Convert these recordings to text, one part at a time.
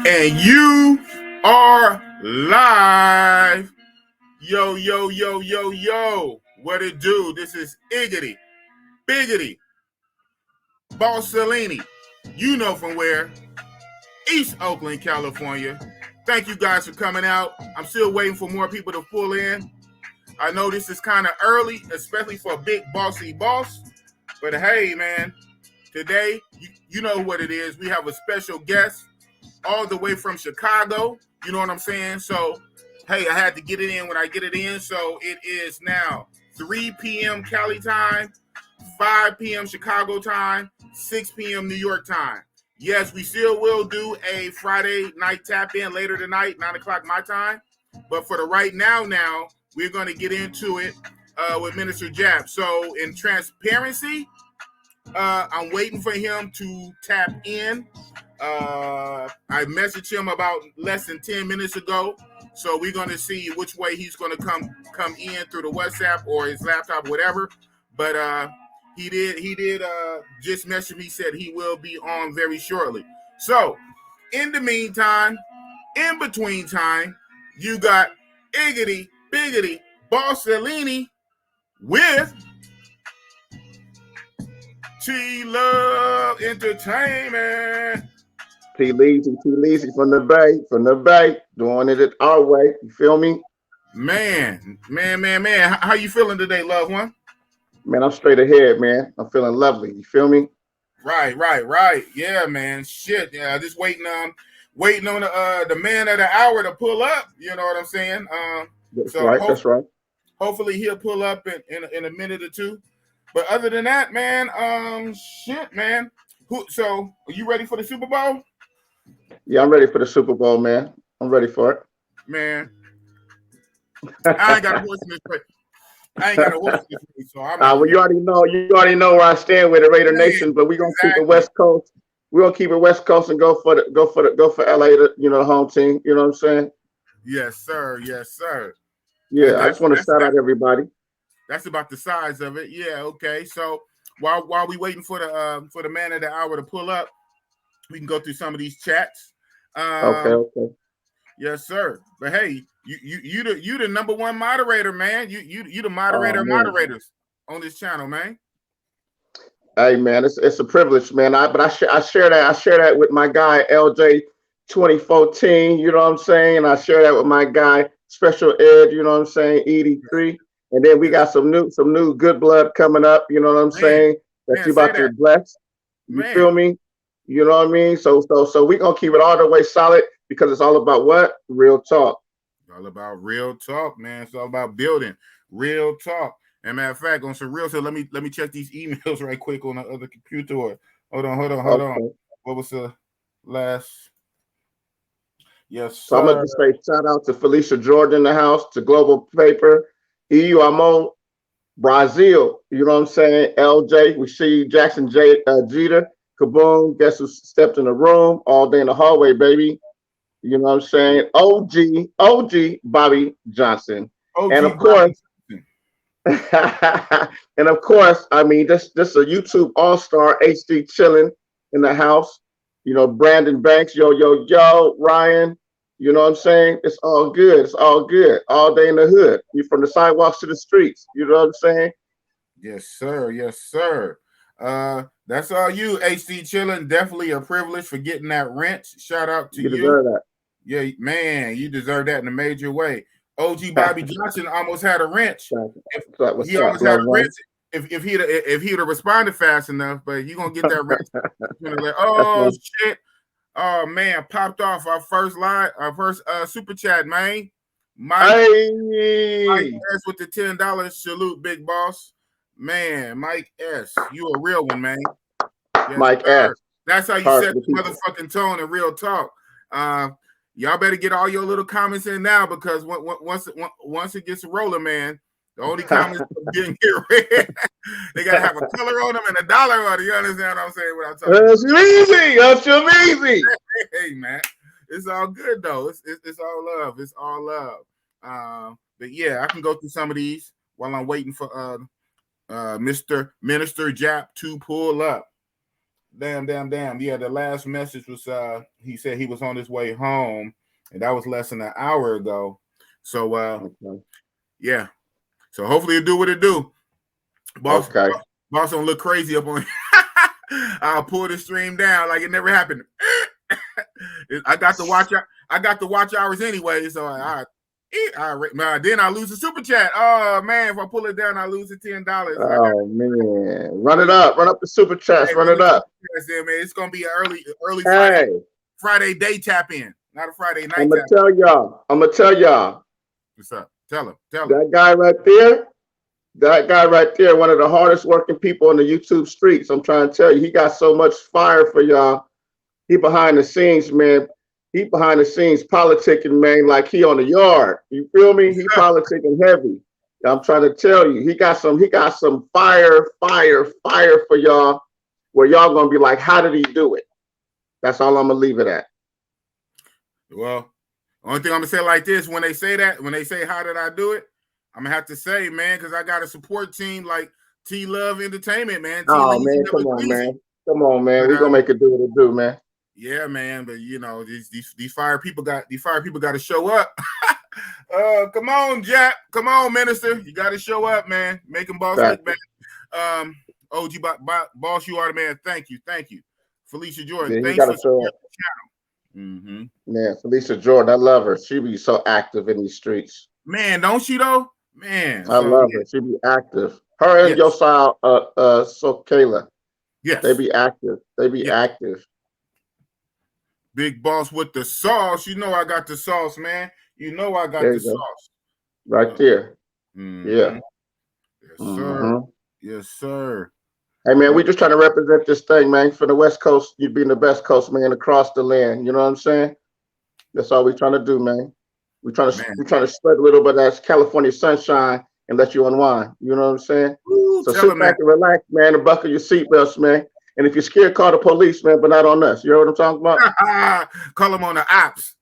And you are live. Yo, yo, yo, yo, yo. What it do? This is Iggity Biggity Bossy-Leeny. You know from where? East Oakland, California. Thank you guys for coming out. I'm still waiting for more people to pull in. I know this is kind of early, especially for a big bossy boss. But hey, man, today, you know what it is. We have a special guest all the way from Chicago. You know what I'm saying? So, hey, I had to get it in when I get it in. So it is now 3 p.m. Cali time, 5 p.m. Chicago time, 6 p.m. New York time. Yes, we still will do a Friday night tap in later tonight, 9 o'clock my time. But for the right now, we're going to get into it with Minister Jap. So in transparency, I'm waiting for him to tap in. I messaged him about less than 10 minutes ago. So we're going to see which way he's going to come in through the WhatsApp or his laptop, whatever. But he did just message me, said he will be on very shortly. So in the meantime, in between time, you got Iggity Biggity Bossy-Leeny with T-Love Entertainment. T-Leezy from the Bay, doing it our way. You feel me? Man. How you feeling today, loved one? Man, I'm straight ahead, man. I'm feeling lovely. You feel me? Right. Yeah, man. Shit. Yeah, just waiting on the man of the hour to pull up. You know what I'm saying? That's right. Hopefully he'll pull up in a minute or two. But other than that, man, shit, man. So are you ready for the Super Bowl? Yeah, I'm ready for the Super Bowl, man. I'm ready for it. Man, I ain't got a horse in this race. So well, you already know where I stand with the Raider Nation, but we're gonna keep it West Coast. We're gonna keep it West Coast and go for LA, the home team. You know what I'm saying? Yes, sir. Yeah, I just want to shout out everybody. That's about the size of it. Yeah, okay. So while we waiting for the man of the hour to pull up, we can go through some of these chats. Okay. Yes, sir. But hey, you the number one moderator, man. You the moderator of moderators on this channel, man. Hey, man, it's a privilege, man. I share that with my guy LJ 2014. You know what I'm saying? And I share that with my guy Special Ed. You know what I'm saying? 83. And then we got some new good blood coming up. You know what I'm saying? That you about to bless. You feel me? You know what I mean? So we gonna keep it all the way solid because it's all about what? Real talk. All about real talk, man. It's all about building real talk. And matter of fact, on some real, so let me check these emails right quick on the other computer. Hold on. What was the last? Yes, sir. So I'm gonna just say shout out to Felicia Jordan in the house, to Global Paper, EU Amo, Brazil. You know what I'm saying? LJ, we see you, Jackson Jeter, Kaboom. Guess who stepped in the room all day in the hallway, baby? You know what I'm saying? OG Bobby Johnson. And of course, I mean, this is a YouTube all-star HD chilling in the house. You know, Brandon Banks, yo, Ryan. You know what I'm saying? It's all good. All day in the hood. You from the sidewalks to the streets. You know what I'm saying? Yes, sir. That's all you, HD chilling. Definitely a privilege for getting that wrench. Shout out to you. You deserve that. Yeah, man, you deserve that in a major way. OG Bobby Johnson almost had a wrench. He almost had a wrench if he'd have responded fast enough, but you gonna get that wrench. Like, oh shit. Oh man, popped off our first super chat, man. Mike S with the $10 salute, big boss. Man, Mike S, you a real one, man. Yes, Mike S. That's how you set the motherfucking tone in real talk. Y'all better get all your little comments in now because once it gets rolling, man, the only comments getting read, they gotta have a color on them and a dollar on it. You understand what I'm saying? What I'm talking about? That's easy. Hey, man, it's all good though. It's all love. It's all love. But yeah, I can go through some of these while I'm waiting for Mr. Minister Jap to pull up. Damn. Yeah, the last message was he said he was on his way home, and that was less than an hour ago. So Okay. yeah. So hopefully it'll do what it do. Boss don't look crazy up on I'll pull the stream down like it never happened. I got to watch hours anyway, so then I lose the super chat. Oh man, if I pull it down, I lose the $10. Oh man, run up the super chats, run it up. Man. It's gonna be an early hey. Friday day tap in, not a Friday night. I'm gonna tell y'all. What's up? Tell him. That guy right there, one of the hardest working people on the YouTube streets. I'm trying to tell you, he got so much fire for y'all. He behind the scenes, man. He behind the scenes politicking, man, like he on the yard. You feel me? He politicking heavy. I'm trying to tell you, he got some fire for y'all, where y'all gonna be like, how did he do it? That's all I'm gonna leave it at. Well, only thing I'm gonna say like this, when they say how did I do it, I'm gonna have to say, man, because I got a support team like T Love Entertainment, man. Oh man, come on, man. We're gonna make it do what it do, man. Yeah, man, but you know, these fire people got to show up. Come on, Jack. Come on, Minister. You got to show up, man. Make them boss look bad. OG boss, you are the man. Thank you. Felicia Jordan. Yeah, thanks for supporting the channel. Mm-hmm. Man, Felicia Jordan, I love her. She be so active in these streets. Man, don't she though? Man, I love her. She be active. Her and Yosal, so Kayla. Yes. They be active. Active. Big boss with the sauce. You know I got the sauce, man. You know I got the sauce. Right there. Mm-hmm. Yeah. Yes, sir. Yes, sir. Hey, man, we just trying to represent this thing, man. For the West Coast, you being the best coast, man, across the land. You know what I'm saying? That's all we trying to do, man. We're trying to spread a little bit of that California sunshine and let you unwind. You know what I'm saying? Ooh, so sit back and relax, man, and buckle your seatbelts, man. And if you're scared, call the police, man, but not on us. You know what I'm talking about? Call them on the apps.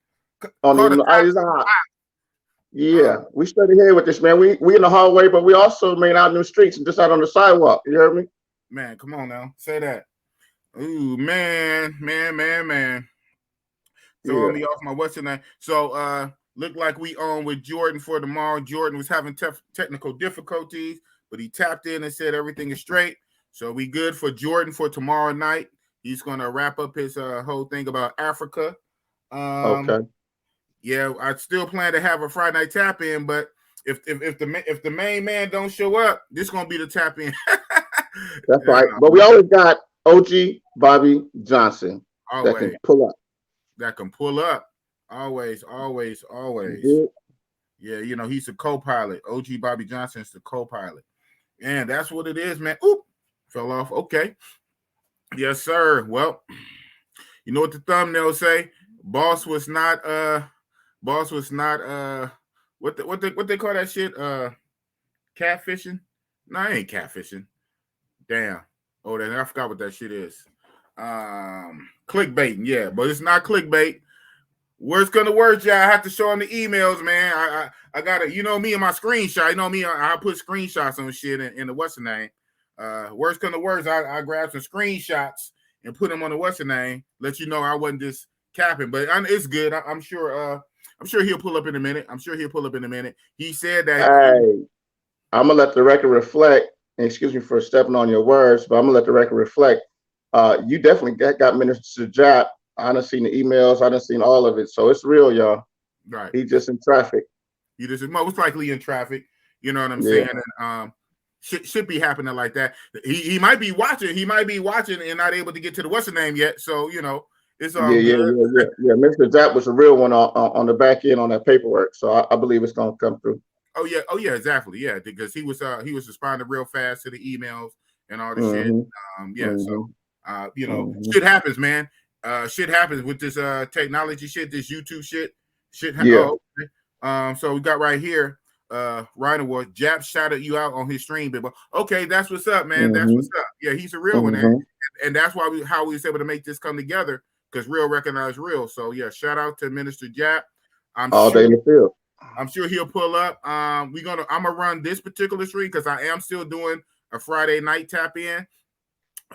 Yeah, we study here with this, man. We in the hallway, but we also, man, out in the streets and just out on the sidewalk. You heard me? Man, come on now. Say that. Ooh, man. Throwing me off my what's your name. So look like we on with Jordan for tomorrow. Jordan was having technical difficulties, but he tapped in and said everything is straight. So we good for Jordan for tomorrow night. He's gonna wrap up his whole thing about Africa. Okay. Yeah, I still plan to have a Friday night tap in, but if the main man don't show up, this gonna be the tap in. That's right. But we always got OG Bobby Johnson that can pull up. Always. Mm-hmm. Yeah, you know, he's a co-pilot. OG Bobby Johnson is the co-pilot. And that's what it is, man. Oop, fell off. Okay. Yes, sir. Well, you know what the thumbnail say? Boss was not what they call that shit? Catfishing? No, I ain't catfishing. Damn. Oh, then I forgot what that shit is. Clickbaiting, yeah, but it's not clickbait. Words gonna work, y'all. I have to show them the emails, man. I gotta, you know me and my screenshot. You know me, I put screenshots on shit in the what's the name. Words come to words, I grab some screenshots and put them on the what's the name. Let you know I wasn't just capping, but it's good. I'm sure he'll pull up in a minute. He said that. Hey, I'm gonna let the record reflect. And excuse me for stepping on your words, but I'm gonna let the record reflect. You definitely got Minister Jap. I done seen the emails. I done seen all of it. So it's real, y'all. Right. He just in traffic. He just most likely in traffic. You know what I'm saying? And should be happening like that. He might be watching. He might be watching and not able to get to the what's the name yet. So you know, it's all good. Yeah. Mr. Jap was a real one on the back end on that paperwork. So I believe it's gonna come through. Oh yeah, exactly. Yeah, because he was responding real fast to the emails and all the shit. So you know, shit happens, man. Shit happens with this technology shit, this YouTube shit. So we got right here, Ryan was Jap shouted you out on his stream, but okay, that's what's up, man. That's what's up. Yeah, he's a real one, and that's why we was able to make this come together, because real recognize real. So yeah, shout out to Minister Jap. Day in the field. I'm sure he'll pull up. I'm gonna run this particular stream because I am still doing a Friday night tap in.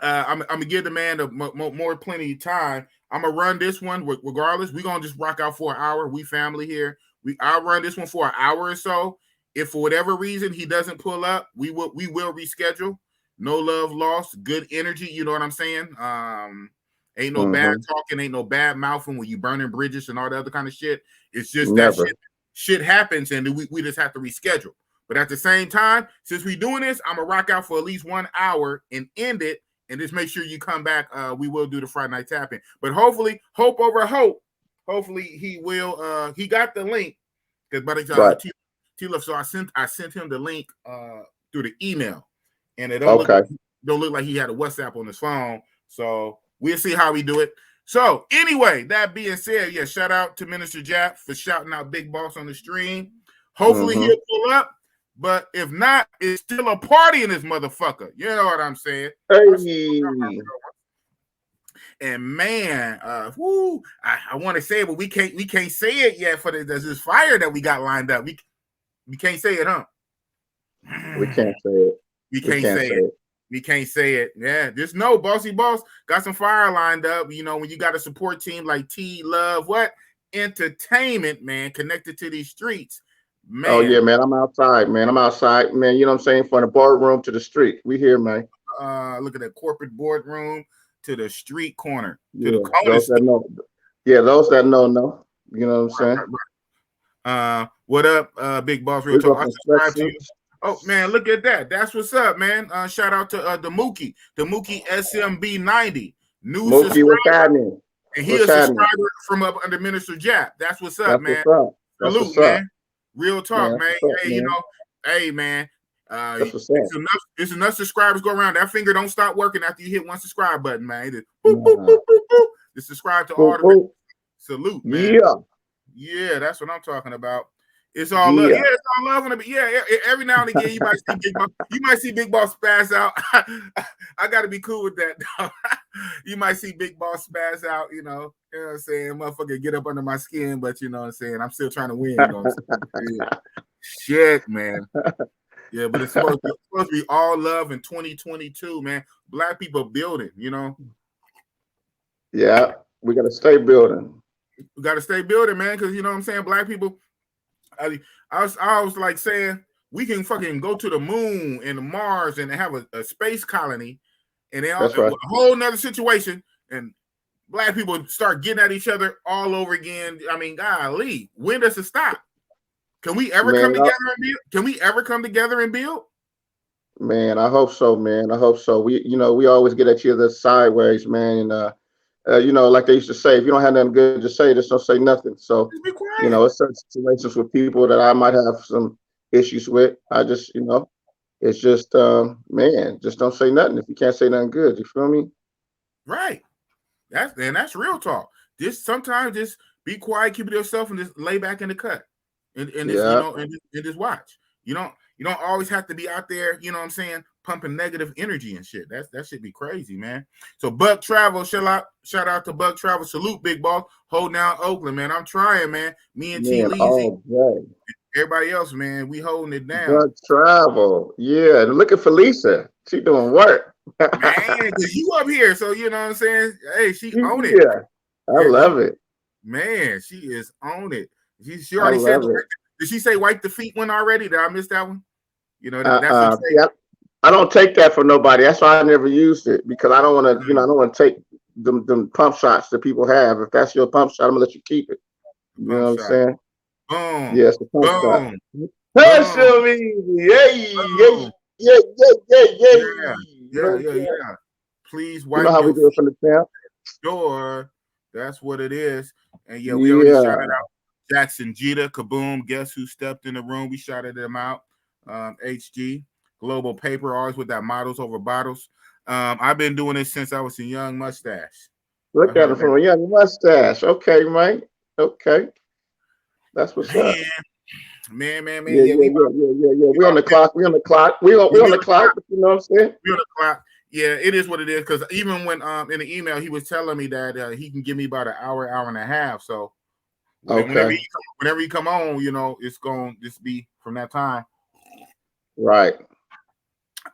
I'm gonna give the man more plenty of time. I'm gonna run this one regardless. We're gonna just rock out for an hour. We family here. I'll run this one for an hour or so. If for whatever reason he doesn't pull up, we will reschedule. No love lost. Good energy. You know what I'm saying? Ain't no bad talking. Ain't no bad mouthing when you burning bridges and all the other kind of shit. It's just Never. that shit happens, and we just have to reschedule. But at the same time, since we doing this, I'm gonna rock out for at least 1 hour and end it. And just make sure you come back. We will do the Friday night tapping. But hopefully, hope over hope. Hopefully he will. He got the link because by the time T-Love, so I sent him the link through the email, and it don't look like he had a WhatsApp on his phone. So we'll see how we do it. So anyway, that being said, yeah, shout out to Minister Jap for shouting out Big Boss on the stream. Hopefully he'll pull up. But if not, it's still a party in this motherfucker. You know what I'm saying? Hey. And man, I want to say it, but we can't say it yet for this fire that we got lined up. We can't say it, huh? We can't say it. We can't say it. We can't say it. Yeah, just know, Bossy Boss got some fire lined up. You know, when you got a support team like T Love, entertainment, man, connected to these streets. Man. Oh yeah, man. I'm outside, man. Man. You know what I'm saying? From the boardroom to the street. We here, man. Look at that corporate boardroom to the street corner. Yeah, those that know. Yeah, those that know. You know what I'm saying? What up, Big Boss Real Talk? I subscribe to you. Oh man, look at that. That's what's up, man. Shout out to the Mookie SMB 90. New Mookie, what's happening? And he a subscriber from up under Minister Jap. That's what's up, man. Salute, man. Real talk, man. Hey, you know, hey, man. It's enough subscribers go around. That finger don't stop working after you hit one subscribe button, man. Boop, boop, boop, boop, boop. Just subscribe to all the salute, man. Yeah, that's what I'm talking about. It's all love. Yeah, it's all love on it. Yeah, every now and again you might see Big Boss. You might see Big Boss spaz out. I got to be cool with that. You might see Big Boss spaz out. You know what I'm saying? Motherfucker, get up under my skin, but you know what I'm saying. I'm still trying to win. You know what I'm saying? Shit, man. Yeah, but it's supposed to be all love in 2022, man. Black people building. You know. Yeah, we got to stay building. We got to stay building, man, because you know what I'm saying. Black people. I was like saying we can fucking go to the moon and Mars and have a space colony, and they all a whole nother situation, and black people start getting at each other all over again. I mean, golly, when does it stop? Can we ever come together and build? Can we ever come together and build? Man, I hope so, man. I hope so. We always get at each other sideways, man, and you know, like they used to say, if you don't have nothing good to say, just don't say nothing. So, you know, it's certain situations with people that I might have some issues with. I just, you know, it's just, man, just don't say nothing if you can't say nothing good. You feel me? Right. That's real talk. Sometimes just be quiet, keep it to yourself, and just lay back in the cut, and just, you know, and just watch. You don't always have to be out there. You know what I'm saying? Pumping negative energy and shit. That should be crazy, man. So Buck Travel, shout out to Buck Travel. Salute, Big Boss. Hold down Oakland, man. I'm trying, man. Me and T. Leezy. Everybody else, man, we holding it down. Buck Travel. Yeah. And look at Felicia. She doing work. Man, because you up here. So you know what I'm saying? Hey, she own it. Yeah. I love it. Man, she is on it. She already said it. Did she say wipe the feet one already? Did I miss that one? You know, that's I don't take that for nobody. That's why I never used it, because I don't want to, you know, I don't want to take them pump shots that people have. If that's your pump shot, I'm gonna let you keep it. You know what I'm saying? Boom. Yes, the pump shot. That's so easy. Yeah. Please wipe. You know how we do it from the camp? Sure. That's what it is. And yeah, we already shouted out Jackson Jeter, Kaboom. Guess who stepped in the room? We shouted them out. HG. Global Paper, always with that models over bottles. I've been doing this since I was a young mustache. Look at it from a young mustache. Okay, Mike. Okay. That's what's up. Man. Yeah. We on the clock. We on the clock. We on the clock. You know what I'm saying? We on the clock. Yeah, it is what it is. Because even when in the email, he was telling me that he can give me about an hour and a half. So whenever you come on, you know, it's going to just be from that time. Right.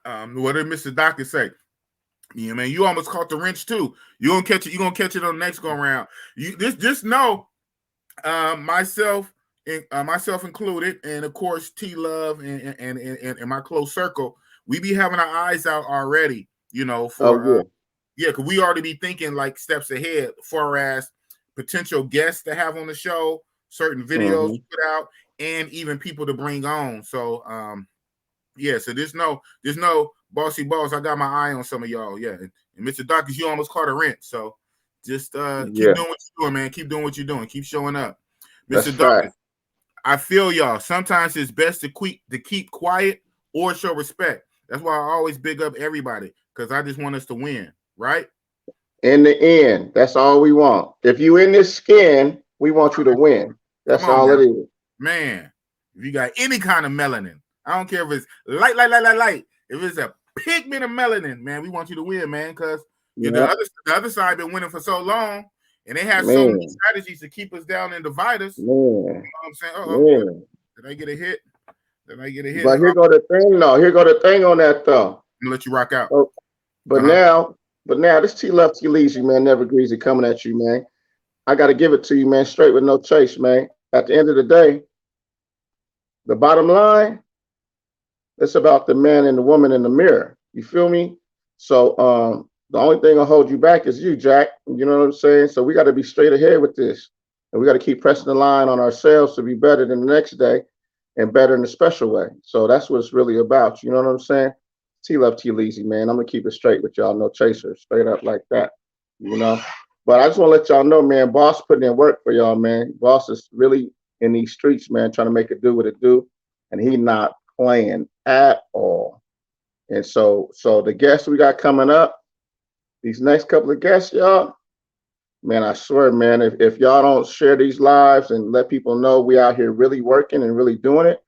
What did Mr. Doctor say? Yeah, man, you almost caught the wrench too. You gonna catch it. You gonna catch it on the next go round. You just know, myself included, and of course T Love and my close circle, we be having our eyes out already. You know, for yeah, because we already be thinking like steps ahead, far as potential guests to have on the show, certain videos to put out, and even people to bring on. So, yeah, so there's no bossy boss. I got my eye on some of y'all. Yeah, and Mr. Dawkins, you almost caught a rent. So just keep doing what you're doing, man. Keep doing what you're doing. Keep showing up, Mr. Dawkins. I feel y'all. Sometimes it's best to keep quiet or show respect. That's why I always big up everybody, because I just want us to win, right? In the end, that's all we want. If you in this skin, we want you to win. That's all it is. Man, if you got any kind of melanin, I don't care if it's light. If it's a pigment of melanin, man, we want you to win, man, because the other side been winning for so long, and they have so many strategies to keep us down and divide us. You know what I'm saying? Did I get a hit? But here go the thing, though. Here go the thing on that, though. I'm gonna let you rock out. But now, this T Left T Leezy, man, never greasy coming at you, man. I got to give it to you, man, straight with no chase, man. At the end of the day, the bottom line, it's about the man and the woman in the mirror. You feel me? So the only thing that'll hold you back is you, Jack. You know what I'm saying? So we got to be straight ahead with this. And we got to keep pressing the line on ourselves to be better than the next day and better in a special way. So that's what it's really about. You know what I'm saying? T Love T Leezy, man. I'm going to keep it straight with y'all. No chaser. Straight up like that. You know? But I just want to let y'all know, man, Boss putting in work for y'all, man. Boss is really in these streets, man, trying to make it do what it do. And he not playing at all. And so the guests we got coming up, these next couple of guests, y'all, man, I swear, man, if y'all don't share these lives and let people know we out here really working and really doing it,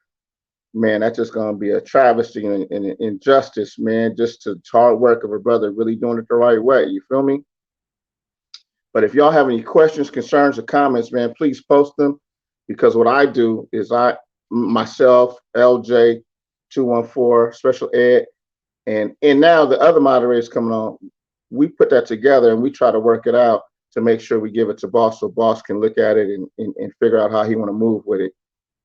man, that's just going to be a travesty and injustice, man, just to hard work of a brother really doing it the right way. You feel me? But if y'all have any questions, concerns, or comments, man, please post them, because what I do is myself, LJ, 214, Special Ed, and now the other moderators coming on, we put that together and we try to work it out to make sure we give it to Boss so Boss can look at it and figure out how he want to move with it.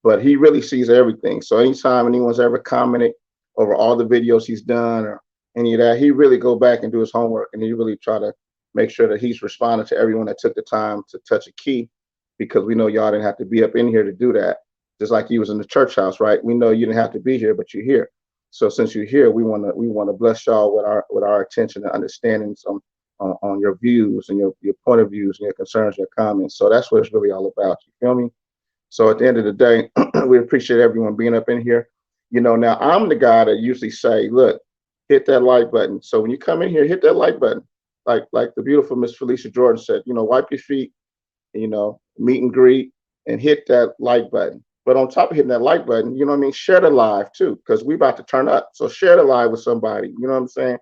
But he really sees everything. So anytime anyone's ever commented over all the videos he's done or any of that, he really go back and do his homework, and he really try to make sure that he's responding to everyone that took the time to touch a key, because we know y'all didn't have to be up in here to do that. Just like you was in the church house, right? We know you didn't have to be here, but you're here. So since you're here, we want to bless y'all with our attention and understandings on your views and your point of views and your concerns, your comments. So that's what it's really all about. You feel me? So at the end of the day, we appreciate everyone being up in here. You know, now I'm the guy that usually say, look, hit that like button. So when you come in here, hit that like button. Like the beautiful Miss Felicia Jordan said, you know, wipe your feet, you know, meet and greet, and hit that like button. But on top of hitting that like button, you know what I mean, share the live too, because we about to turn up. So share the live with somebody, you know what I'm saying?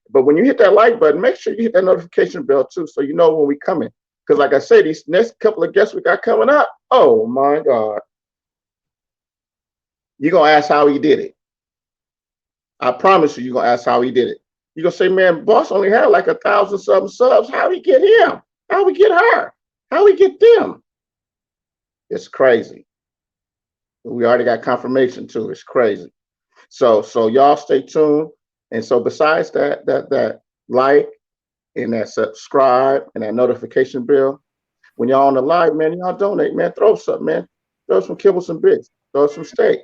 But when you hit that like button, make sure you hit that notification bell too, so you know when we coming. Because like I say, these next couple of guests we got coming up, oh my God. You're going to ask how he did it. I promise you're going to ask how he did it. You're going to say, man, Boss only had like 1,000-something subs. How he get him? How we get her? How we get them? It's crazy. We already got confirmation too. It's crazy. So y'all stay tuned. And so besides that like and that subscribe and that notification bell, when y'all on the live, man, y'all donate, man. Throw something, man. Throw some kibbles and bits. Throw some steak.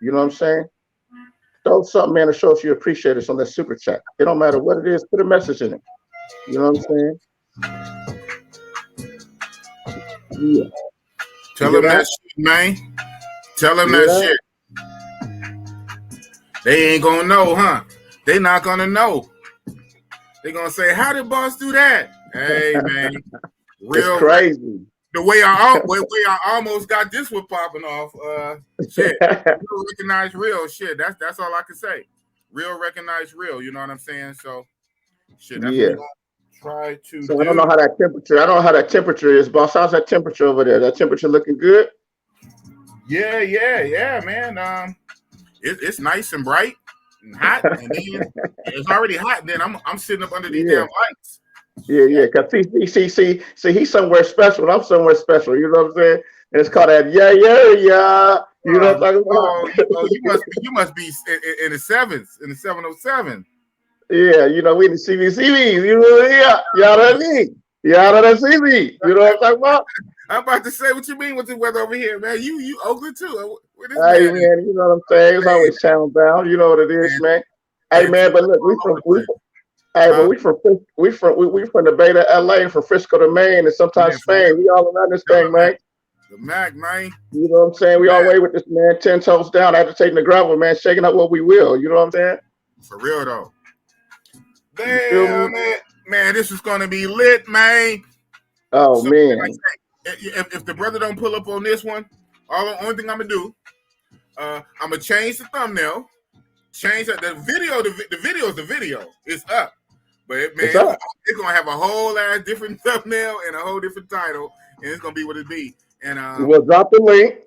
You know what I'm saying? Throw something, man, to show us you appreciate us on that super chat. It don't matter what it is. Put a message in it. You know what I'm saying? Yeah. Tell them that shit, man. Tell them that shit. They ain't gonna know, huh? They not gonna know. They gonna say, "How did Boss do that?" Hey, man, real it's crazy. The way I almost got this one popping off. Shit, real recognize real shit. That's all I can say. Real recognize real. You know what I'm saying? So, shit. That's what we gonna try to. So do. I don't know how that temperature. I don't know how that temperature is, Boss. How's that temperature over there? That temperature looking good? Yeah, man. It's nice and bright. and hot, and then it's already hot. And then I'm sitting up under these Yeah. damn lights. Yeah. Cause see, he's somewhere special, and I'm somewhere special. You know what I'm saying? And it's called that yeah. You know what I'm talking about? You must be in the sevens, in the 707. Yeah, we in the CBCBs. You know, y'all know me. Y'all know that CB. You know what I'm talking about? I'm about to say, what you mean with the weather over here, man? You Oakland too? Where this Hey man? man, you know what I'm saying? It's always channel bound. You know what it is, man. Hey man, but look, we from the Bay to LA, from Frisco to Maine, and sometimes Spain. We all around this thing, man. The Mac, man. You know what I'm saying? We all way with this, man. 10 toes down, agitating the gravel, man. Shaking up what we will. You know what I'm saying? For real though. Damn, man, this is gonna be lit, man. Oh, so, man. Like, if the brother don't pull up on this one, only thing I'm gonna do, I'm gonna change the thumbnail, change the video. The video is up, but it's gonna have a whole ass different thumbnail and a whole different title, and it's gonna be what it be. And we'll drop the link.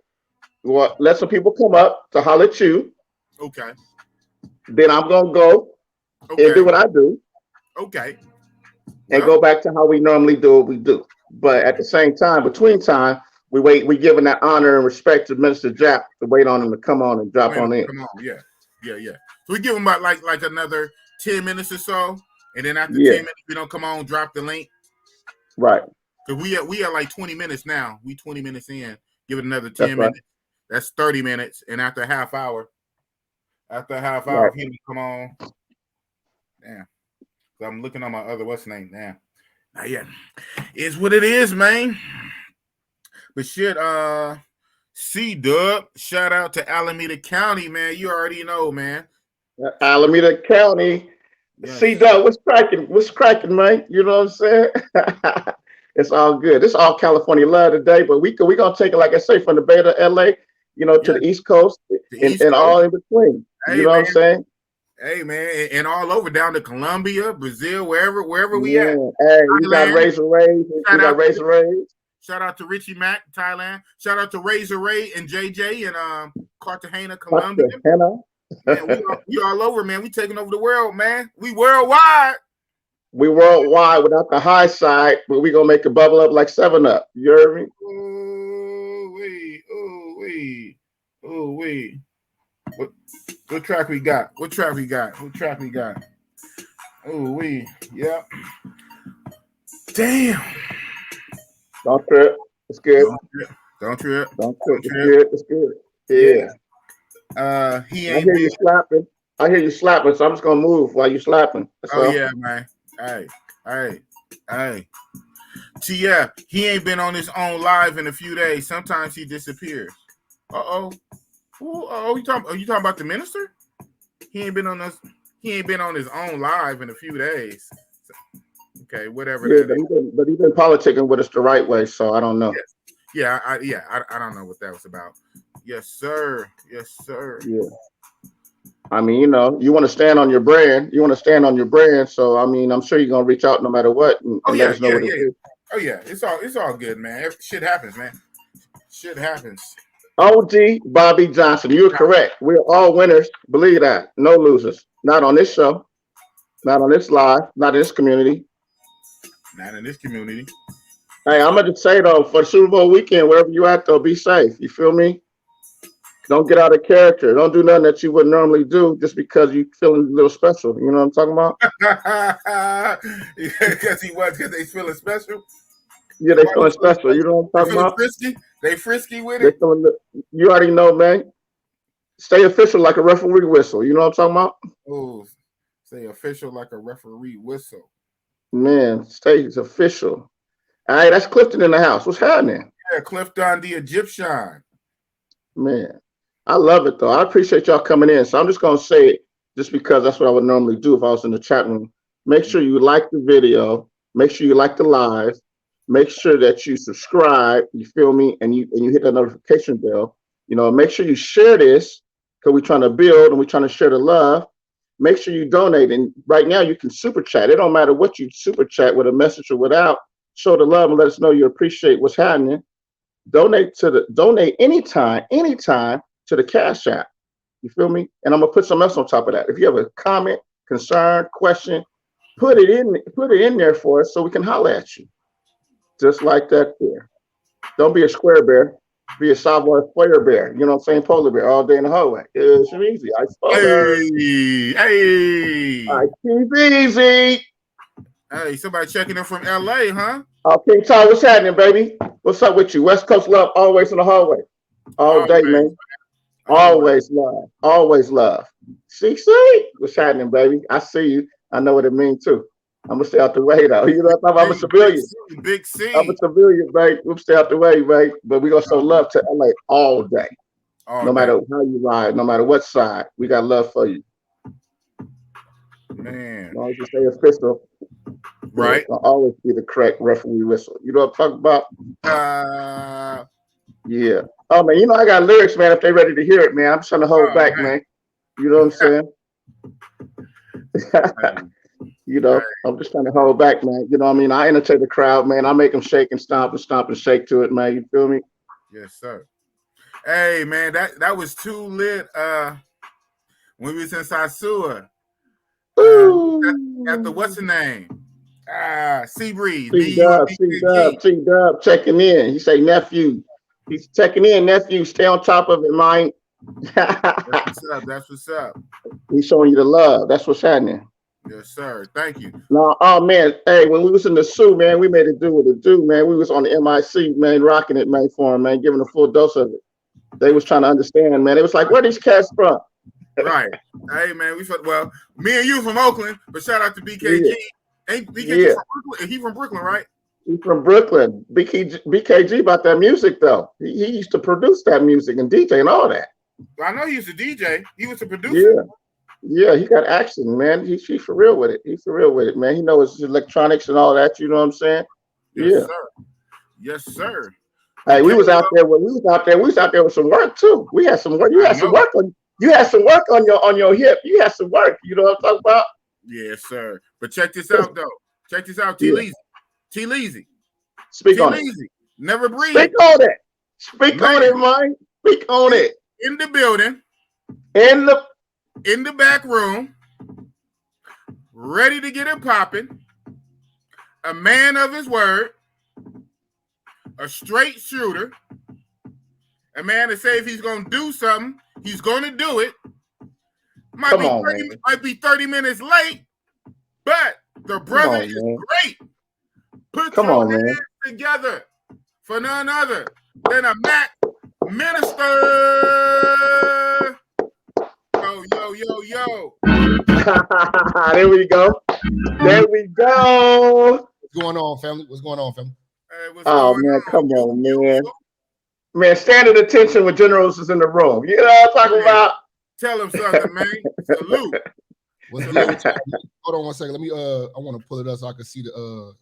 We'll let some people come up to holler at you. Okay. Then I'm gonna go and do what I do. Okay. And go back to how we normally do what we do. But at the same time, between time, we giving that honor and respect to Minister Jack to wait on him to come on and drop on in. Come on, yeah. So we give him about like another 10 minutes or so, and then after 10 minutes, we don't come on, drop the link. Right. Because we are like 20 minutes now. We 20 minutes in. Give it another 10 minutes. That's 30 minutes. And after a half hour, he can come on. Damn. I'm looking on my other what's name now. Yeah, it's what it is, man. But shit, C-Dub, shout out to Alameda County, man. You already know, man. Alameda County. Yes. C-Dub, what's cracking, man? You know what I'm saying? It's all good. It's all California love today, but we gonna take it, like I say, from the Bay to LA, to the East Coast and all in between. Hey, you know what I'm saying? Hey man, and all over down to Colombia, Brazil, wherever we at. Hey, we got Razor Rays. Shout out to Richie Mack, Thailand. Shout out to Razor Ray and JJ and Cartagena, Colombia. Man, we all over, man. We taking over the world, man. We worldwide. We worldwide without the high side, but we gonna make it bubble up like 7-Up. You heard me? Oh wait. What track we got? Oh, yep. Damn. Don't trip. It's good. Don't trip. It's good. Yeah. I hear you slapping. So I'm just gonna move while you slapping. Yeah, man. Hey. Yeah, he ain't been on his own live in a few days. Sometimes he disappears. Are you talking about the minister? He ain't been on his own live in a few days. Okay, whatever. Yeah, but he's been politicking with us the right way, so I don't know. Yeah, I don't know what that was about. Yes, sir. Yeah. I mean, you want to stand on your brand. So I mean, I'm sure you're gonna reach out no matter what and let us know what it is. Oh yeah, it's all good, man. Shit happens, man. Shit happens. OG Bobby Johnson, you're correct. We're all winners. Believe that. No losers. Not on this show. Not on this live. Not in this community. Hey, I'm gonna just say though, for the Super Bowl weekend, wherever you at though, be safe. You feel me? Don't get out of character. Don't do nothing that you wouldn't normally do just because you feeling a little special. You know what I'm talking about? Because they feeling special. Yeah, they feeling special. You know what I'm talking about? Frisky? They frisky with it. You already know, man. Stay official like a referee whistle. You know what I'm talking about? Oh, stay official like a referee whistle. Man, stay official. All right, that's Clifton in the house. What's happening? Yeah, Clifton the Egyptian. Man, I love it though. I appreciate y'all coming in. So I'm just gonna say it just because that's what I would normally do if I was in the chat room. Make sure you like the video. Make sure you like the live. Make sure that you subscribe. You feel me? And you hit that notification bell. Make sure you share this because we're trying to build and we're trying to share the love. Make sure you donate. And right now you can super chat. It don't matter what you super chat, with a message or without. Show the love and let us know you appreciate what's happening. Donate anytime to the Cash App. You feel me? And I'm gonna put something else on top of that. If you have a comment, concern, question, put it in there for us so we can holler at you. Just like that there. Don't be a square bear. Be a Savoy square bear. You know what I'm saying? Polar bear all day in the hallway. It's easy. I spoiler. Hey. Keep easy. Hey, somebody checking in from LA, huh? Okay, Ty, what's happening, baby? What's up with you? West Coast love, always in the hallway. All day, man. Always love. Always love. See, what's happening, baby? I see you. I know what it means too. I'm gonna stay out the way though. You know, I'm a civilian. Big C. I'm a civilian, babe. We'll stay out the way, babe. But we gonna show love to LA all day. No matter how you ride, no matter what side, we got love for you. Man. As long as you stay official, right? I'll always be the correct referee whistle. You know what I'm talking about? Yeah. Oh man, you know I got lyrics, man. If they ready to hear it, man, I'm just trying to hold back, man. You know what I'm saying? You know, I'm just trying to hold back, man. You know what I mean? I entertain the crowd, man. I make them shake and stomp and shake to it, man. You feel me? Yes, sir. Hey, man, that was too lit. When we was in Sasua. At the what's the name? Seabreeze. C-Dub checking in. He say nephew. He's checking in, nephew. Stay on top of it, man. That's what's up. He's showing you the love. That's what's happening. Yes, sir. Thank you. No, oh man, hey, when we was in the Sioux, man, we made it do what it do, man. We was on the MIC, man, rocking it, man, for him, man, giving a full dose of it. They was trying to understand, man. It was like, where these cats from? Right. Hey, man, me and you from Oakland, but shout out to BKG. Ain't BKG from Brooklyn? He from Brooklyn, right? He's from Brooklyn. BKG about that music, though. He used to produce that music and DJ and all that. Well, I know he used to DJ. He was a producer. Yeah, he got action, man. He's for real with it. He's for real with it, man. He knows his electronics and all that. You know what I'm saying? Yes, sir. Yes, sir. Hey, we was out there with some work too. We had some work. You had some work on your hip. You had some work. You know what I'm talking about? Yes, sir. But check this out, though. Check this out, T-Leezy. T-Leezy. Speak on it. Never breathe. Speak on it. Speak on it, man. Speak on it. In the building. In the back room. Ready to get it popping. A man of his word. A straight shooter. A man to say if he's going to do something, he's going to do it. Might be 30 minutes late, but the brother is great. Put your hands together for none other than a Mac Minister. Yo. There we go. What's going on, family? Hey, come on, man. Man, standing attention when generals is in the room. You know what I'm talking about? Tell him something, man. Salute. What's good? Hold on 1 second. Let me I want to pull it up so I can see the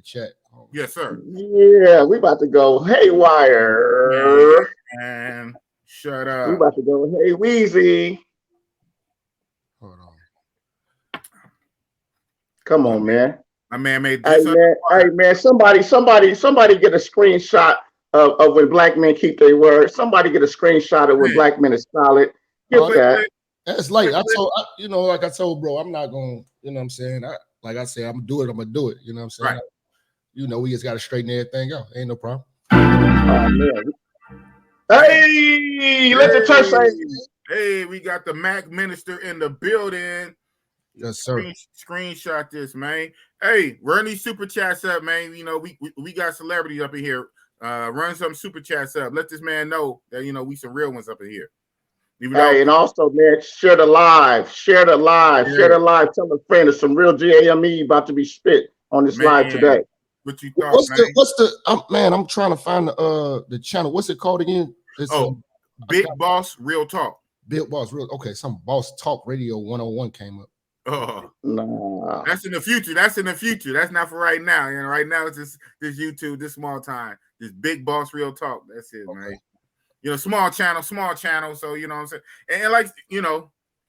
chat. Yes, sir. Yeah, we about to go haywire. And shut up. We about to go hey Weezy. Hold on. Come on, man. My man made this. Hey man, somebody get a screenshot of when black men keep their word. Somebody get a screenshot of when black men is solid. That's late. Like I told bro, I'm not gonna, you know what I'm saying? Like I said, I'm gonna do it. You know what I'm saying? Right. We just gotta straighten everything out. Ain't no problem. Oh man. Hey, let the church say. Hey, we got the Mac Minister in the building. Yes, sir. Screenshot this, man. Hey, run these super chats up, man. You know, we got celebrities up in here. Run some super chats up. Let this man know that we some real ones up in here. Hey, and also, man, share the live. Share the live. Tell a friend there's some real GAME about to be spit on this live today. What you thought, man? I'm trying to find the channel. What's it called again? Big Boss Real Talk. Big Boss Real. Okay, some Boss Talk Radio 101 came up. Oh, nah. That's in the future. That's not for right now. Right now it's this YouTube, this small time, this Big Boss Real Talk. That's it, man. Small channel. So you know what I'm saying. And like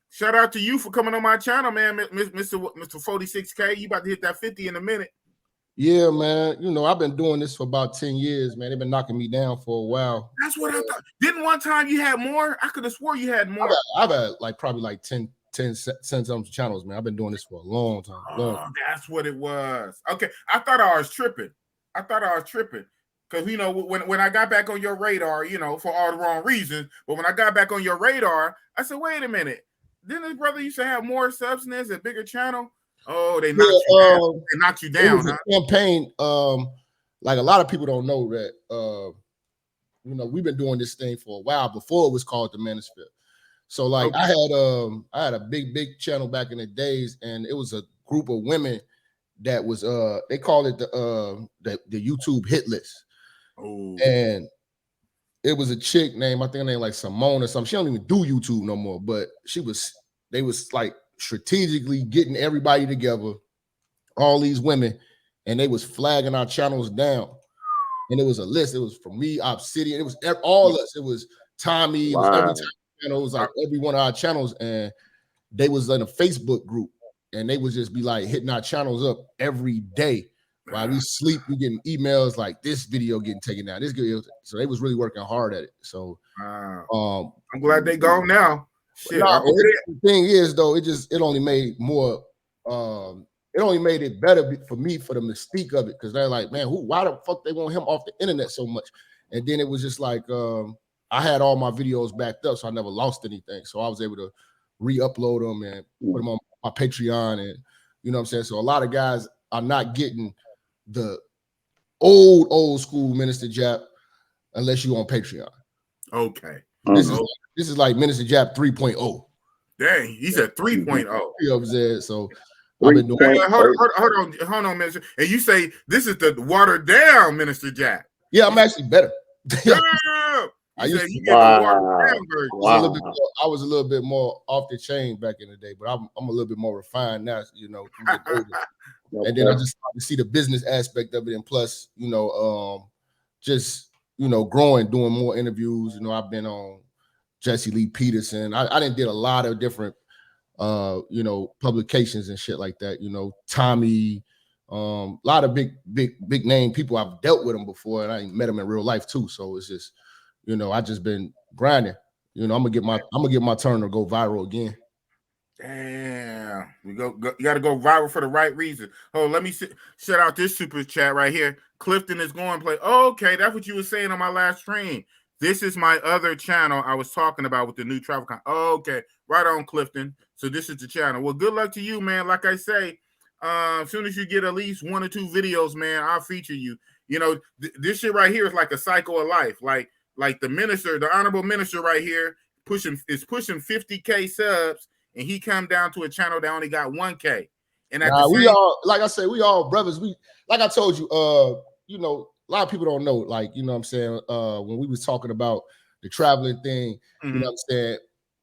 shout out to you for coming on my channel, man, Mr. 46K. You about to hit that 50 in a minute. Yeah, man. You know, I've been doing this for about 10 years, man. They've been knocking me down for a while. That's what I thought. Didn't one time you had more? I could have swore you had more. I've had like probably like 10 something channels, man. I've been doing this for a long time. That's what it was. Okay. I thought I was tripping. Because, you know, when I got back on your radar, you know, for all the wrong reasons, but when I got back on your radar, I said, wait a minute. Didn't his brother used to have more substance, a bigger channel? Oh, they knocked you down. They knocked you down, huh? Campaign, like a lot of people don't know that, you know, we've been doing this thing for a while before it was called the Manosphere. So, like, okay. I had a big channel back in the days, and it was a group of women that was they called it the YouTube hit list. Oh. And it was a chick named, I think her name like Simone or something. She don't even do YouTube no more, but they was like strategically getting everybody together, all these women, and they was flagging our channels down. And it was a list. It was from me, Obsidian. It was all us. It was Tommy. It was every channel. It was like every one of our channels. And they was in a Facebook group. And they would just be like hitting our channels up every day. While we sleep, we getting emails like this video getting taken down. This video. So they was really working hard at it. So I'm glad they go now. Shit. The thing is, though, it only made more it only made it better for me, for the mystique of it, because they're like, man, why the fuck they want him off the internet so much? And then it was just like I had all my videos backed up, so I never lost anything. So I was able to re-upload them and put them on my Patreon, and you know what I'm saying? So a lot of guys are not getting the old school Minister Jap unless you on Patreon. Okay. This is like Minister Jap 3.0. Dang, he's at 3.0. So I've been doing hold on, Minister. And you say this is the watered down Minister Jap. Yeah, I'm actually better. Yeah. I was a little bit more off the chain back in the day, but I'm a little bit more refined now, you know. And then I just started to see the business aspect of it, and plus, you know, just, you know, growing, doing more interviews. You know, I've been on Jesse Lee Peterson. I done did a lot of different you know, publications and shit like that. You know, Tommy, a lot of big name people. I've dealt with them before, and I met them in real life too. So it's just, you know, I just been grinding. You know, I'm gonna get my turn to go viral again. Damn, you got to go viral for the right reason. Oh, let me shout out this super chat right here. Clifton is going to play. Oh, okay, that's what you were saying on my last stream. This is my other channel I was talking about with the new travel con. Oh, okay, right on, Clifton. So this is the channel. Well, good luck to you, man. Like I say, as soon as you get at least 1 or 2 videos, man, I'll feature you. You know, this shit right here is like a cycle of life. Like the minister, the honorable minister right here, pushing 50K subs, and he come down to a channel that only got 1K. And we all, like I said, we all brothers. We, like I told you, you know, a lot of people don't know, like, you know what I'm saying, when we was talking about the traveling thing, you know what I'm saying,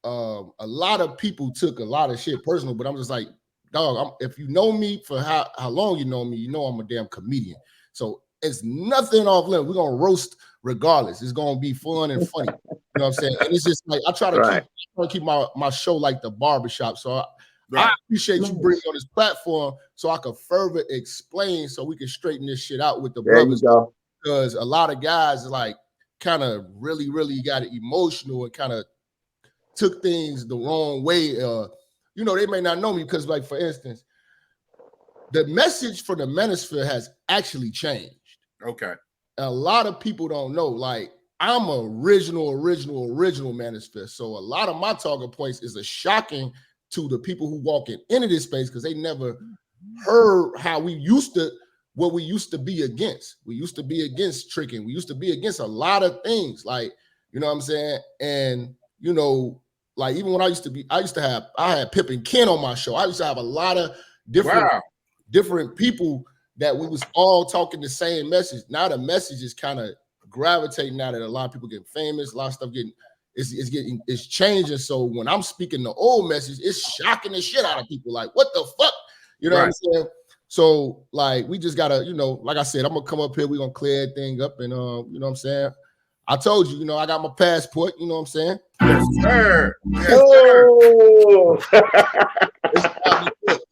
a lot of people took a lot of shit personal, but I'm just like, dog, if you know me for how long you know me, you know I'm a damn comedian. So it's nothing off limit. We're gonna roast regardless. It's gonna be fun and funny. You know what I'm saying? And it's just like I try to keep my show like the barbershop. So I appreciate you bringing on this platform so I can further explain, so we can straighten this shit out with the brothers. Because a lot of guys like kind of really got emotional and kind of took things the wrong way. You know, they may not know me because, like, for instance, the message for the Manosphere has actually changed. Okay. A lot of people don't know, like, I'm original Manosphere. So a lot of my talking points is shocking to the people who walking into this space because they never heard how what we used to be against. We used to be against tricking. We used to be against a lot of things, like, you know what I'm saying? And, you know, like, even when I had Pip and Ken on my show. I used to have a lot of different people that we was all talking the same message. Now the message is kind of gravitating now that a lot of people getting famous, a lot of stuff it's changing. So when I'm speaking the old message, it's shocking the shit out of people. Like, what the fuck? You know what I'm saying? So, like, we just gotta, you know, like I said, I'm gonna come up here, we're gonna clear everything up, and you know what I'm saying? I told you, you know, I got my passport, you know what I'm saying? Yes, sir. Yes, sir.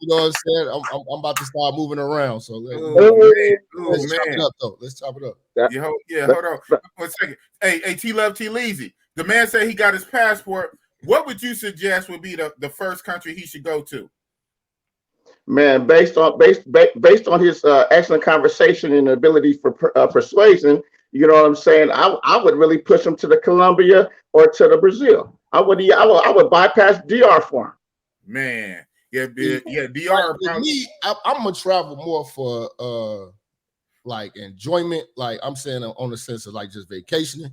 You You know what I'm saying? I'm about to start moving around. So let's chop it up though. Let's chop it up. Hold on 1 second. Hey, T-Love T-Leezy. The man said he got his passport. What would you suggest would be the first country he should go to? Man, based on his excellent conversation and ability for persuasion, you know what I'm saying? I would really push him to the Colombia or to the Brazil. I would bypass DR for him. Man, yeah, DR. With me, I'm gonna travel more for like enjoyment. Like I'm saying on the sense of like just vacationing,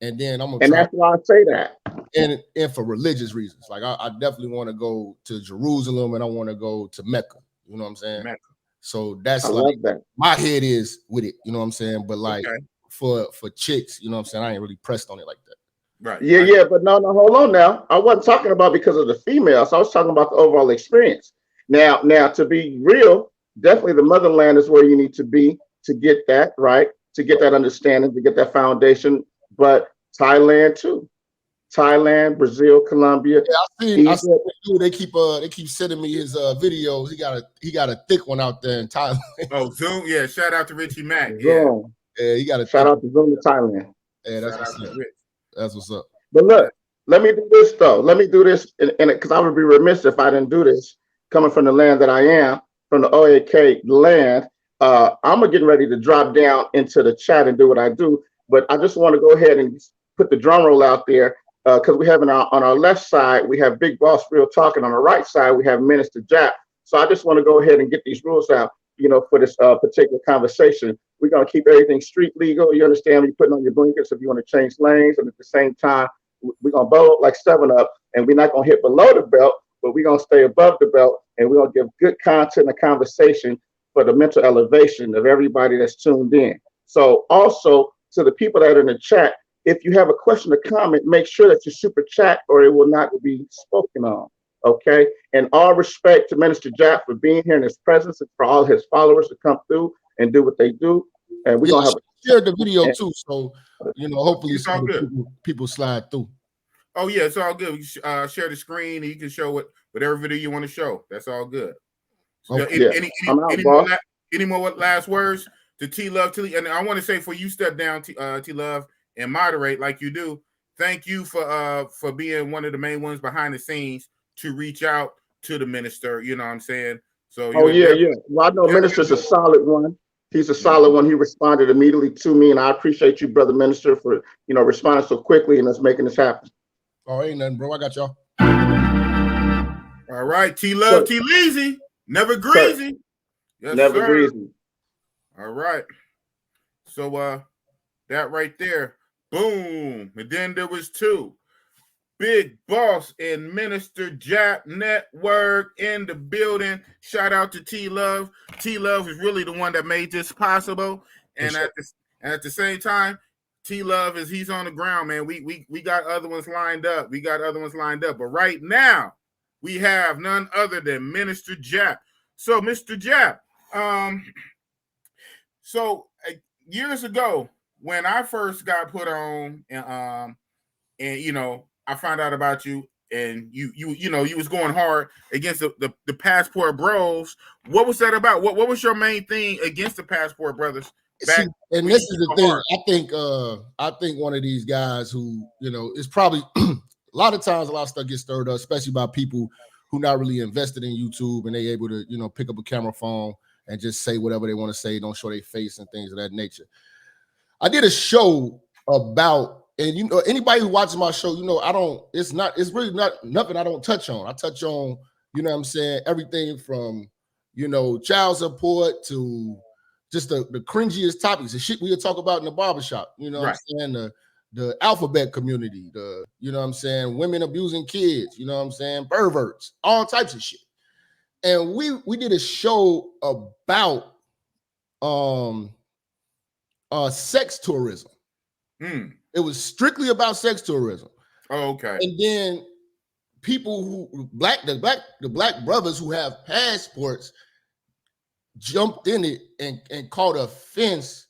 and then I'm gonna. And that's why I say that. And for religious reasons, like I definitely want to go to Jerusalem and I want to go to Mecca. You know what I'm saying? Mecca. So that's I like love that. my head is with it. You know what I'm saying? But like for chicks, you know what I'm saying? I ain't really pressed on it like that. Right. Yeah, but no, hold on now. I wasn't talking about because of the females. I was talking about the overall experience. Now, to be real, definitely the motherland is where you need to be to get that, right? To get that understanding, to get that foundation. But Thailand too. Thailand, Brazil, Colombia. Yeah, I see they keep sending me his videos. He got a thick one out there in Thailand. Oh, Zoom. Yeah, shout out to Richie Mack. Zoom. Yeah, he got a shout out to Zoom to Thailand. Yeah, that's what's up. But look, let me do this though. Let me do this, and because I would be remiss if I didn't do this. Coming from the land that I am, from the OAK land, I'm getting ready to drop down into the chat and do what I do. But I just want to go ahead and put the drum roll out there. Because we have on our left side, we have Big Boss Real Talk, and on the right side, we have Minister Jap. So I just want to go ahead and get these rules out, for this particular conversation. We're going to keep everything street legal. You understand? You're putting on your blinkers if you want to change lanes. And at the same time, we're going to blow like 7-Up, and we're not going to hit below the belt, but we're going to stay above the belt, and we're going to give good content and conversation for the mental elevation of everybody that's tuned in. So also, to the people that are in the chat, if you have a question or comment, make sure that you super chat or it will not be spoken on. Okay. And all respect to Minister Jack for being here in his presence and for all his followers to come through and do what they do. And we're gonna share the video too. So hopefully people slide through. Oh yeah, it's all good. You share the screen and you can show whatever video you want to show. That's all good. So any more last words to T-Love? And I want to say, for you step down, T-Love, and moderate like you do, thank you for being one of the main ones behind the scenes to reach out to the minister. You know what I'm saying? So yeah. Well, I know Minister's a solid one. He's a solid one. He responded immediately to me, and I appreciate you, brother minister, for responding so quickly and us making this happen. Oh, ain't nothing, bro. I got y'all. All right, T-Love, T-Leezy, never greasy. Yes, never greasy. All right. So that right there. Boom. And then there was 2. Big Boss and Minister Jap Network in the building. Shout out to T-Love. T-Love is really the one that made this possible. And at the same time, T-Love he's on the ground, man. We got other ones lined up. But right now, we have none other than Minister Jap. So, Mr. Jap, years ago, when I first got put on, and I found out about you, and you was going hard against the Passport Bros. What was that about? What was your main thing against the Passport Brothers? This is the thing. I think one of these guys who is probably a lot of times a lot of stuff gets stirred up, especially by people who not really invested in YouTube and they able to pick up a camera phone and just say whatever they want to say, don't show their face and things of that nature. I did a show about, and anybody who watches my show, it's really not nothing I don't touch on. I touch on, what I'm saying, everything from, child support to just the cringiest topics, the shit we'll talk about in the barbershop, what I'm saying, the alphabet community, what I'm saying, women abusing kids, what I'm saying, perverts, all types of shit. And we did a show about sex tourism. It was strictly about sex tourism. Oh, okay. And then people who the black brothers who have passports jumped in it and caught offense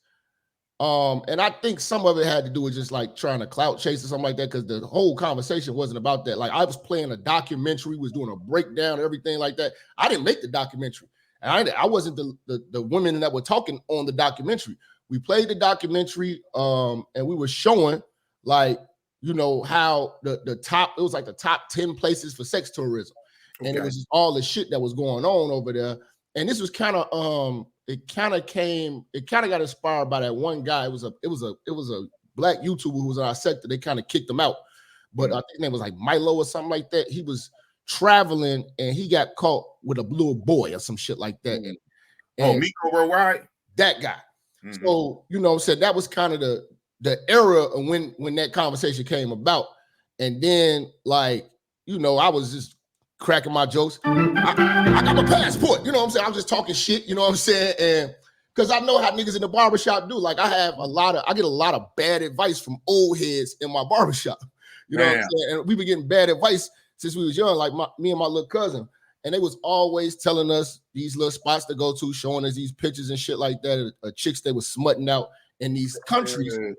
And I think some of it had to do with just like trying to clout chase or something like that, because the whole conversation wasn't about that. Like I was playing a documentary, was doing a breakdown, everything like that. I didn't make the documentary. And I wasn't the women that were talking on the documentary. We played the documentary, and we were showing like, you know, how the top, it was like the top 10 places for sex tourism. And it was just all the shit that was going on over there. And this was kind of it kind of got inspired by that one guy. It was a black YouTuber who was in our sector. They kind of kicked him out. But I think his name was like Milo or something like that. He was traveling and he got caught with a little boy or some shit like that. And Miko Worldwide? That guy. So, you know, said that was kind of the era of when that conversation came about. And then, like, you know, I was just cracking my jokes. I got my passport, you know what I'm saying? I'm just talking shit, you know what I'm saying? And because I know how niggas in the barbershop do. Like I get a lot of bad advice from old heads in my barbershop. You know what I'm saying? And we been getting bad advice since we was young, like me and my little cousin. And they was always telling us these little spots to go to, showing us these pictures and shit like that, chicks they was smutting out in these countries. And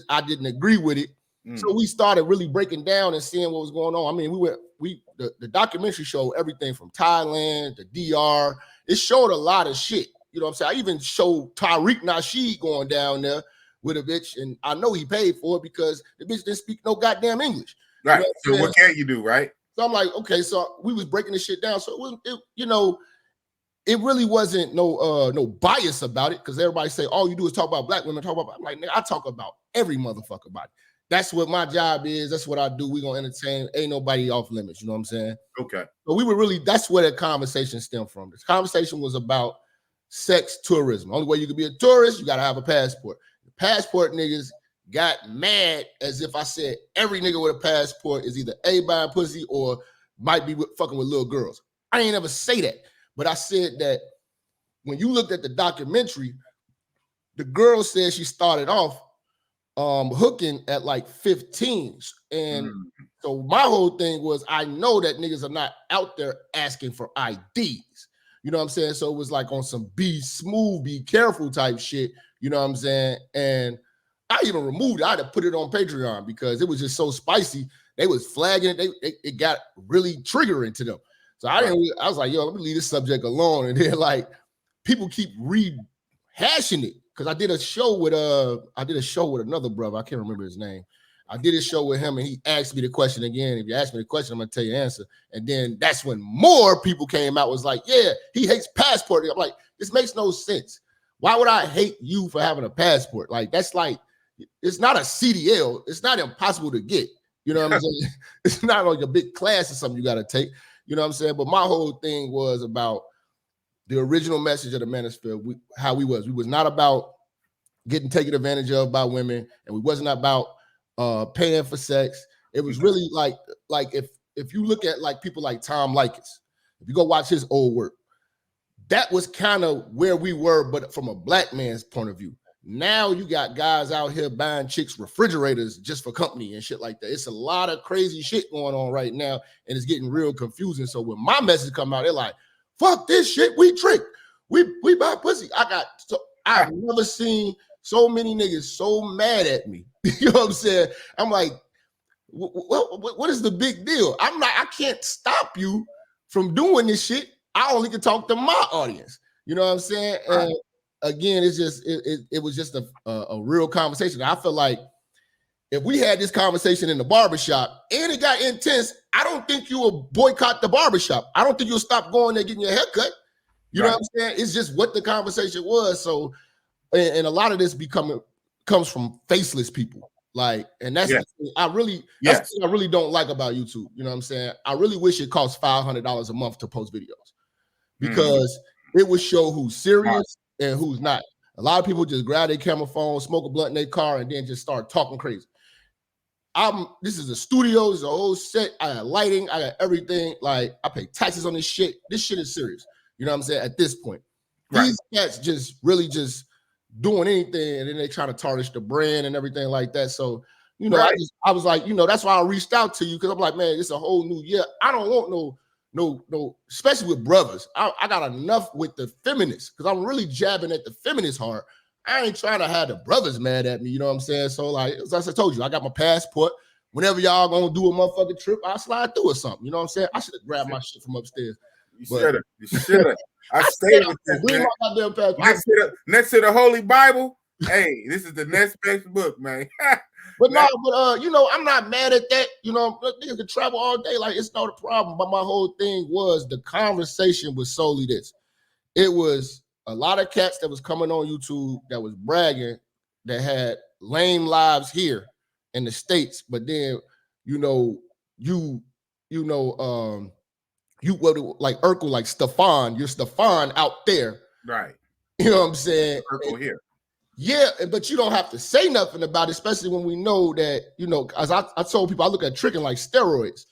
I didn't agree with it. So we started really breaking down and seeing what was going on. I mean, the documentary showed everything from Thailand to DR. It showed a lot of shit. You know what I'm saying? I even showed Tariq Nasheed going down there with a bitch, and I know he paid for it because the bitch didn't speak no goddamn English. Right. You know what can you do, right? So I'm like, okay, so we was breaking this shit down. So it really wasn't no bias about it, because everybody say all you do is talk about black women, I'm like, nigga, I talk about every motherfucker body. That's what my job is. That's what I do. We gonna entertain. Ain't nobody off limits. You know what I'm saying? Okay. So that's where the conversation stemmed from. This conversation was about sex tourism. Only way you can be a tourist, you gotta have a passport. The passport niggas got mad as if I said every nigga with a passport is either A, buying pussy or might be fucking with little girls. I ain't ever say that. But I said that when you looked at the documentary, the girl said she started off hooking at like 15. And so my whole thing was, I know that niggas are not out there asking for IDs. You know what I'm saying? So it was like on some be smooth, be careful type shit. You know what I'm saying? And I even removed it. I had to put it on Patreon because it was just so spicy. They was flagging it. It got really triggering to them. So I was like, yo, let me leave this subject alone. And then like people keep rehashing it. Cause I did a show with another brother. I can't remember his name. I did a show with him and he asked me the question again. If you ask me the question, I'm gonna tell you the answer. And then that's when more people came out, was like, yeah, he hates passport. I'm like, this makes no sense. Why would I hate you for having a passport? Like, that's like, it's not a CDL. It's not impossible to get. You know what I'm saying? It's not like a big class or something you got to take. You know what I'm saying? But my whole thing was about the original message of the Manosphere. We was not about getting taken advantage of by women, and we wasn't about paying for sex. It was really like if you look at like people like Tom Likens, if you go watch his old work, that was kind of where we were, but from a black man's point of view. Now you got guys out here buying chicks refrigerators just for company and shit like that. It's a lot of crazy shit going on right now, and it's getting real confusing. So when my message come out, they're like, fuck this shit, we trick. We buy pussy. I've never seen so many niggas so mad at me. You know what I'm saying? I'm like, what is the big deal? I can't stop you from doing this shit. I only can talk to my audience. You know what I'm saying? And again, it's just it was just a real conversation. I feel like if we had this conversation in the barbershop and it got intense, I don't think you will boycott the barbershop. I don't think you'll stop going there getting your hair cut. You know what I'm saying? It's just what the conversation was. So, and a lot of this comes from faceless people. Like, and that's the thing I really don't like about YouTube. You know what I'm saying? I really wish it cost $500 a month to post videos, because it would show who's serious and who's not. A lot of people just grab their camera phone, smoke a blunt in their car, and then just start talking crazy. This is a studio, it's a whole set. I got lighting, I got everything. Like, I pay taxes on this shit. This shit is serious. You know what I'm saying? At this point, these cats just really just doing anything, and then they trying to tarnish the brand and everything like that. So, you know, I was like, you know, that's why I reached out to you, because I'm like, man, it's a whole new year. I don't want no, especially with brothers. I got enough with the feminists, because I'm really jabbing at the feminists hard. I ain't trying to have the brothers mad at me, you know what I'm saying? So like, as I told you, I got my passport. Whenever y'all gonna do a motherfucking trip, I'll slide through or something. You know what I'm saying? I should have grabbed my shit from upstairs. You should have. You should have. I stayed with this, bring man. my goddamn passport. Next to the Holy Bible. Hey, this is the next best book, man. But no, but you know, I'm not mad at that. You know, niggas can travel all day, like it's not a problem. But my whole thing was the conversation was solely this. It was a lot of cats that was coming on YouTube that was bragging that had lame lives here in the States, but then you like Urkel, like Stefan, you're Stefan out there, right? You know what I'm saying? Urkel here. Yeah, but you don't have to say nothing about it, especially when we know that, you know, as I told people, I look at tricking like steroids.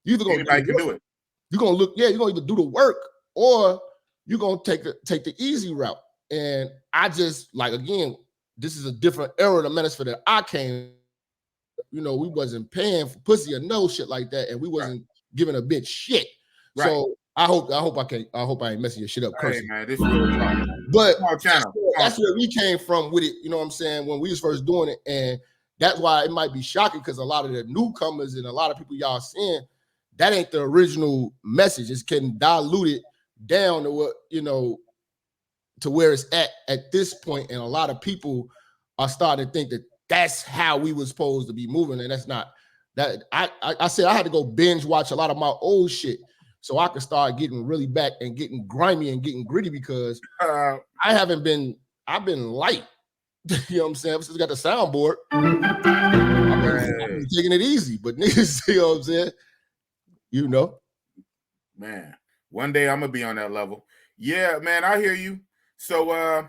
You either gonna anybody can do it. You're gonna you're gonna either do the work or you're gonna take the easy route. And I just like, again, this is a different era of the Manosphere that I came. You know, we wasn't paying for pussy or no shit like that, and we wasn't giving a bitch shit. Right. So I hope I ain't messing your shit up, cursing. Hey man, this is real talk. But that's where we came from with it, you know what I'm saying, when we was first doing it. And that's why it might be shocking, because a lot of the newcomers and a lot of people y'all seeing, that ain't the original message. It's getting diluted down to what, you know, to where it's at this point. And a lot of people are starting to think that that's how we was supposed to be moving. And that's not that. I said I had to go binge watch a lot of my old shit so I could start getting really back and getting grimy and getting gritty, because I've been light. You know what I'm saying? I've just got the soundboard. I've been taking it easy, but niggas, you know what I'm saying? You know, man, one day I'm gonna be on that level. Yeah, man, I hear you. So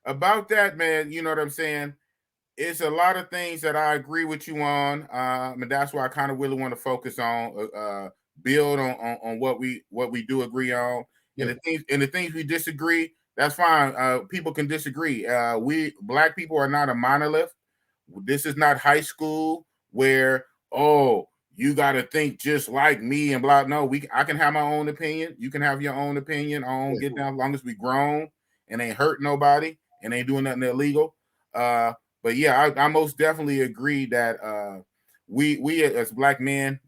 about that, man, you know what I'm saying? It's a lot of things that I agree with you on. And that's why I kind of really want to focus on build on what we do agree on. Yeah. And the things we disagree, that's fine. People can disagree. We Black people are not a monolith. This is not high school where, oh, you got to think just like me and blah. No, I can have my own opinion. You can have your own opinion on get down, as long as we grown and ain't hurt nobody and ain't doing nothing illegal. But yeah, I most definitely agree that we as Black men,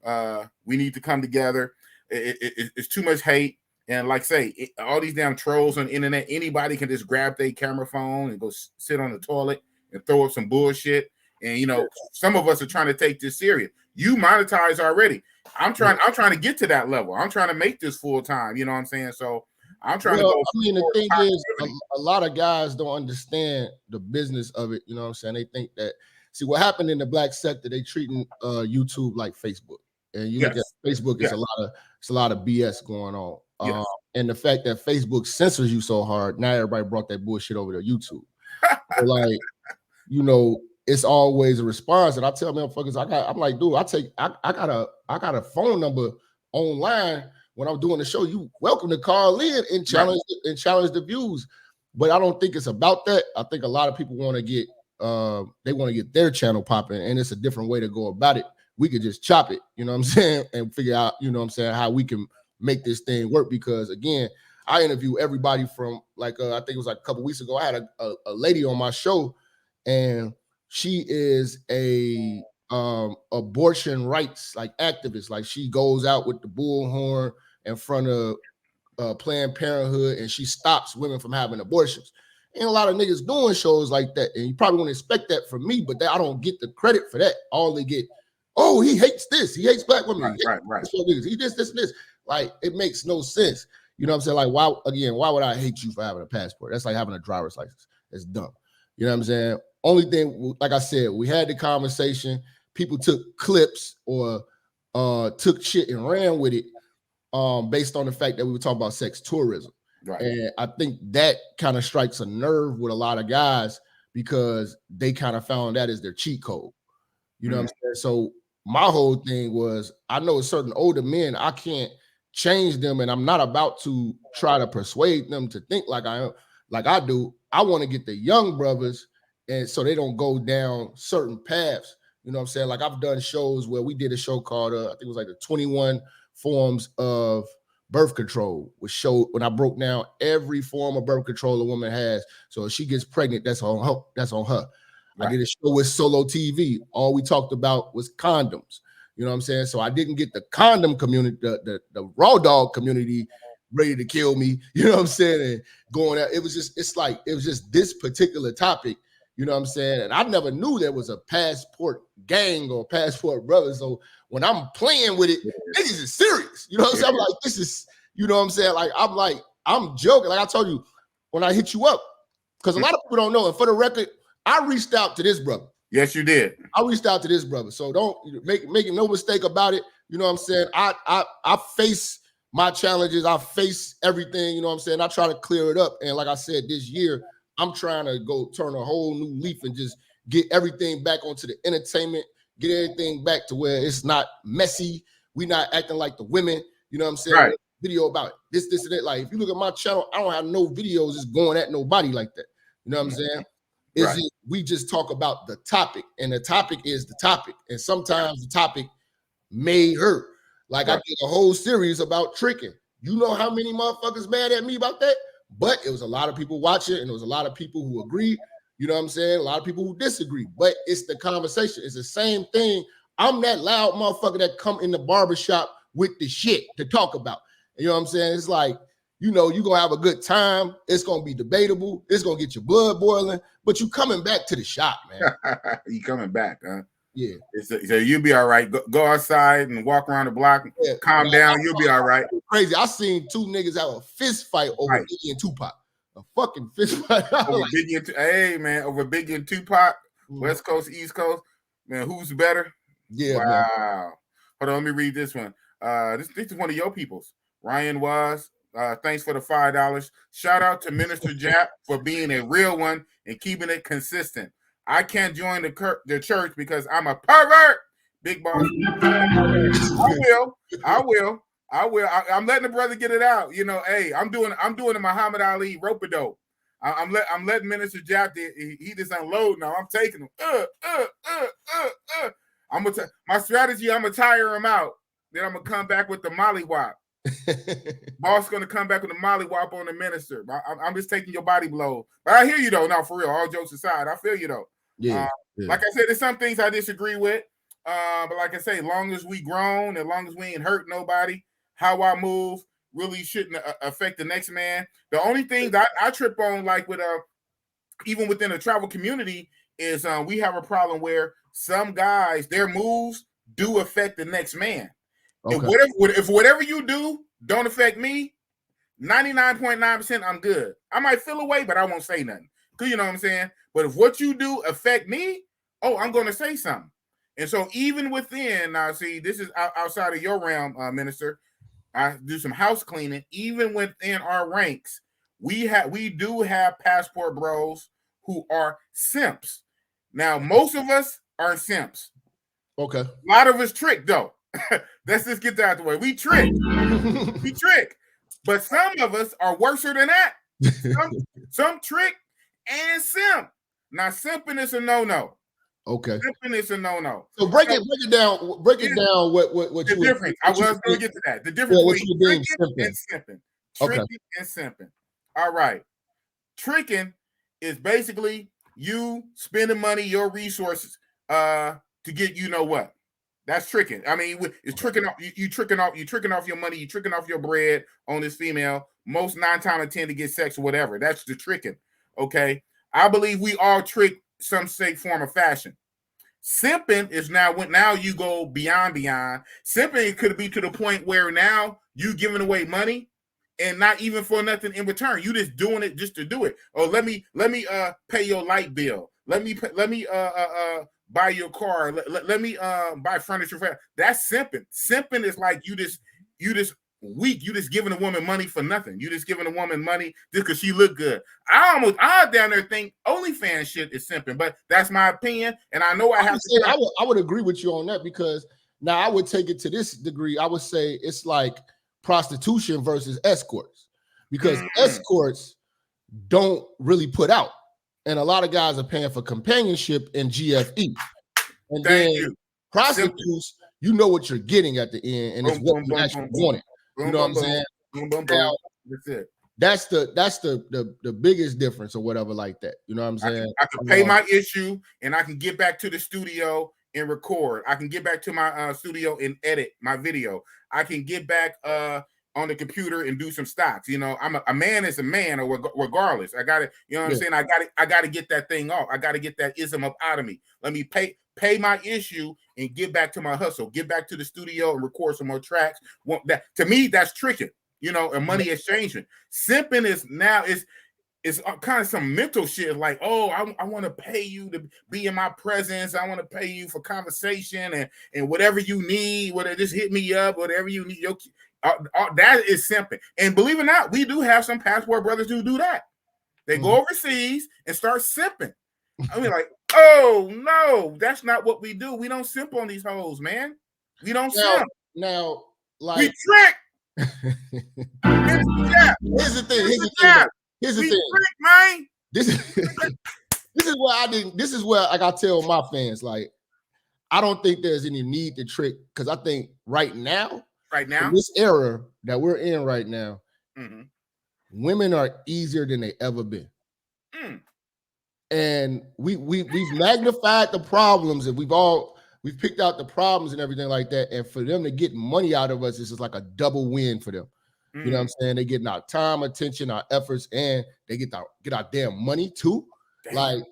we need to come together. It's too much hate. And like say, all these damn trolls on the internet, anybody can just grab their camera phone and go sit on the toilet and throw up some bullshit. And you know, some of us are trying to take this serious. You monetize already. I'm trying to get to that level. I'm trying to make this full time. You know what I'm saying? So I'm trying to go. I mean, the thing is, a lot of guys don't understand the business of it. You know what I'm saying? They think that, see, what happened in the Black sector, they treating YouTube like Facebook. And you look at Facebook, it's a lot of BS going on. And the fact that Facebook censors you so hard, now everybody brought that bullshit over to YouTube. So like, you know, it's always a response. And I tell motherfuckers, I'm like, dude, I got a phone number online when I'm doing the show. You welcome to call in and challenge the views. But I don't think it's about that. I think a lot of people want to get their channel popping, and it's a different way to go about it. We could just chop it, you know what I'm saying, and figure out, you know what I'm saying, how we can make this thing work. Because again, I interview everybody from like I think it was like a couple weeks ago. I had a lady on my show, and she is a abortion rights like activist. Like she goes out with the bullhorn in front of Planned Parenthood, and she stops women from having abortions. And a lot of niggas doing shows like that, and you probably wouldn't expect that from me, but I don't get the credit for that. All they get, oh, he hates this, he hates Black women, right. He this and this. Like, it makes no sense. You know what I'm saying? Like, why would I hate you for having a passport? That's like having a driver's license. It's dumb. You know what I'm saying? Only thing, like I said, we had the conversation. People took clips or took shit and ran with it based on the fact that we were talking about sex tourism. Right. And I think that kind of strikes a nerve with a lot of guys, because they kind of found that as their cheat code. You know what I'm saying? So my whole thing was, I know certain older men, I can't change them, and I'm not about to try to persuade them to think like I do. I want to get the young brothers, and so they don't go down certain paths. You know what I'm saying? Like, I've done shows where we did a show called I think it was like the 21 forms of birth control was showed when I broke down every form of birth control a woman has. So if she gets pregnant, that's on her. That's on her. Right. I did a show with Solo TV. All we talked about was condoms. You know what I'm saying? So I didn't get the condom community, the raw dog community ready to kill me. You know what I'm saying? And going out, it was just this particular topic. You know what I'm saying? And I never knew there was a passport gang or passport brother. So when I'm playing with it, niggas is serious. You know what I'm saying? I'm like, this is, you know what I'm saying? I'm joking. Like I told you when I hit you up, because a lot of people don't know. And for the record, I reached out to this brother. Yes, you did. I reached out to this brother. So don't make no mistake about it. You know what I'm saying? I face my challenges. I face everything. You know what I'm saying? I try to clear it up. And like I said, this year, I'm trying to go turn a whole new leaf and just get everything back onto the entertainment, get everything back to where it's not messy. We not acting like the women. You know what I'm saying? Right. Video about this, and that. Like, if you look at my channel, I don't have no videos just going at nobody like that. You know what I'm saying? Right. We just talk about the topic, and the topic is the topic. And sometimes the topic may hurt. Like right. I did a whole series about tricking. You know how many motherfuckers mad at me about that? But it was a lot of people watching, and there was a lot of people who agree. You know what I'm saying? A lot of people who disagree. But it's the conversation. It's the same thing. I'm that loud motherfucker that come in the barbershop with the shit to talk about. You know what I'm saying? It's like, you know, you're going to have a good time. It's going to be debatable. It's going to get your blood boiling. But you coming back to the shop, man. You coming back, huh? Yeah. So you'll be all right. Go outside and walk around the block. Yeah. Calm down. You'll be all right. Crazy. I seen two niggas have a fist fight over Biggie and Tupac. A fucking fist fight. Over like, Biggie and hey, man, over Biggie and Tupac, West Coast, East Coast. Man, who's better? Yeah. Wow. Man. Hold on, let me read this one. This is one of your peoples. Ryan was. Thanks for the $5. Shout out to Minister Jap for being a real one and keeping it consistent. I can't join the church because I'm a pervert. Big boss. I will. I'm letting the brother get it out. You know, hey, I'm doing the Muhammad Ali rope-a-dope. I'm letting Minister Jap. He just unload now. I'm taking him. My strategy. I'm gonna tire him out. Then I'm gonna come back with the mollywop. Boss gonna come back with a mollywop on the minister. I'm just taking your body blow. But I hear you though. No, for real. All jokes aside, I feel you though. Yeah. Like I said, there's some things I disagree with. But like I say, as long as we grown, as long as we ain't hurt nobody, how I move really shouldn't affect the next man. The only thing that I trip on, like with even within the travel community, is we have a problem where some guys, their moves do affect the next man. Okay. If whatever you do don't affect me, 99.9% I'm good. I might feel away, but I won't say nothing. Cause you know what I'm saying? But if what you do affect me, I'm going to say something. And so even within, now see, this is outside of your realm, Minister. I do some house cleaning. Even within our ranks, we do have passport bros who are simps. Now, most of us are simps. Okay. A lot of us trick though. Let's just get that out of the way. We trick. We trick. But some of us are worse than that. Some trick and simp. Now, simping is a no-no. Okay. Simping is a no-no. So break it down. Break it down. What the difference? I was going to get to that. The difference between tricking and simping. Tricking and simping. All right. Tricking is basically you spending money, your resources, to get you know what. That's tricking. I mean, it's tricking off. You tricking off your money. You tricking off your bread on this female. Most 9 times out of 10 to get sex or whatever. That's the tricking. Okay. I believe we all trick some shape, form, or fashion. Simping is now you go beyond. Simping could be to the point where now you giving away money and not even for nothing in return. You just doing it just to do it. Oh, let me pay your light bill. Let me buy your car. Let me buy furniture for that's simping. Simping is like you just weak. You just giving a woman money for nothing. You just giving a woman money just because she look good. I down there think OnlyFans shit is simping, but that's my opinion. And I know I would agree with you on that because now I would take it to this degree. I would say it's like prostitution versus escorts because escorts don't really put out. And a lot of guys are paying for companionship and GFE. And then prostitutes, you know what you're getting at the end, and it's what you actually wanted. You know what I'm saying? Boom, boom, Now, boom. That's it. That's the biggest difference or whatever like that. You know what I'm saying? I can pay my issue and I can get back to the studio and record. I can get back to my studio and edit my video. I can get back on the computer and do some stocks. You know, a man is a man, or regardless. I got to, you know what I'm saying? I got to get that thing off. I got to get that ism up out of me. Let me pay my issue and get back to my hustle. Get back to the studio and record some more tracks. To me, that's tricking. You know, and money exchanging. Simping is now is kind of some mental shit. Like, oh, I want to pay you to be in my presence. I want to pay you for conversation and whatever you need. Whatever, just hit me up. Whatever you need. That is simping. And believe it or not, we do have some passport brothers who do that. They go overseas and start simping. I mean, like, oh no, that's not what we do. We don't simp on these hoes, man. We don't simp. Now, like we trick. Here's the thing. Here's the thing. Trick, man. This is where like I tell my fans, like, I don't think there's any need to trick, because I think right now, in this era that we're in right now, women are easier than they ever been. And we've magnified the problems, and we've picked out the problems and everything like that. And for them to get money out of us, this is like a double win for them. You know what I'm saying? They getting our time, attention, our efforts, and they get our damn money too. Damn. Like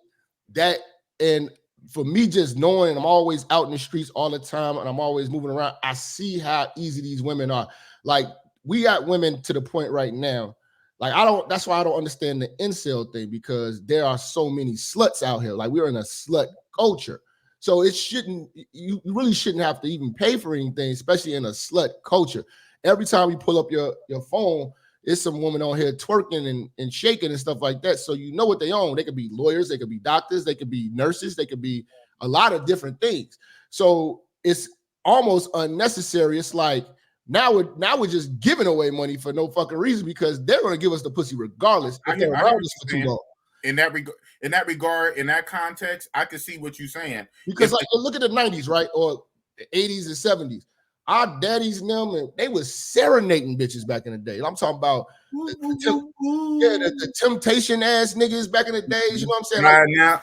that. And for me, just knowing, and I'm always out in the streets all the time, and I'm always moving around, I see how easy these women are. Like, we got women to the point right now. Like, that's why I don't understand the incel thing, because there are so many sluts out here. Like, we're in a slut culture. So you really shouldn't have to even pay for anything, especially in a slut culture. Every time you pull up your phone, there's some woman on here twerking and shaking and stuff like that. So you know what they own. They could be lawyers, they could be doctors, they could be nurses, they could be a lot of different things. So it's almost unnecessary. It's like now we're just giving away money for no fucking reason, because they're going to give us the pussy regardless if they're around us for too long. In that regard, in that context, I can see what you're saying. Because like, look at the 90s, right? Or the 80s and 70s. Our daddies and them, they was serenading bitches back in the day. I'm talking about the temptation ass niggas back in the days. You know what I'm saying? Like, now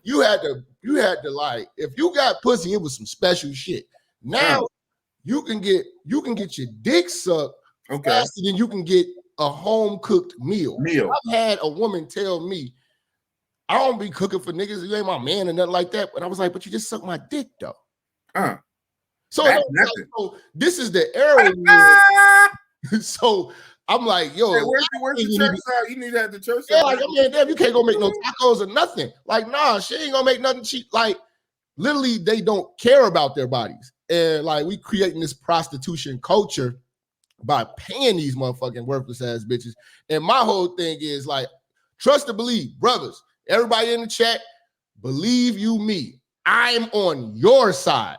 you had to like, if you got pussy, it was some special shit. Now you can get your dick sucked faster than you can get a home cooked meal. I've had a woman tell me, I don't be cooking for niggas. You ain't my man and nothing like that. But I was like, but you just suck my dick though. So this is the era. So I'm like, yo, where's the church out? You need to have the church. Yeah, like, I mean, damn, you can't go make no tacos or nothing. Like, nah, she ain't gonna make nothing cheap. Like, literally, they don't care about their bodies. And like, we creating this prostitution culture by paying these motherfucking worthless ass bitches. And my whole thing is like, trust and believe, brothers. Everybody in the chat, believe you me, I'm on your side.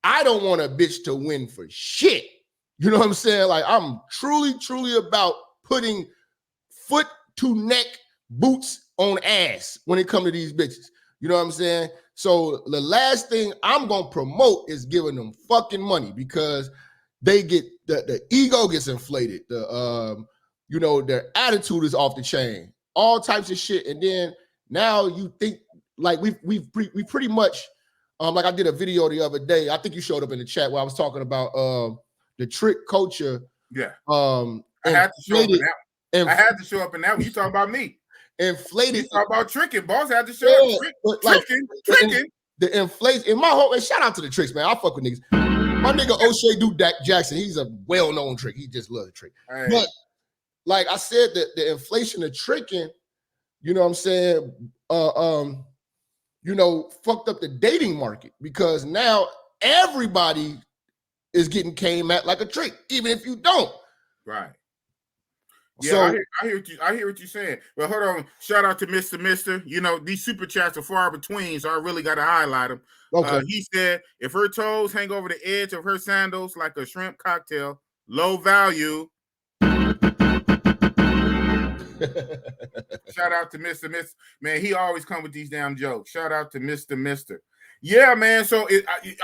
I don't want a bitch to win for shit. You know what I'm saying? Like, I'm truly, truly about putting foot to neck boots on ass when it comes to these bitches. You know what I'm saying? So the last thing I'm going to promote is giving them fucking money, because they get the ego gets inflated. Their attitude is off the chain, all types of shit. And then now you think like we pretty much, like I did a video the other day. I think you showed up in the chat where I was talking about the trick culture. Yeah. I had to show up in that. I had to show up in that one. You talking about me? Inflated. You talk about tricking, boss. I had to show up. Tricking. The inflation in my whole. And shout out to the tricks, man. I fuck with niggas. My nigga O'Shea Jackson. He's a well-known trick. He just loves a trick. Hey. But like I said, the inflation of tricking, you know what I'm saying? Fucked up the dating market, because now everybody is getting came at like a trick, even if you don't. Right. Yeah, so, I hear what you're saying. Well, hold on. Shout out to Mr. You know, these super chats are far between, so I really got to highlight them. Okay. He said, if her toes hang over the edge of her sandals like a shrimp cocktail, low value. Shout out to Mr. Man, he always come with these damn jokes. Shout out to Mr. Yeah, man. So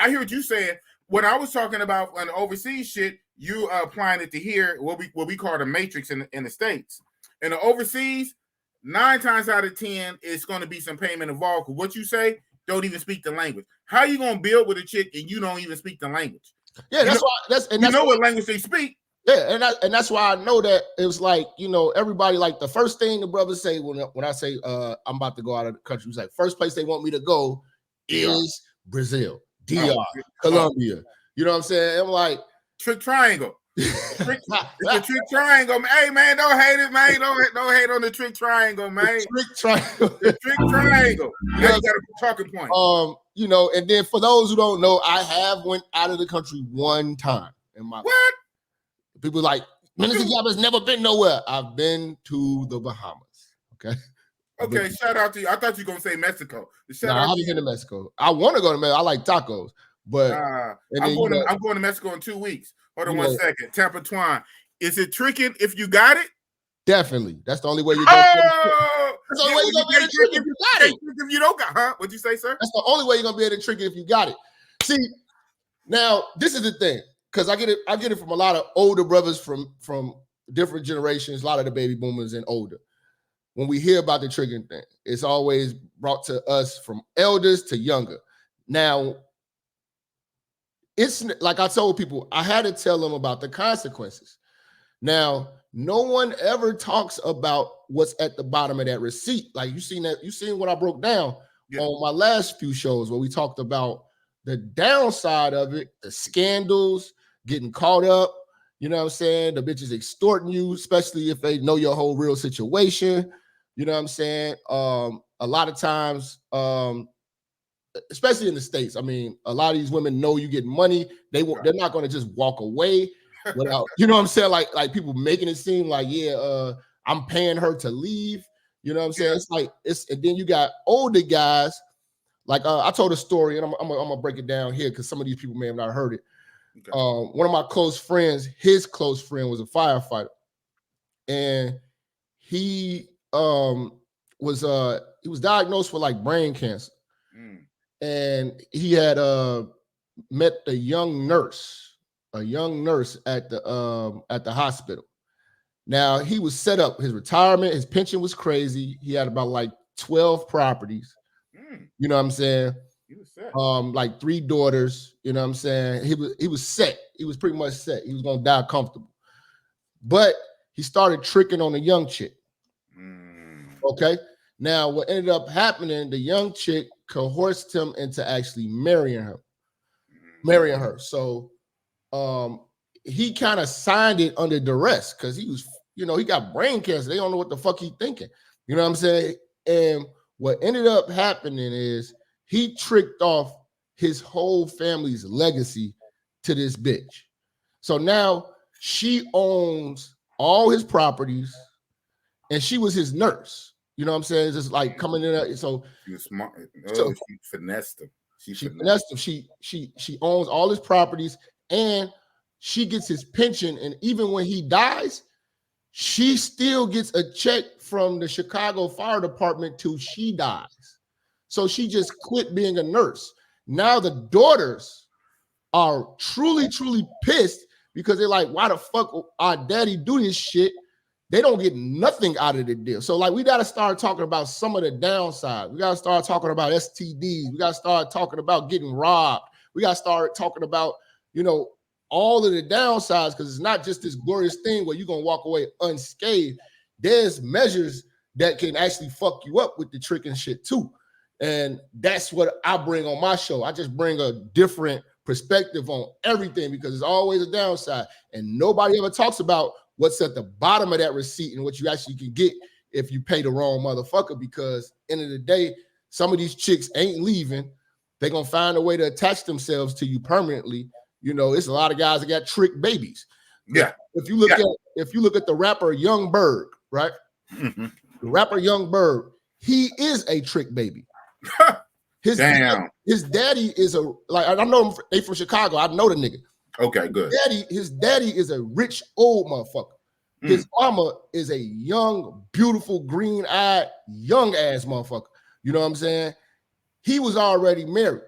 I hear what you saying. When I was talking about an overseas shit, you are applying it to here, what we call the matrix in the States. In the overseas, 9 times out of 10, it's going to be some payment involved. Because what you say, don't even speak the language. How are you going to build with a chick and you don't even speak the language? Yeah, that's what language they speak. Yeah, and that's why I know that it was like, everybody, like the first thing the brothers say when I say I'm about to go out of the country, it's like first place they want me to go is Brazil, DR, Colombia. You know what I'm saying? I'm like, trick triangle. It's a trick triangle. Hey man, don't hate it, man. Don't hate on the trick triangle, man. The trick triangle. Now you got a talking point. And then for those who don't know, I have went out of the country one time in my life. People like, Minister Job has never been nowhere. I've been to the Bahamas. Okay. Shout out to you. I thought you were gonna say Mexico. I haven't been to Mexico. I want to go to Mexico. I like tacos, but I'm going to Mexico in 2 weeks. Hold on 1 second. Tampa Twine. Is it tricking if you got it? Definitely. That's the only way you're going to That's the only way you're going to be able to trick it if you got it. If you don't got, What'd you say, sir? That's the only way you're going to be able to trick it if you got it. See, now this is the thing, because I get it from a lot of older brothers from different generations, a lot of the baby boomers and older. When we hear about the tricking thing, it's always brought to us from elders to younger. Now, it's like I told people, I had to tell them about the consequences. Now, no one ever talks about what's at the bottom of that receipt. Like you seen what I broke down on my last few shows where we talked about the downside of it, the scandals, getting caught up, you know what I'm saying? The bitches extorting you, especially if they know your whole real situation. You know what I'm saying? A lot of times, especially in the States, I mean, a lot of these women know you get money. They're not going to just walk away without, you know what I'm saying? Like people making it seem like, I'm paying her to leave. You know what I'm saying? It's like, and then you got older guys. Like I told a story, and I'm gonna break it down here because some of these people may have not heard it. Okay. One of my close friends, his close friend was a firefighter, and he was diagnosed with like brain cancer. And he had met a young nurse at the hospital. Now he was set up, his retirement, his pension was crazy. He had about like 12 properties. You know what I'm saying? He was set. Like 3 daughters, you know what I'm saying? He was set. He was pretty much set. He was gonna die comfortable. But he started tricking on a young chick. Okay. Now, what ended up happening, the young chick coerced him into actually marrying her. So he kind of signed it under duress because he was, he got brain cancer. They don't know what the fuck he's thinking. You know what I'm saying? And what ended up happening is he tricked off his whole family's legacy to this bitch. So now she owns all his properties and she was his nurse. You know what I'm saying? It's just like coming in. So she was smart. She finessed him. She finessed him. She owns all his properties and she gets his pension. And even when he dies, she still gets a check from the Chicago Fire Department till she dies. So she just quit being a nurse. Now the daughters are truly, truly pissed because they're like, why the fuck our daddy do this shit? They don't get nothing out of the deal. So like we got to start talking about some of the downside. We got to start talking about STDs. We got to start talking about getting robbed. We got to start talking about, all of the downsides, because it's not just this glorious thing where you're going to walk away unscathed. There's measures that can actually fuck you up with the trick and shit too. And that's what I bring on my show. I just bring a different perspective on everything because there's always a downside. And nobody ever talks about what's at the bottom of that receipt and what you actually can get if you pay the wrong motherfucker, because end of the day, some of these chicks ain't leaving. They're going to find a way to attach themselves to you permanently. It's a lot of guys that got trick babies. Yeah. If you look at the rapper Young Berg, right? The rapper Young Berg, he is a trick baby. His daddy is I know him, they from Chicago. I know the nigga. Okay, good. His daddy is a rich old motherfucker. His mama is a young, beautiful, green-eyed, young-ass motherfucker. You know what I'm saying? He was already married.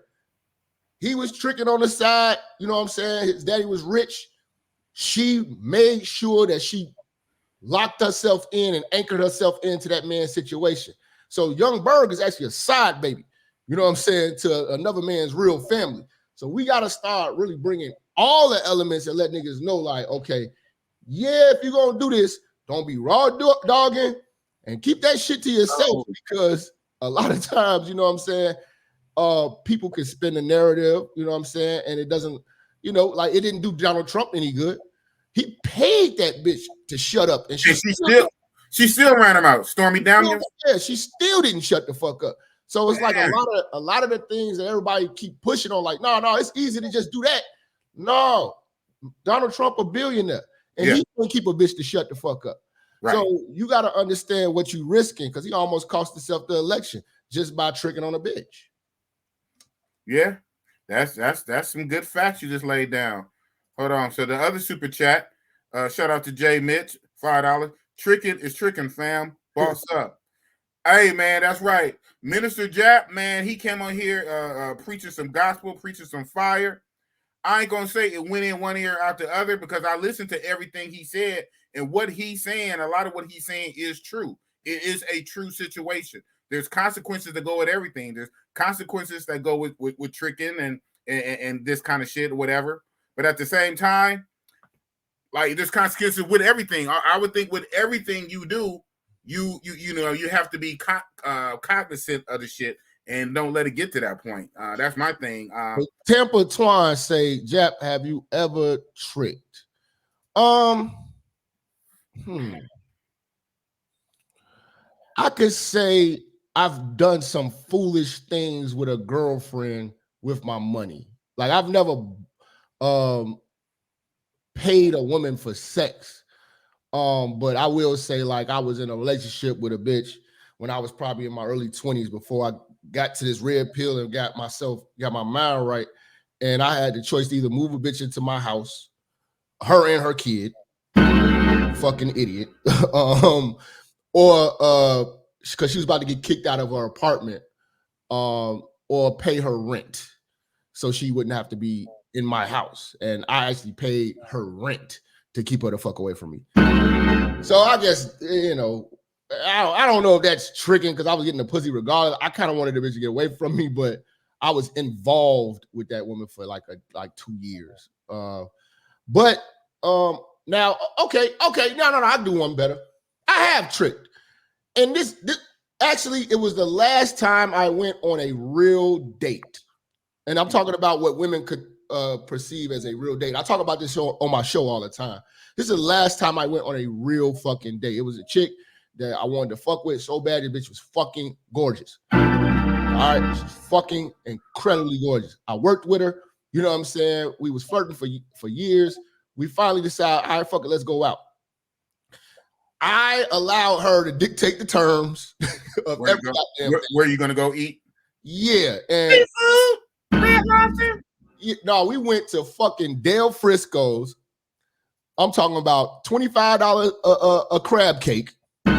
He was tricking on the side. You know what I'm saying? His daddy was rich. she made sure that she locked herself in and anchored herself into that man's situation. So Young Berg is actually a side baby, you know what I'm saying, to another man's real family. So we got to start really bringing all the elements and let niggas know, like, okay, yeah, if you're going to do this, don't be raw dogging and keep that shit to yourself, because a lot of times, you know what I'm saying, people can spin the narrative, you know what I'm saying, and it doesn't, you know, like it didn't do Donald Trump any good. He paid that bitch to shut up, and she still ran him out. Stormy Daniels. Yeah, she still didn't shut the fuck up. So it's like a lot of the things that everybody keep pushing on, like, no, it's easy to just do that. No, Donald Trump a billionaire, and he can keep a bitch to shut the fuck up. Right. So you got to understand what you're risking, because he almost cost himself the election just by tricking on a bitch. Yeah, that's some good facts you just laid down. Hold on. So the other super chat, shout out to Jay Mitch, $5. Tricking is tricking, fam. Boss up. Hey, man, that's right. Minister Jap, man, he came on here preaching some gospel, preaching some fire. I ain't gonna say it went in one ear out the other, because I listened to everything he said, and what he's saying, a lot of what he's saying is true. It is a true situation. There's consequences that go with everything. There's consequences that go with tricking and this kind of shit or whatever. But at the same time, like, there's consequences with everything. I would think with everything you do, you know, you have to be cognizant of the shit and don't let it get to that point. That's my thing. Tampa Twine say, Jap, have you ever tricked? I could say I've done some foolish things with a girlfriend with my money. Like, I've never paid a woman for sex. But I will say, like, I was in a relationship with a bitch when I was probably in my early 20s before I got to this red pill and got my mind right. And I had the choice to either move a bitch into my house, her and her kid, fucking idiot, or because she was about to get kicked out of her apartment, or pay her rent so she wouldn't have to be in my house. And I actually paid her rent to keep her the fuck away from me. So I guess, you know, I don't know if that's tricking, because I was getting the pussy regardless. I kind of wanted the bitch to get away from me, but I was involved with that woman for like 2 years. But now, okay, no, I do one better. I have tricked, and this actually, it was the last time I went on a real date, and I'm talking about what women could perceive as a real date. I talk about this on my show all the time. This is the last time I went on a real fucking date. It was a chick that I wanted to fuck with so bad. The bitch was fucking gorgeous. All right, she's fucking incredibly gorgeous. I worked with her. You know what I'm saying? We was flirting for years. We finally decided, all right, fuck it, let's go out. I allowed her to dictate the terms of where are you gonna go eat? Yeah, and no, we went to fucking Del Frisco's. I'm talking about $25 a crab cake. You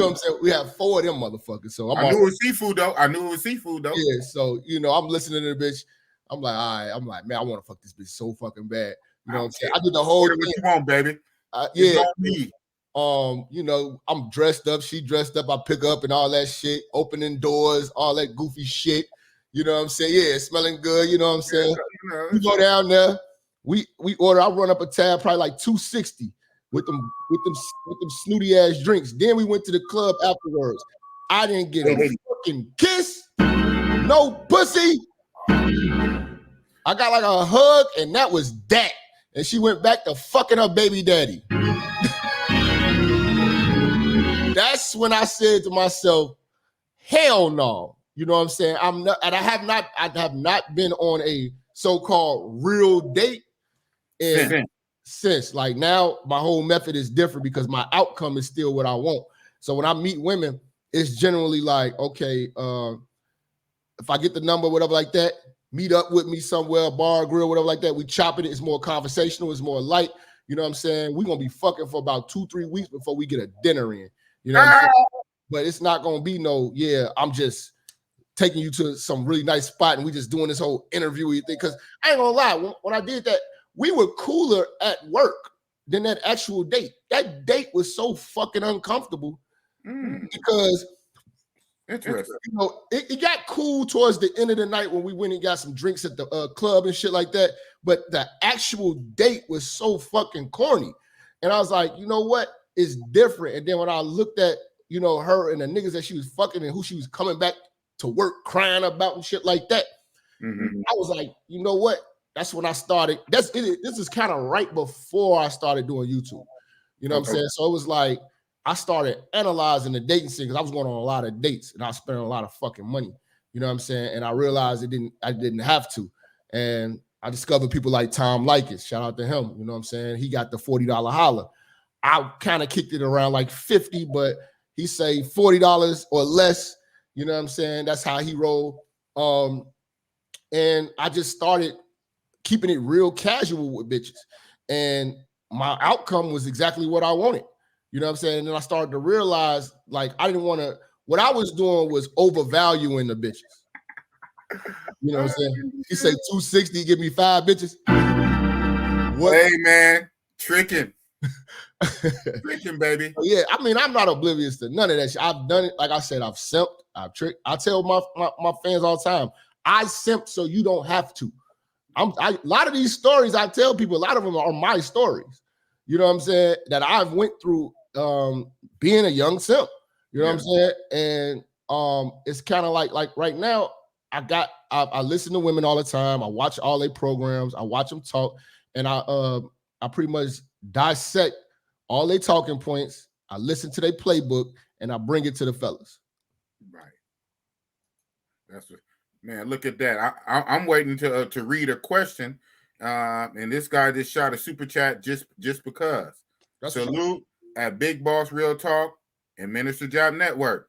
know what I'm saying? We have 4 of them motherfuckers. So I knew it was seafood though. Yeah, so you know, I'm listening to the bitch. I'm like, all right. I'm like, man, I want to fuck this bitch so fucking bad. You know what I'm saying? I did the whole thing. What you want, baby? Yeah. You know, I'm dressed up. She dressed up. I pick up and all that shit. Opening doors, all that goofy shit. You know what I'm saying? Yeah, smelling good. You know what I'm saying? Yeah, we go down there. We order. I run up a tab, probably like $260 with them snooty ass drinks. Then we went to the club afterwards. I didn't get a fucking kiss, no pussy. I got like a hug, and that was that. And she went back to fucking her baby daddy. That's when I said to myself, hell no. You know what I'm saying? I have not been on a so-called real date since. Like, now my whole method is different because my outcome is still what I want. So when I meet women, it's generally like, okay, if I get the number, whatever like that, meet up with me somewhere, bar, grill, whatever like that. We chop it. It's more conversational. It's more light. You know what I'm saying? We're going to be fucking for about 2-3 weeks before we get a dinner in. You know what I'm saying? But it's not going to be no, yeah, I'm just taking you to some really nice spot and we just doing this whole interview thing. Because I ain't going to lie, when I did that we were cooler at work than that actual date. That date was so fucking uncomfortable because Interesting. you know it got cool towards the end of the night when we went and got some drinks at the club and shit like that. But the actual date was so fucking corny, and I was like, you know what? It's different. And then when I looked at her and the niggas that she was fucking and who she was coming back to work crying about and shit like that, I was like, you know what? That's when I started. This is kind of right before I started doing YouTube. You know what I'm saying? So it was like I started analyzing the dating scene because I was going on a lot of dates and I was spending a lot of fucking money. You know what I'm saying? And I realized I didn't have to. And I discovered people like Tom Likas. Shout out to him. You know what I'm saying? He got the $40 holler. I kind of kicked it around like 50, but he say $40 or less. You know what I'm saying? That's how he rolled. And I just started keeping it real casual with bitches. And my outcome was exactly what I wanted. You know what I'm saying? And then I started to realize, like, I didn't want to, what I was doing was overvaluing the bitches. You know what I'm saying? He said 260, give me 5 bitches. What? Hey, man, tricking. Tricking, baby. Yeah, I mean, I'm not oblivious to none of that shit. I've done it. Like I said, I've simped, I've tricked. I tell my fans all the time, I simp so you don't have to. A lot of these stories I tell people, a lot of them are my stories. You know what I'm saying? That I've went through being a young simp. You know what I'm saying? And it's kind of like right now, I listen to women all the time. I watch all their programs. I watch them talk, and I pretty much dissect all their talking points. I listen to their playbook, and I bring it to the fellas. Right. That's what. Man, look at that. I'm waiting to read a question. And this guy just shot a super chat just because. That's salute at Big Boss Real Talk and Minister Job Network.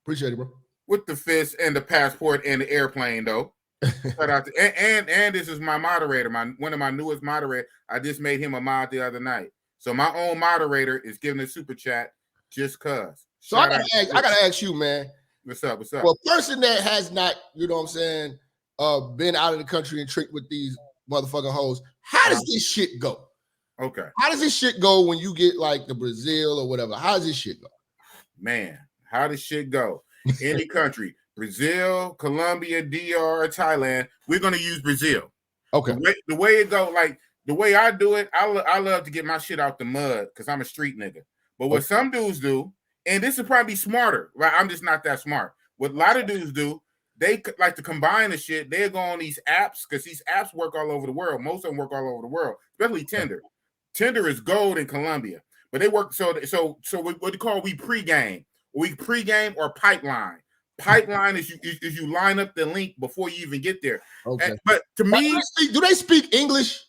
Appreciate it, bro. With the fist and the passport and the airplane, though. Shout out to, and this is my moderator, one of my newest moderators. I just made him a mod the other night. So my own moderator is giving a super chat just cause. So I gotta ask you, man. What's up? Well, a person that has not, you know what I'm saying, been out of the country and tricked with these motherfucking hoes, how does this shit go? Okay. How does this shit go when you get like the Brazil or whatever? How does this shit go? Man, how does shit go? Any country, Brazil, Colombia, DR, Thailand, we're going to use Brazil. Okay. The way it go, like the way I do it, I love to get my shit out the mud because I'm a street nigga. But what some dudes do, and this is probably smarter, right? I'm just not that smart. What a lot of dudes do, they like to combine the shit. They go on these apps because these apps work all over the world. Most of them work all over the world, especially Tinder. Tinder is gold in Colombia, but they work what they call we pregame. We pregame or pipeline. Pipeline is you line up the link before you even get there. Okay. But to me, do they speak English?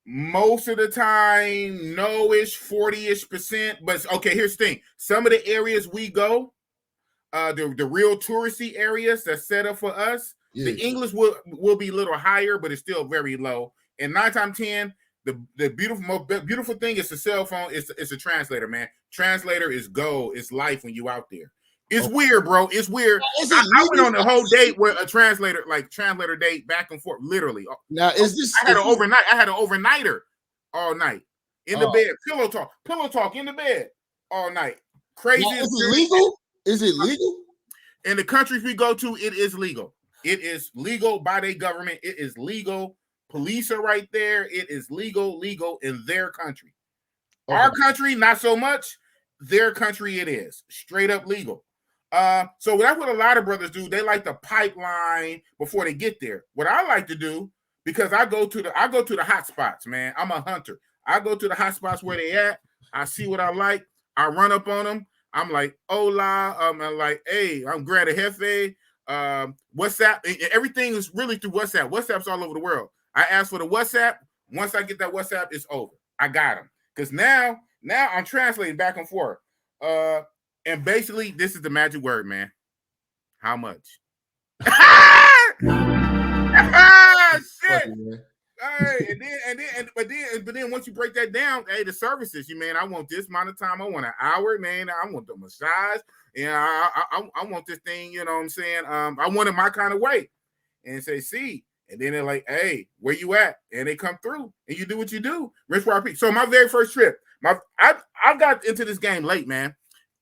Most of the time, no-ish, 40-ish%. But okay, here's the thing. Some of the areas we go, the real touristy areas that's set up for us, the English will be a little higher, but it's still very low. And 9 times 10, the beautiful thing is the cell phone. It's a translator, man. Translator is gold. It's life when you out there. It's weird, bro. It's weird. I went on a whole date with a translator date back and forth, literally. Now, is this? I had an overnighter all night in the bed. Pillow talk in the bed all night. Crazy. Now, is it legal? Is it legal? In the countries we go to, it is legal. It is legal by their government. It is legal. Police are right there. It is legal in their country. Okay. Our country, not so much. Their country, it is straight up legal. So that's what a lot of brothers do. They like the pipeline before they get there. What I like to do, because I go to the hot spots, man. I'm a hunter. I go to the hot spots where they at. I see what I like. I run up on them. I'm like, hola. I'm like, hey, I'm Greta Jefe. WhatsApp. Everything is really through WhatsApp. WhatsApp's all over the world. I ask for the WhatsApp. Once I get that WhatsApp, it's over. I got them. Because now I'm translating back and forth. And basically, this is the magic word, man. How much? Shit. Hey, but then once you break that down, hey, the services, I want this amount of time. I want an hour, man. I want the massage, and I want this thing. You know what I'm saying? I want it my kind of way. And say, see, And then they're like, hey, where you at? And they come through and you do what you do. Rich RP. So my very first trip, I got into this game late, man.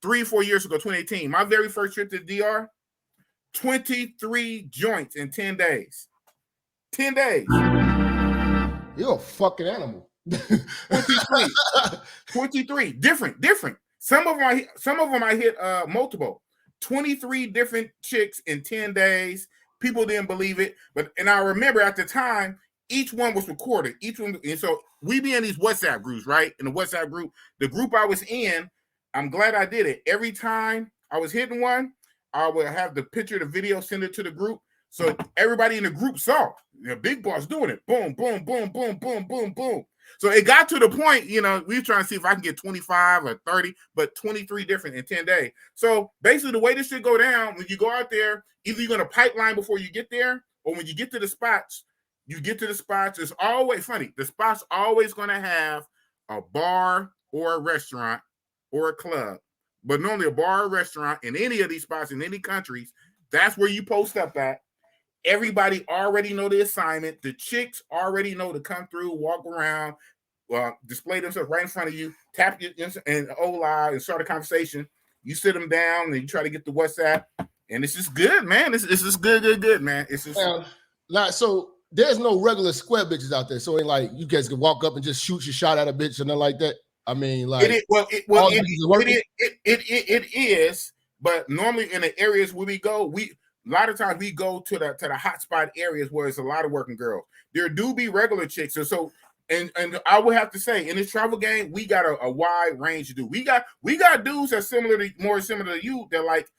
3-4 years ago, 2018. My very first trip to the DR, 23 joints in 10 days. 10 days. You're a fucking animal. 23. 23. Different. Some of them I hit multiple. 23 different chicks in 10 days. People didn't believe it. And I remember at the time, each one was recorded. And so we be in these WhatsApp groups, right? In the WhatsApp group, the group I was in, I'm glad I did it. Every time I was hitting one, I would have the picture, the video, send it to the group. So everybody in the group saw the big boss doing it. Boom, boom, boom, boom, boom, boom, boom. So it got to the point, we were trying to see if I can get 25 or 30, but 23 different in 10 days. So basically the way this should go down, when you go out there, either you're going to pipeline before you get there, or when you get to the spots, it's always funny. The spot's always going to have a bar or a restaurant or a club. But normally a bar or restaurant in any of these spots in any countries, that's where you post up at. Everybody already know the assignment. The chicks already know to come through, walk around, display themselves right in front of you, tap you and outta and start a conversation. You sit them down and you try to get the WhatsApp, and it's just good, man. It's just good, man. It's just so there's no regular square bitches out there. So ain't like you guys can walk up and just shoot your shot at a bitch or nothing like that. I mean, like it is, but normally in the areas where we go, a lot of times we go to the hotspot areas where it's a lot of working girls. There do be regular chicks, and I would have to say in this travel game we got a wide range to do. We got dudes that's more similar to you. They're like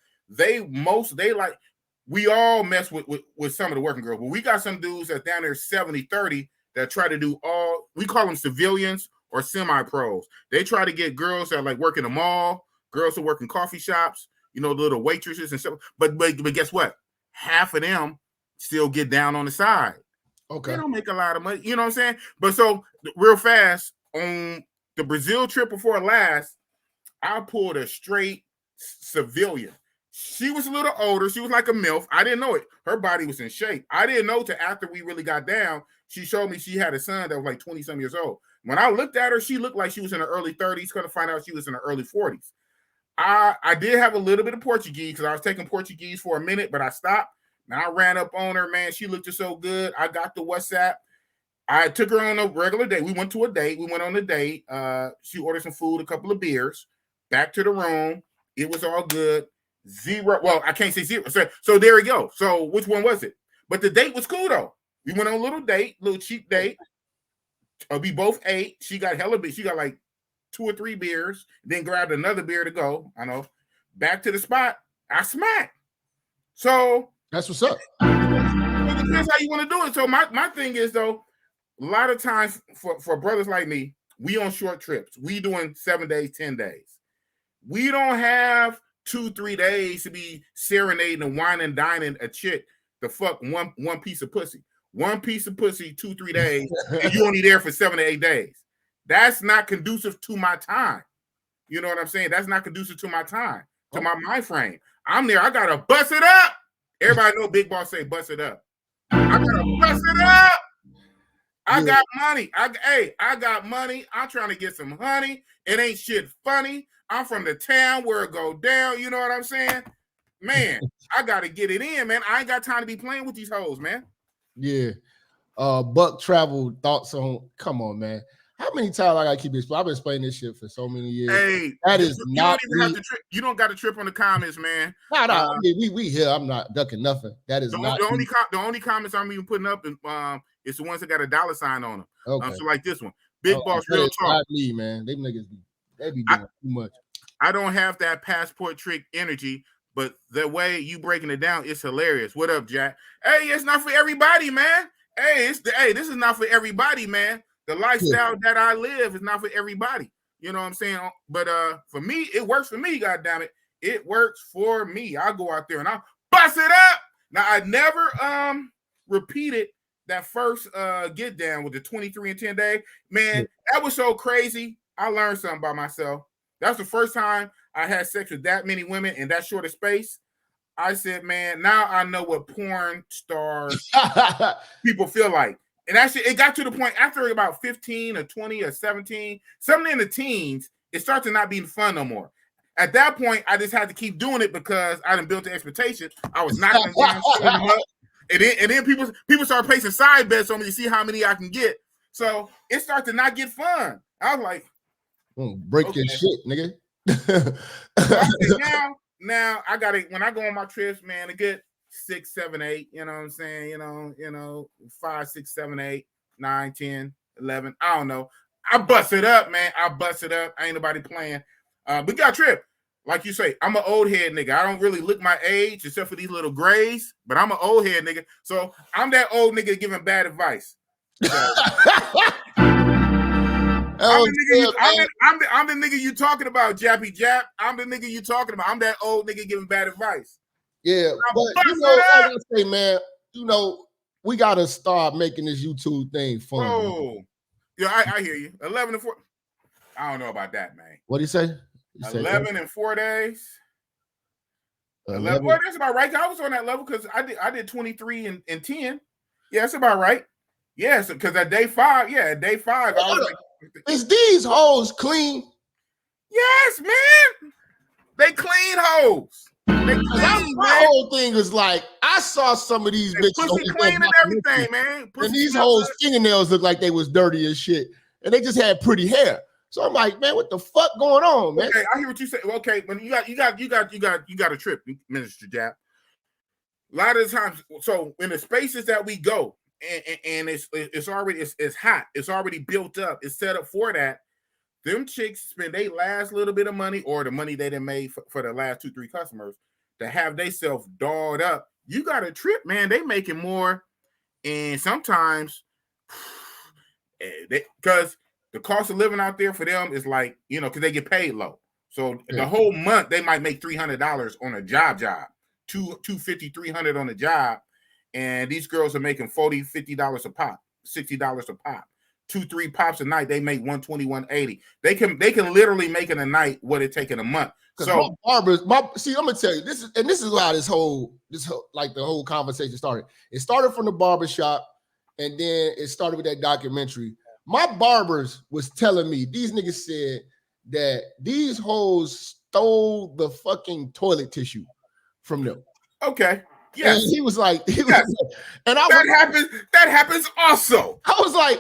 we all mess with some of the working girls, but we got some dudes that's down there 70-30 that try to do we call them civilians or semi-pros. They try to get girls that like work in the mall, girls who work in coffee shops, the little waitresses and stuff. But guess what? Half of them still get down on the side. Okay. They don't make a lot of money. You know what I'm saying? But so real fast, on the Brazil trip before last, I pulled a straight civilian. She was a little older. She was like a MILF. I didn't know it. Her body was in shape. I didn't know till after we really got down. She showed me she had a son that was like 20-some years old. When I looked at her, she looked like she was in her early 30s. Going to find out she was in her early 40s. I did have a little bit of Portuguese because I was taking Portuguese for a minute, but I stopped. And I ran up on her, man. She looked just so good. I got the WhatsApp. I took her on a regular date. We went to a date. We went on a date. She ordered some food, a couple of beers. Back to the room. It was all good. Zero. Well, I can't say zero. So there we go. So which one was it? But the date was cool, though. We went on a little date, little cheap date. We both ate. She got hella big. She got like 2 or 3 beers, then grabbed another beer to go. I know. Back to the spot. I smacked. So that's what's up. It depends how you want to do it. So my thing is, though, a lot of times for brothers like me, we on short trips. We doing 7 days, 10 days. We don't have 2-3 days to be serenading and wine and dining a chick to fuck one piece of pussy. One piece of pussy, 2-3 days, and you only there for 7 to 8 days. That's not conducive to my time. You know what I'm saying? That's not conducive to my time, to my mind frame. I'm there. I gotta bust it up. Everybody know Big Boss say bust it up. I gotta bust it up. I got money. I got money. I'm trying to get some honey. It ain't shit funny. I'm from the town where it go down. You know what I'm saying? Man, I gotta get it in, man. I ain't got time to be playing with these hoes, man. Yeah. Buck Travel thoughts on. Come on, man. How many times I gotta keep explaining? I've been explaining this shit for so many years. Hey, that is you not. Don't even have to trip. You don't got to trip on the comments, man. No. We here. I'm not ducking nothing. That is not the only comments I'm even putting up is the ones that got a $sign on them. Okay. So like this one, Big Boss, real talk. Me, man. They niggas they be doing too much. I don't have that passport trick energy, but the way you breaking it down, it's hilarious. What up, Jack? Hey, it's not for everybody, man. Hey, this is not for everybody, man. The lifestyle that I live is not for everybody. You know what I'm saying? But for me, it works for me, goddammit. It works for me. I'll go out there and I'll bust it up. Now, I never repeated that first get down with the 23 and 10 day. Man, that was so crazy. I learned something about myself. That's the first time I had sex with that many women in that short of space. I said, man, now I know what porn stars people feel like. And actually, it got to the point after about 15 or 20 or 17, something in the teens, it started to not be fun no more. At that point, I just had to keep doing it because I done built the expectation. I was knocking them down, shooting them up. And then people start placing side bets on me to see how many I can get. So it started to not get fun. I was like, break your shit, nigga. So now I got it. When I go on my trips, man, a good 6, 7, 8, you know what I'm saying? You know, 5, 6, 7, 8, 9, 10, 11. I don't know. I bust it up, man. I bust it up. Ain't nobody playing. But got a trip. Like you say, I'm an old head nigga. I don't really look my age except for these little grays, but I'm an old head nigga. So I'm that old nigga giving bad advice. So, I'm the nigga you talking about, Jappy Jap. I'm the nigga you talking about. I'm that old nigga giving bad advice. Yeah, but you know, like I say, man, you know, we gotta start making this YouTube thing fun. Oh, yeah, I hear you. 11 and 4. I don't know about that, man. What do you say? 11 and 4 days. 11. Well, that's about right. I was on that level because I did 23 and 10. Yeah, that's about right. Yes, because at day 5, at day 5, I was like, is these hoes clean? Yes, man. They clean hoes. My whole thing is like, I saw some of these bitches pussy clean and everything, man. And these hoes' fingernails look like they was dirty as shit, and they just had pretty hair. So I'm like, man, what the fuck going on, man? Okay, I hear what you say. Okay, when you got a trip, Minister Jap. A lot of the times, so in the spaces that we go, and it's already it's hot, it's already built up, it's set up for that. Them chicks spend their last little bit of money or the money they done made for the last 2-3 customers to have they self dolled up. You got a trip, man. They making more, and sometimes because the cost of living out there for them is like, you know, because they get paid low. So the whole month they might make $300 on a job, $250, $300 on a job, and these girls are making $40, $50 a pop, $60 a pop. 2-3 pops a night, they make $120, $180. They can literally make in a night what it take in a month. So I'm gonna tell you this is how this whole like the whole conversation started. It started from the barbershop, and then it started with that documentary. My barbers was telling me, these niggas said that these hoes stole the fucking toilet tissue from them. Okay. Yes. And he was like, and that happens also. I was like,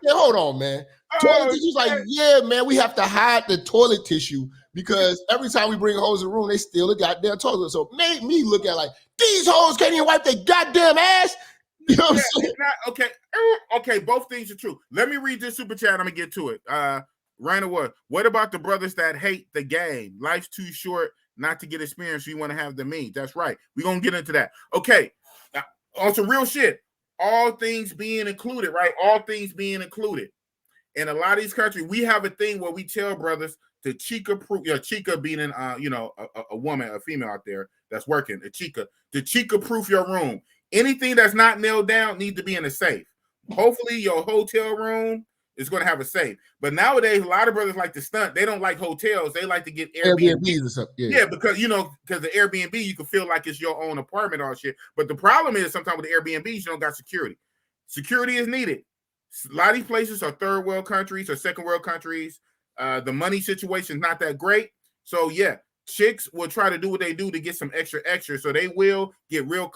hold on, man. Toilet tissue's like, yeah, man, we have to hide the toilet tissue because every time we bring hoes in the room, they steal the goddamn toilet. So it made me look at like, these hoes can't even wipe their goddamn ass. You know what I'm saying? Okay, both things are true. Let me read this super chat. I'm gonna get to it. Raina, what about the brothers that hate the game? Life's too short not to get experience. You want to have the means. That's right. We're gonna get into that. Okay, on some real shit. All things being included, right? All things being included. In a lot of these countries, we have a thing where we tell brothers to chica proof. Chica being a woman, a female out there that's working. To chica proof your room. Anything that's not nailed down needs to be in a safe. Hopefully, your hotel room is going to have a safe. But nowadays, a lot of brothers like to stunt. They don't like hotels. They like to get Airbnbs or something. Yeah, because the Airbnb, you can feel like it's your own apartment or shit. But the problem is sometimes with the Airbnbs, you don't got security. Security is needed. A lot of these places are third world countries or second world countries. The money situation is not that great. So yeah, chicks will try to do what they do to get some extra. So they will get real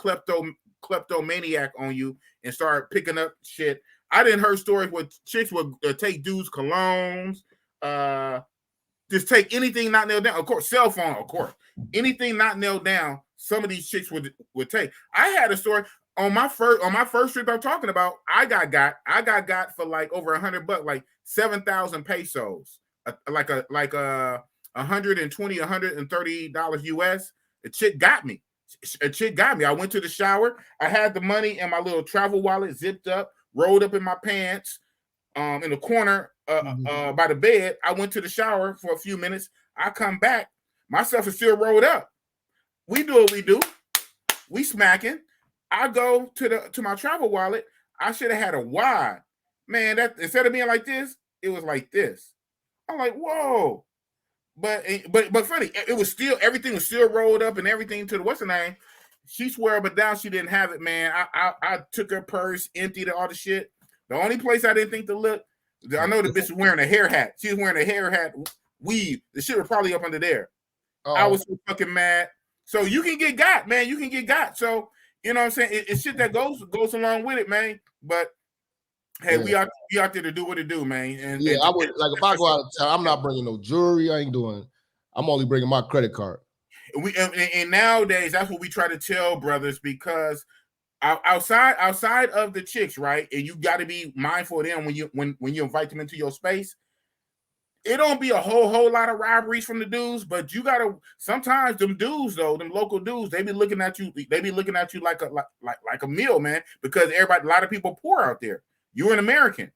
kleptomaniac on you and start picking up shit. I didn't hear stories where chicks would take dudes' colognes, just take anything not nailed down. Of course, cell phone, of course. Anything not nailed down, some of these chicks would take. I had a story on my first trip I'm talking about. I got for like over $100, like 7,000 pesos, like $120, $130 US. A chick got me. I went to the shower. I had the money in my little travel wallet zipped up, rolled up in my pants, in the corner by the bed. I went to the shower for a few minutes. I come back. My stuff is still rolled up. We do what we do. We smacking. I go to my travel wallet. I should have had a wide. Man, that instead of being like this, it was like this. I'm like, whoa. but funny, it was still everything was still rolled up and everything to the what's her name. She swear up and down she didn't have it, man. I took her purse, emptied all the shit. The only place I didn't think to look, I know the bitch was wearing a hair hat. She was wearing a hair hat weave. The shit was probably up under there. I was so fucking mad. So you can get got, man. You can get got. So you know what I'm saying? It's shit that goes along with it, man. But hey, we out there to do what it do, man. And I would like if I go out of town, I'm not bringing no jewelry. I ain't doing. I'm only bringing my credit card. And nowadays that's what we try to tell brothers, because outside of the chicks, right? And you got to be mindful of them when you invite them into your space. It don't be a whole lot of robberies from the dudes, but you gotta sometimes them dudes though, them local dudes, they be looking at you like a meal, man, because a lot of people poor out there. You're an American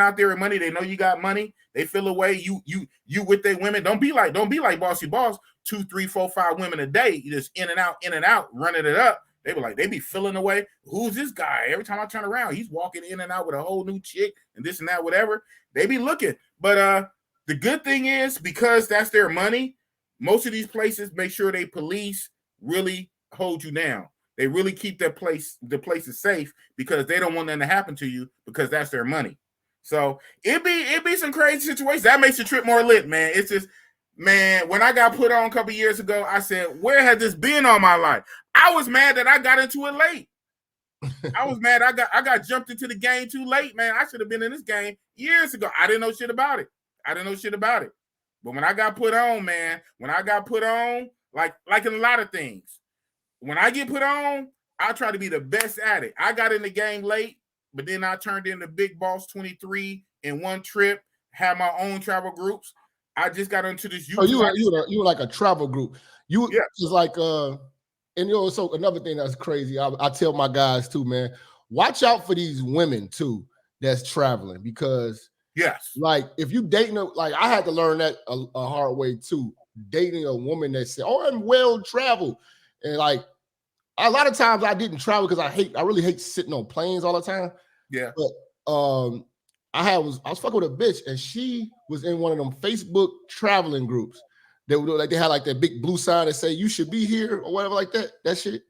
out there with money. They know you got money. They feel away. You with their women. Don't be like Bossy Boss, 2, 3, 4, 5 women a day. You just in and out, running it up. They be feeling away. Who's this guy? Every time I turn around, he's walking in and out with a whole new chick and this and that, whatever. They be looking. But the good thing is, because that's their money, most of these places make sure they police really hold you down. They really keep the places safe, because they don't want nothing to happen to you, because that's their money. So it be some crazy situations. That makes the trip more lit, man. It's just, man, when I got put on a couple years ago, I said, where has this been all my life? I was mad that I got into it late. I was mad I got jumped into the game too late, man. I should have been in this game years ago. I didn't know shit about it. But when I got put on, man, like in a lot of things, when I get put on, I try to be the best at it. I got in the game late, but then I turned into Big Boss 23 in one trip, had my own travel groups. I just got into this. You were like a travel group. Just like and so another thing that's crazy. I tell my guys too, man, watch out for these women too that's traveling, because like if you dating like I had to learn that a hard way too. Dating a woman that said, "Oh, I'm well traveled," and like a lot of times I didn't travel because I really hate sitting on planes all the time. Yeah. But I was fucking with a bitch, and she was in one of them Facebook traveling groups. They had like that big blue sign that say you should be here or whatever like that shit.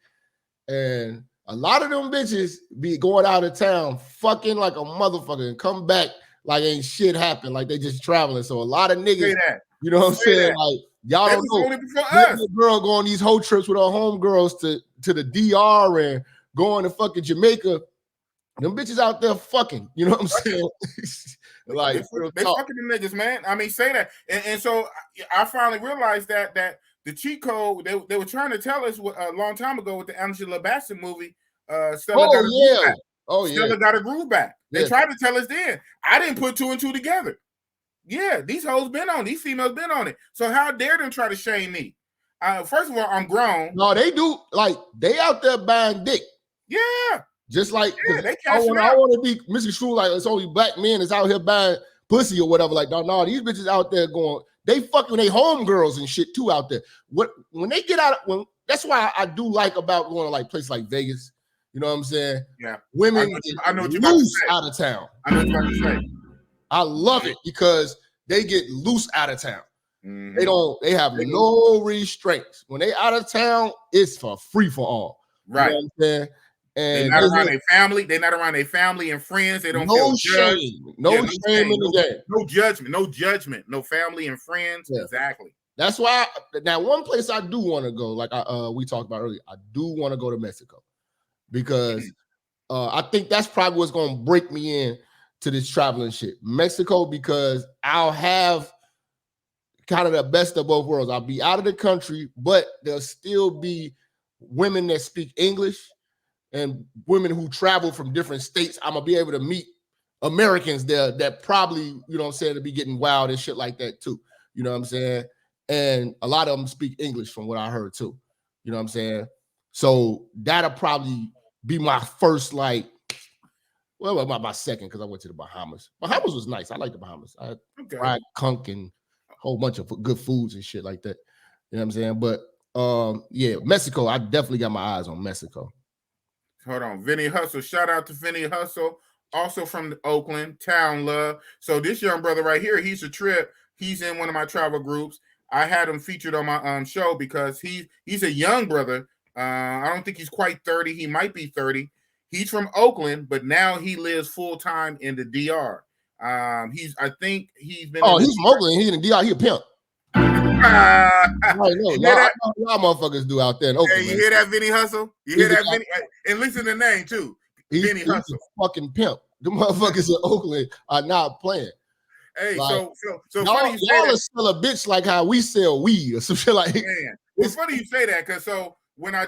And a lot of them bitches be going out of town fucking like a motherfucker and come back like ain't shit happened, like they just traveling. So a lot of niggas, you know what I'm saying? Like y'all don't know. The girl go on these whole trips with her homegirls to the DR and going to fucking Jamaica. Them bitches out there fucking, you know what I'm saying? Like they fucking them niggas, man. I mean, say that. And so I finally realized that the cheat code they were trying to tell us a long time ago with the Angela Bassett movie. Stella got a groove back. They tried to tell us then. I didn't put 2 and 2 together. Yeah, these hoes been on. These females been on it. So how dare them try to shame me? First of all, I'm grown. No, they do. Like they out there buying dick. Yeah. Just like I want to be Mr. Shrew, like it's only black men that's out here buying pussy or whatever. Like, no, these bitches out there going, they fucking they homegirls and shit too out there. When they get out, that's why I do like about going to like places like Vegas. You know what I'm saying? Yeah. Women I know what you're loose out of town. I know what you're about to say. I love it because they get loose out of town. Mm-hmm. They have no restraints. When they out of town, it's for free for all. Right. You know what I'm saying? And they're not around their family. They're not around their family and friends. They don't feel judged. No shame in the game. No judgment. No family and friends. Yeah. Exactly. That's why. Now, one place I do want to go, like we talked about earlier, I do want to go to Mexico because I think that's probably what's going to break me in to this traveling shit. Mexico, because I'll have kind of the best of both worlds. I'll be out of the country, but there'll still be women that speak English. And women who travel from different states, I'm going to be able to meet Americans there that probably, you know what I'm saying, to be getting wild and shit like that too. You know what I'm saying? And a lot of them speak English from what I heard too. You know what I'm saying? So that'll probably be my first, like, well, my second, because I went to the Bahamas. Bahamas was nice. I like the Bahamas. I had fried conch and a whole bunch of good foods and shit like that. You know what I'm saying? But yeah, Mexico, I definitely got my eyes on Mexico. Hold on. Vinny Hustle. Shout out to Vinny Hustle. Also from Oakland, Town Love. So this young brother right here, he's a trip. He's in one of my travel groups. I had him featured on my show because he's a young brother. I don't think he's quite 30. He might be 30. He's from Oakland, but now he lives full time in the DR. I think he's been. Oh, he's from Oakland. He's in the DR. He a pimp. I know. Y'all motherfuckers do out there in Oakland. Hey, you hear that, Vinny Hustle? You hear that, Vinny? And listen to the name too. Vinny Hustle. A fucking pimp. The motherfuckers in Oakland are not playing. Hey, like, so funny you say y'all that. sell a bitch like how we sell weed or some shit like that. Man, it's funny you say that because when I'm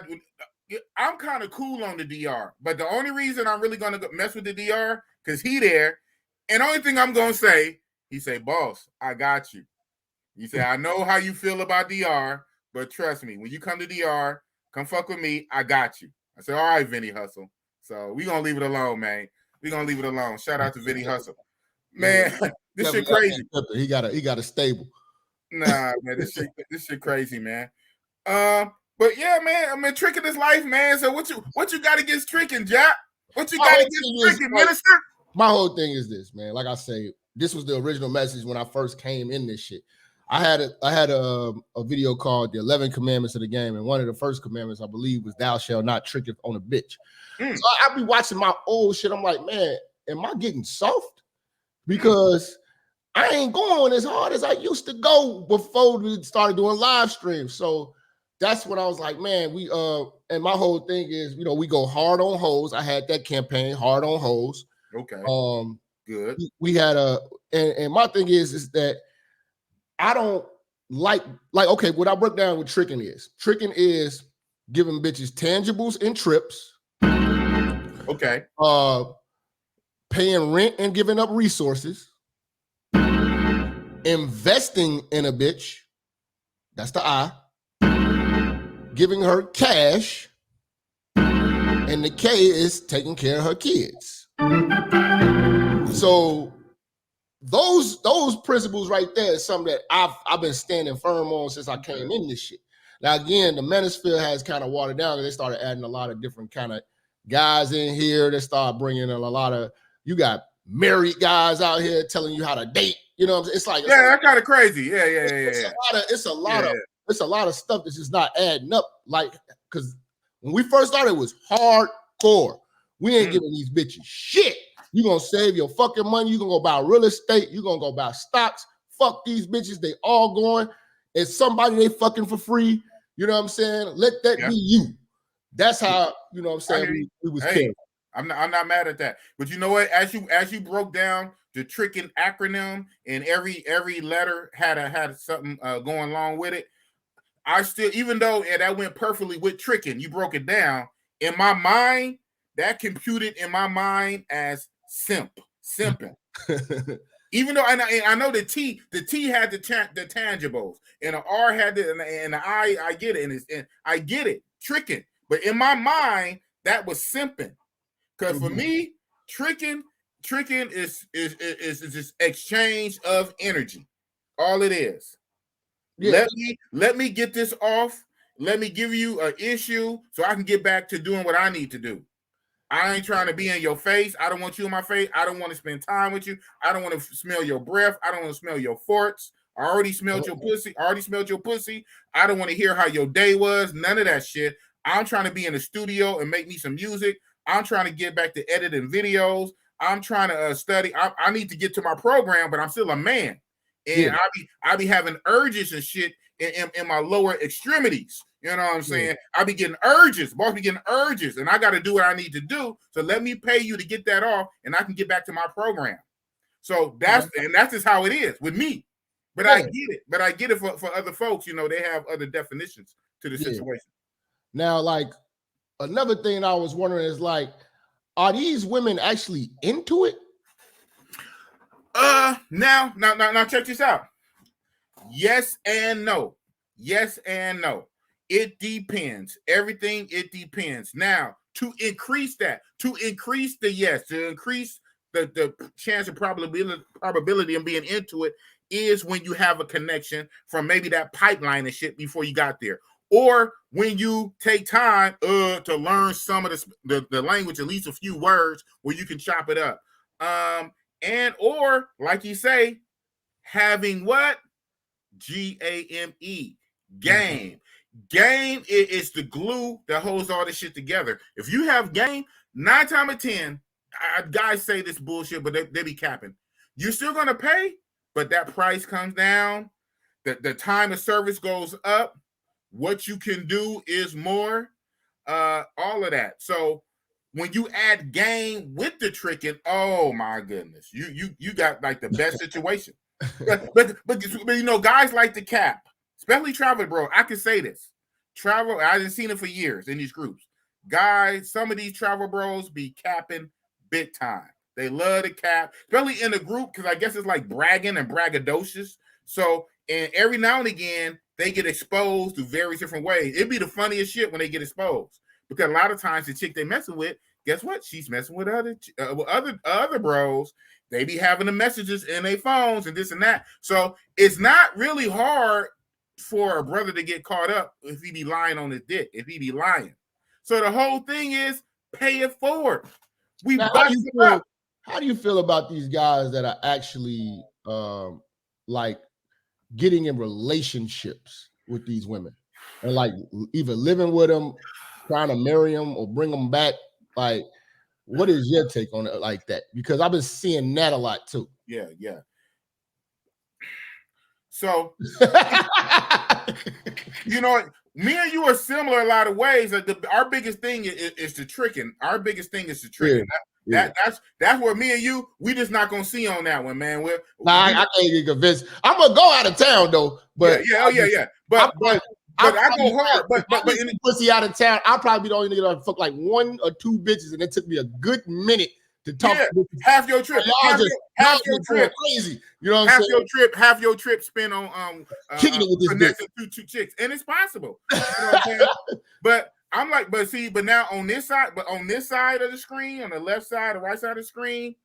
kind of cool on the DR, but the only reason I'm really gonna mess with the DR because he there, and the only thing I'm gonna say, he say, boss, I got you. He said, I know how you feel about DR, but trust me, when you come to DR, come fuck with me, I got you. I said, all right, Vinny Hustle. So we gonna leave it alone, man. We gonna leave it alone. Shout out to Vinny Hustle. Man, this shit crazy. He got a stable. Nah, man, this shit crazy, man. But yeah, man, I mean, tricking is life, man. So what you got against tricking, Jack? What you got against tricking, minister? My whole thing is this, man. Like I say, this was the original message when I first came in this shit. I had a video called The 11 Commandments of the Game, and one of the first commandments, I believe, was thou shalt not trick on a bitch. So I be watching my old shit. I'm like, man, am I getting soft? Because I ain't going as hard as I used to go before we started doing live streams. So that's when I was like, man, and my whole thing is, we go hard on hoes. I had that campaign, hard on hoes. Okay. Good. We had and my thing is that I don't like, okay, what I broke down with tricking is giving bitches tangibles and trips. Okay. Paying rent and giving up resources. Investing in a bitch. That's the I. Giving her cash. And the K is taking care of her kids. So those principles right there is something that I've been standing firm on since I came in this shit. Now again, the manosphere has kind of watered down because they started adding a lot of different kind of guys in here. They start bringing in a lot of, you got married guys out here telling you how to date. You know what I'm saying? It's like that's kind of crazy. Yeah. It's a lot of stuff that's just not adding up. Like, because when we first started, it was hardcore. We ain't giving these bitches shit. You're gonna save your fucking money. You're gonna go buy real estate. You're gonna go buy stocks. Fuck these bitches. They all going. It's somebody they fucking for free. You know what I'm saying? Let that be you. That's how, you know what I'm saying, we was killed. I'm not mad at that. But you know what? As you broke down the tricking acronym and every letter had something going along with it, I still, even though that went perfectly with tricking, you broke it down. In my mind, that computed in my mind as simping. Even though I know the T had the tangibles, and the R had the and the I get it, and I get it, tricking. But in my mind, that was simping. Because for me, tricking is this exchange of energy. All it is. Yeah. Let me get this off. Let me give you an issue so I can get back to doing what I need to do. I ain't trying to be in your face. I don't want you in my face. I don't want to spend time with you. I don't want to smell your breath. I don't want to smell your farts. I already smelled your pussy. I don't want to hear how your day was. None of that shit. I'm trying to be in the studio and make me some music. I'm trying to get back to editing videos. I'm trying to study. I need to get to my program, but I'm still a man. And I be having urges and shit in my lower extremities. You know what I'm saying? Yeah. I be getting urges. Boss be getting urges. And I got to do what I need to do. So let me pay you to get that off, and I can get back to my program. So that's just how it is with me. But I get it. But I get it for other folks. You know, they have other definitions to the situation. Now, like, another thing I was wondering is, like, are these women actually into it? Now check this out. Yes and no. Yes and no. It depends. Everything, it depends. Now, to increase the yes, to increase the chance of probability of being into it is when you have a connection from maybe that pipeline and shit before you got there. Or when you take time to learn some of the language, at least a few words where you can chop it up. And or, like you say, having what? Game. Game. Game is the glue that holds all this shit together. If you have game, 9 times out of 10, guys say this bullshit, but they be capping. You're still gonna pay, but that price comes down. The time of service goes up. What you can do is more. All of that. So when you add game with the tricking, oh my goodness, you got like the best situation. but you know, guys like to cap. Especially travel, bro. I can say this. Travel, I haven't seen it for years in these groups. Guys, some of these travel bros be capping big time. They love to cap, especially in the group, because I guess it's like bragging and braggadocious. So, and every now and again, they get exposed through various different ways. It'd be the funniest shit when they get exposed. Because a lot of times the chick they messing with, guess what? She's messing with other bros. They be having the messages in their phones and this and that. So it's not really hard for a brother to get caught up if he be lying on his dick, if he be lying. So the whole thing is pay it forward. How do you feel about these guys that are actually like getting in relationships with these women and like either living with them, trying to marry them or bring them back? Like, what is your take on it like that? Because I've been seeing that a lot too. Yeah. So, you know, me and you are similar a lot of ways. Our biggest thing is the tricking. Our biggest thing is the tricking. Yeah. That's where me and you, we just not gonna see on that one, man. I can't get convinced. I'm gonna go out of town though. But yeah. But I go hard. But in the pussy out of town, I'll probably be the only nigga that fuck like 1 or 2 bitches, and it took me a good minute to talk. Yeah, half your trip. Half your trip. Crazy. You know what I'm saying? Half your trip spent on kicking it with this bitch. two chicks. And it's possible. You know what I'm saying? But I'm like, but now on this side of the screen, on the left side, the right side of the screen,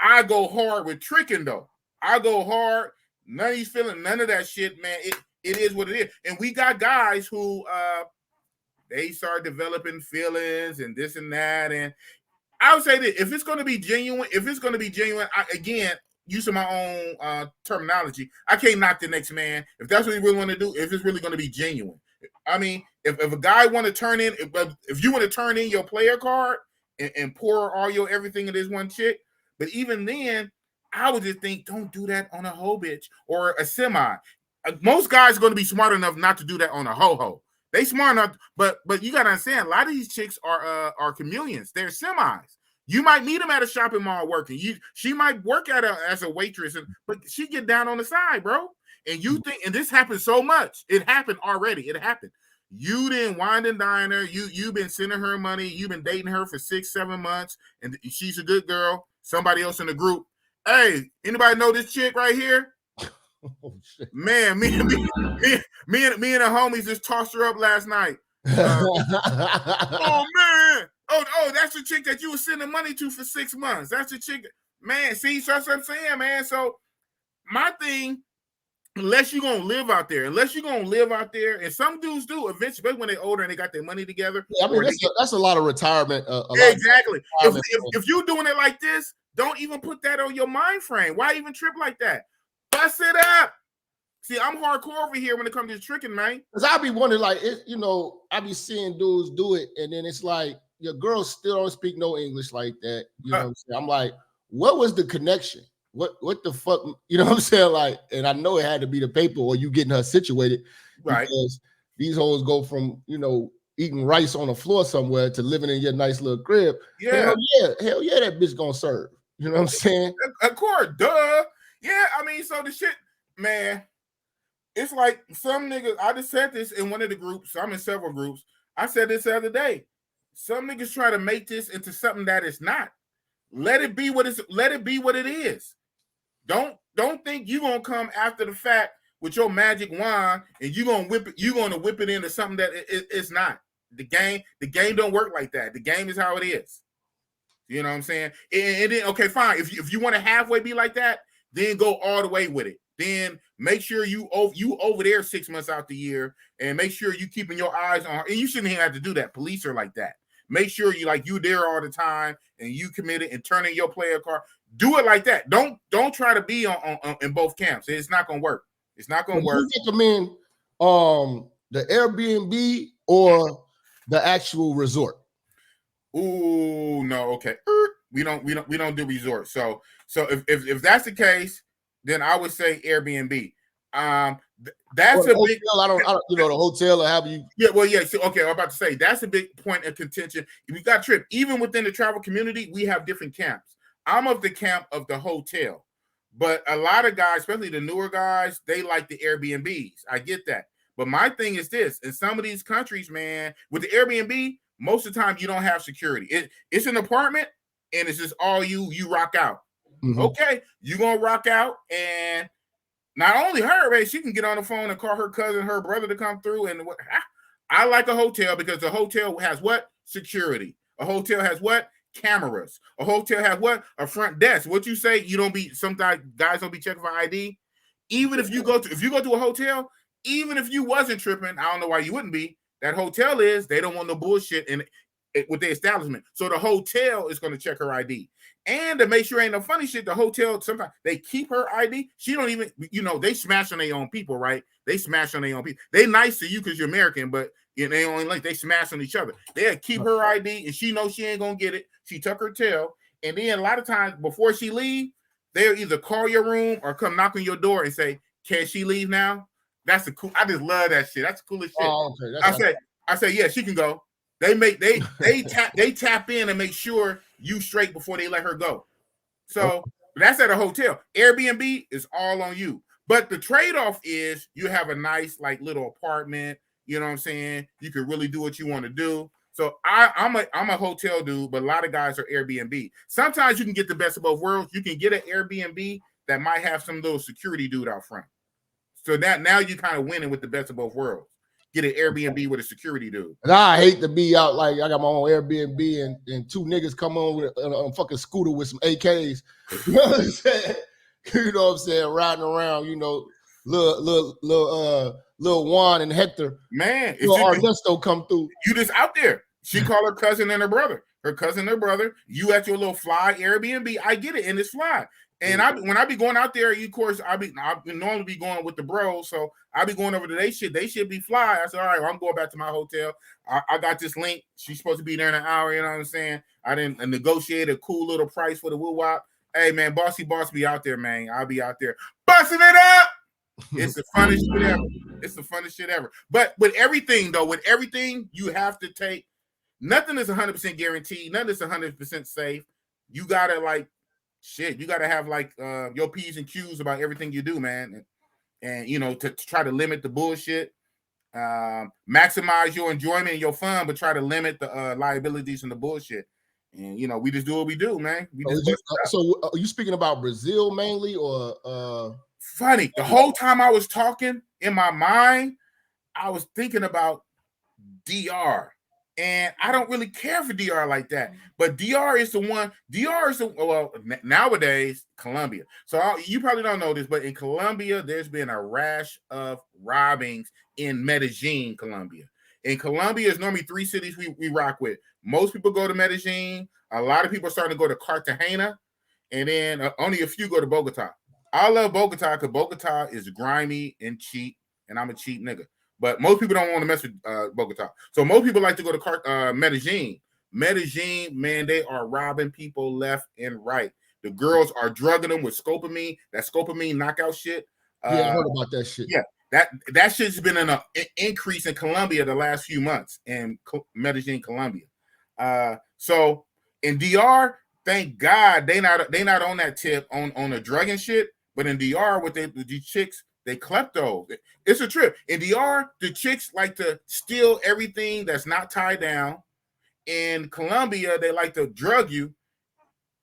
I go hard with tricking though. I go hard. None of these feeling, none of that shit, man. It is what it is. And we got guys who they start developing feelings and this and that. And I would say that if it's going to be genuine, again, using my own terminology, I can't knock the next man. If that's what you really want to do, if it's really going to be genuine. I mean, if a guy want to turn in, if you want to turn in your player card and pour all your everything in this one chick, but even then, I would just think, don't do that on a hoe bitch or a semi. Most guys are going to be smart enough not to do that on a ho-ho. They smart enough, but you got to understand, a lot of these chicks are chameleons. They're semis. You might meet them at a shopping mall working. She might work as a waitress, but she get down on the side, bro. And you think, and this happens so much. It happened already. It happened. You didn't wine and dine her. You've been sending her money. You've been dating her for 6-7 months, and she's a good girl. Somebody else in the group. Hey, anybody know this chick right here? Oh, shit. Man, me and the homies just tossed her up last night. Oh man! Oh, that's the chick that you were sending money to for 6 months. That's the chick, man. See, so that's what I'm saying, man. So my thing, unless you're gonna live out there, and some dudes do eventually, when they're older and they got their money together. Yeah, I mean, that's a lot of retirement. Exactly. If you're doing it like this, don't even put that on your mind frame. Why even trip like that? Bust it up. See, I'm hardcore over here when it comes to tricking, man. Because I be wondering, like, I be seeing dudes do it, and then it's like your girls still don't speak no English like that. You know what I'm saying? I'm like, what was the connection? What the fuck? You know what I'm saying? Like, and I know it had to be the paper or you getting her situated, right? Because these hoes go from eating rice on the floor somewhere to living in your nice little crib. Yeah, hell yeah, that bitch gonna serve. You know what I'm saying? Of course, duh. Yeah, I mean, so the shit, man. It's like some niggas, I just said this in one of the groups. I'm in several groups. I said this the other day. Some niggas try to make this into something that it's not. Let it be what it is. Don't think you're gonna come after the fact with your magic wand and you're gonna whip it into something that it's not. The game don't work like that. The game is how it is. You know what I'm saying? And then, okay, fine. If you want to halfway be like that, then go all the way with it. Then make sure you over there 6 months out the year, and make sure you keeping your eyes on her. And you shouldn't even have to do that. Police are like that. make sure you there all the time and you committed and turn in your player card. Do it like that. Don't try to be on in both camps. It's not gonna work. It's not gonna work. You recommend the Airbnb or the actual resort? Ooh, no, okay. We don't do resort. So if that's the case, then I would say Airbnb. That's a big. I don't, the hotel or have you? Yeah, well, yeah. So, okay, I'm about to say that's a big point of contention. If you got trip, even within the travel community, we have different camps. I'm of the camp of the hotel, but a lot of guys, especially the newer guys, they like the Airbnbs. I get that, but my thing is this: in some of these countries, man, with the Airbnb, most of the time you don't have security. It's an apartment, and it's just all you rock out. Mm-hmm. Okay, you gonna rock out, and not only her, man, she can get on the phone and call her cousin, her brother to come through. And I like a hotel because the hotel has what? Security. A hotel has what? Cameras. A hotel has what? A front desk. What you say? You don't be. Sometimes guys don't be checking for ID. Even if you go to a hotel, even if you wasn't tripping, I don't know why you wouldn't be. That hotel is. They don't want no bullshit with the establishment. So the hotel is going to check her ID. And to make sure ain't no funny shit, the hotel, sometimes they keep her ID. She don't even, they smash on their own people, right? They smash on their own people. They nice to you because you're American, but they only they smash on each other. They'll keep her ID, and she knows she ain't going to get it. She tuck her tail. And then a lot of times before she leave, they'll either call your room or come knock on your door and say, can she leave now? That's the cool. I just love that shit. That's the coolest shit. Oh, okay. I say, yeah, she can go. They tap in and make sure you straight before they let her go. So that's at a hotel. Airbnb is all on you. But the trade-off is you have a nice little apartment. You know what I'm saying? You can really do what you want to do. So I'm a hotel dude, but a lot of guys are Airbnb. Sometimes you can get the best of both worlds. You can get an Airbnb that might have some little security dude out front. So that now you kind of winning with the best of both worlds. Get an Airbnb with a security dude. And I hate to be out I got my own Airbnb and two niggas come on with a fucking scooter with some AKs. You know what I'm saying? Riding around, little Juan and Hector. Man, Ernesto come through. You just out there. She called her cousin and her brother. You at your little fly Airbnb. I get it, and it's fly. And when I be going out there, of course, I normally be going with the bros, so I be going over to they shit. They should be fly. I said, all right, well, I'm going back to my hotel. I got this link. She's supposed to be there in an hour. You know what I'm saying? I didn't negotiate a cool little price for the woo wop. Hey man, Bossy Boss be out there, man. I'll be out there busting it up. It's the funnest shit ever. It's the funnest shit ever. But with everything, you have to take. Nothing is 100% guaranteed. Nothing is 100% safe. You gotta you got to have your P's and Q's about everything you do, man. And to try to limit the bullshit, maximize your enjoyment and your fun, but try to limit the liabilities and the bullshit. And, we just do what we do, man. So are you speaking about Brazil mainly or? Funny. The whole time I was talking in my mind, I was thinking about DR. And I don't really care for DR like that. But DR is the one. Nowadays, Colombia. So you probably don't know this, but in Colombia, there's been a rash of robbings in Medellin, Colombia. In Colombia, it's normally 3 cities we rock with. Most people go to Medellin. A lot of people are starting to go to Cartagena. And then only a few go to Bogota. I love Bogota because Bogota is grimy and cheap. And I'm a cheap nigga. But most people don't want to mess with Bogota. So most people like to go to Medellin. Medellin, man, they are robbing people left and right. The girls are drugging them with scopamine. That scopamine knockout shit. I heard about that shit. Yeah, that shit's been an increase in Colombia the last few months in Medellin, Colombia. So in DR, thank God they not on that tip on the drugging shit. But in DR, with these chicks, they klepto. It's a trip. In DR, the chicks like to steal everything that's not tied down. In Colombia, they like to drug you.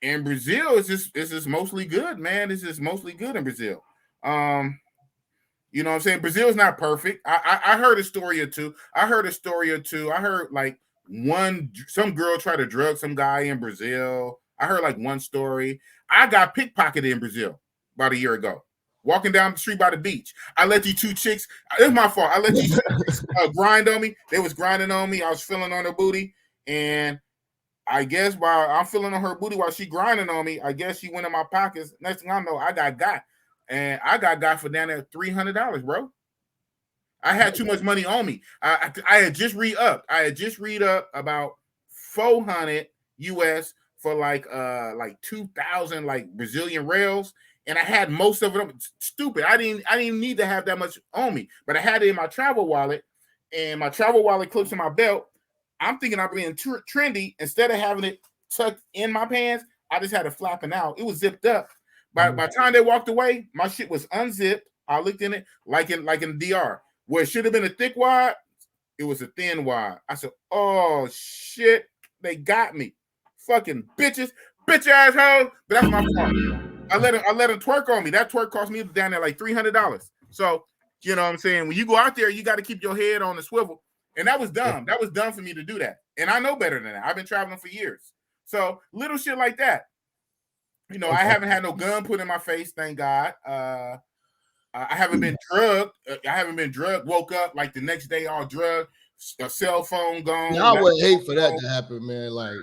In Brazil, it's just mostly good, man. It's just mostly good in Brazil. You know what I'm saying? Brazil's not perfect. I heard a story or two. I heard some girl tried to drug some guy in Brazil. I heard one story. I got pickpocketed in Brazil about a year ago. Walking down the street by the beach. I let these 2 chicks, it's my fault. I let these chicks grind on me. They was grinding on me. I was feeling on their booty. And I guess while I'm feeling on her booty while she grinding on me, I guess she went in my pockets. Next thing I know, I got. And I got for down there $300, bro. I had too much money on me. I had just re-upped. I had just re-up about 400 US for like 2,000 like Brazilian reals, and I had most of it. Stupid. I didn't need to have that much on me, but I had it in my travel wallet, and my travel wallet clips in my belt. I'm thinking I'm being trendy. Instead of having it tucked in my pants, I just had it flapping out. It was zipped up. By the time they walked away, my shit was unzipped. I looked in it like in DR. Where it should have been a thick wide, it was a thin wide. I said, oh shit, they got me. Fucking bitches, bitch assholes. But that's my fault. I let him twerk on me. That twerk cost me down there like $300. So, you know what I'm saying? When you go out there, you got to keep your head on the swivel. And that was dumb. That was dumb for me to do that. And I know better than that. I've been traveling for years. So little shit like that. You know, I haven't had no gun put in my face, thank God. I haven't been drugged. Woke up like the next day all drugged. A cell phone gone. Yeah, I would hate for that to happen, man. Like,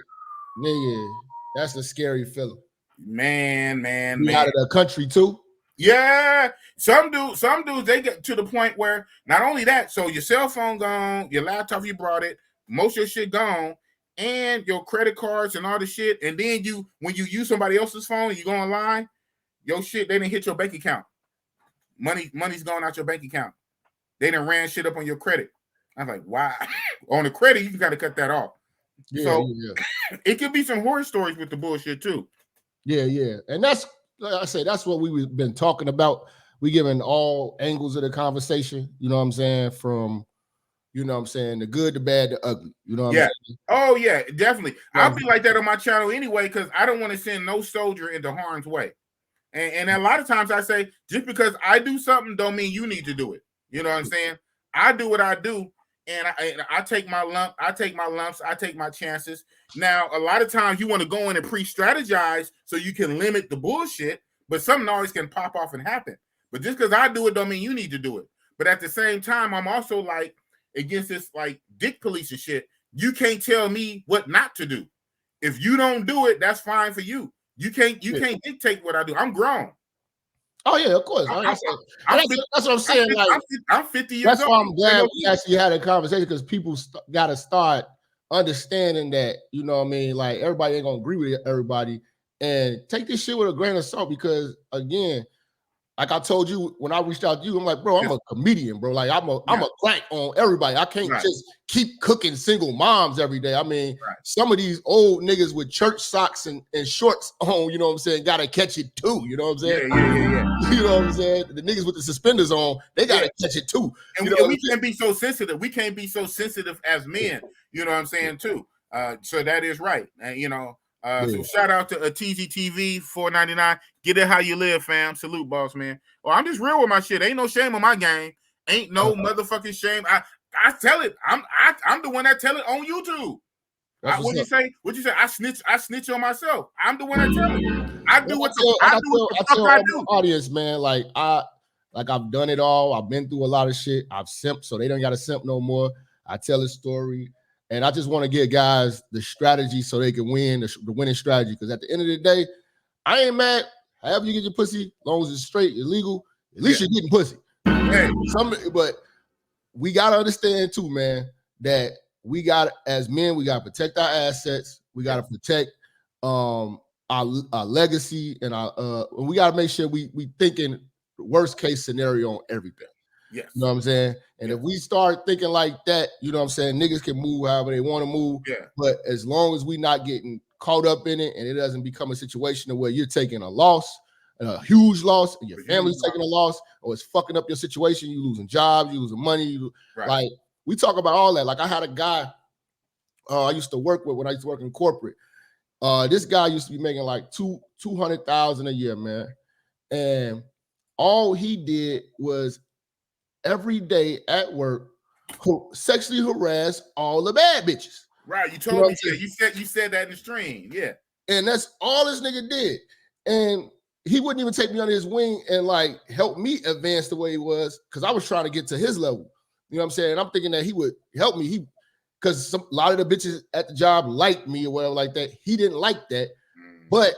nigga, that's a scary feeling. Man. Out of the country too. Yeah, some dudes they get to the point where not only that, so your cell phone gone, your laptop you brought it, most of your shit gone, and your credit cards and all the shit, and then when you use somebody else's phone and you go online, your shit they didn't hit your bank account. Money's going out your bank account. They done ran shit up on your credit. I'm like, wow. On the credit, you got to cut that off. Yeah, so it could be some horror stories with the bullshit too. Yeah. And that's, like I say, that's what we've been talking about. We giving all angles of the conversation, you know what I'm saying? From, you know what I'm saying, the good, the bad, the ugly. You know what I'm saying? Oh, yeah, definitely. I'll be like that on my channel anyway, because I don't want to send no soldier into harm's way. And a lot of times I say, just because I do something don't mean you need to do it. You know what I'm saying? I do what I do, and I take my lump. I take my lumps. I take my chances. Now, a lot of times you want to go in and pre-strategize so you can limit the bullshit, but something always can pop off and happen. But just because I do it don't mean you need to do it. But at the same time, I'm also like against this like dick police and shit. You can't tell me what not to do. If you don't do it, that's fine for you. You can't dictate what I do. I'm grown. Oh yeah, of course. That's what I'm saying. I'm 50 years old. That's why I'm glad we actually had a conversation, because people got to start understanding that, you know what I mean? Like, everybody ain't gonna agree with everybody, and take this shit with a grain of salt, because again, like I told you when I reached out to you, I'm like, bro, I'm a comedian, bro. Like I'm a crack on everybody. I can't just keep cooking single moms every day. I mean, some of these old niggas with church socks and shorts on, you know what I'm saying, gotta catch it too. You know what I'm saying? Yeah. You know what I'm saying? The niggas with the suspenders on, they gotta catch it too. And we can't be so sensitive. We can't be so sensitive as men. You know what I'm saying too. So that is right. You know. So shout out to TZTV 499. Get it how you live, fam. Salute, boss man. Well, I'm just real with my shit. Ain't no shame on my game. Ain't no motherfucking shame. I tell it. I'm the one that tell it on YouTube. What'd you say? I snitch on myself. I'm the one that tell it. I do what the fuck I do. Audience, man, like I've done it all. I've been through a lot of shit. I've simped, so they don't got to simp no more. I tell a story. And I just want to give guys the strategy so they can win, the winning strategy. Because at the end of the day, I ain't mad. However you get your pussy, as long as it's straight, illegal, at least you're getting pussy. Hey, but we got to understand too, man, that we got, as men, we got to protect our assets. We got to protect our legacy, and we got to make sure we thinking worst case scenario on everything. Yes. You know what I'm saying? And if we start thinking like that, you know what I'm saying, niggas can move however they want to move. Yeah. But as long as we not getting caught up in it, and it doesn't become a situation where you're taking a loss, a huge loss, and your family's taking a loss, or it's fucking up your situation, you losing jobs, you losing money. Like, we talk about all that. Like, I had a guy I used to work with when I used to work in corporate. This guy used to be making like $200,000 a year, man. And all he did was every day at work sexually harass all the bad bitches. Right. You told me that. You said that in the stream. Yeah. And that's all this nigga did. And he wouldn't even take me under his wing and like help me advance the way he was, because I was trying to get to his level. You know what I'm saying? I'm thinking that he would help me. because a lot of the bitches at the job liked me or whatever like that. He didn't like that, but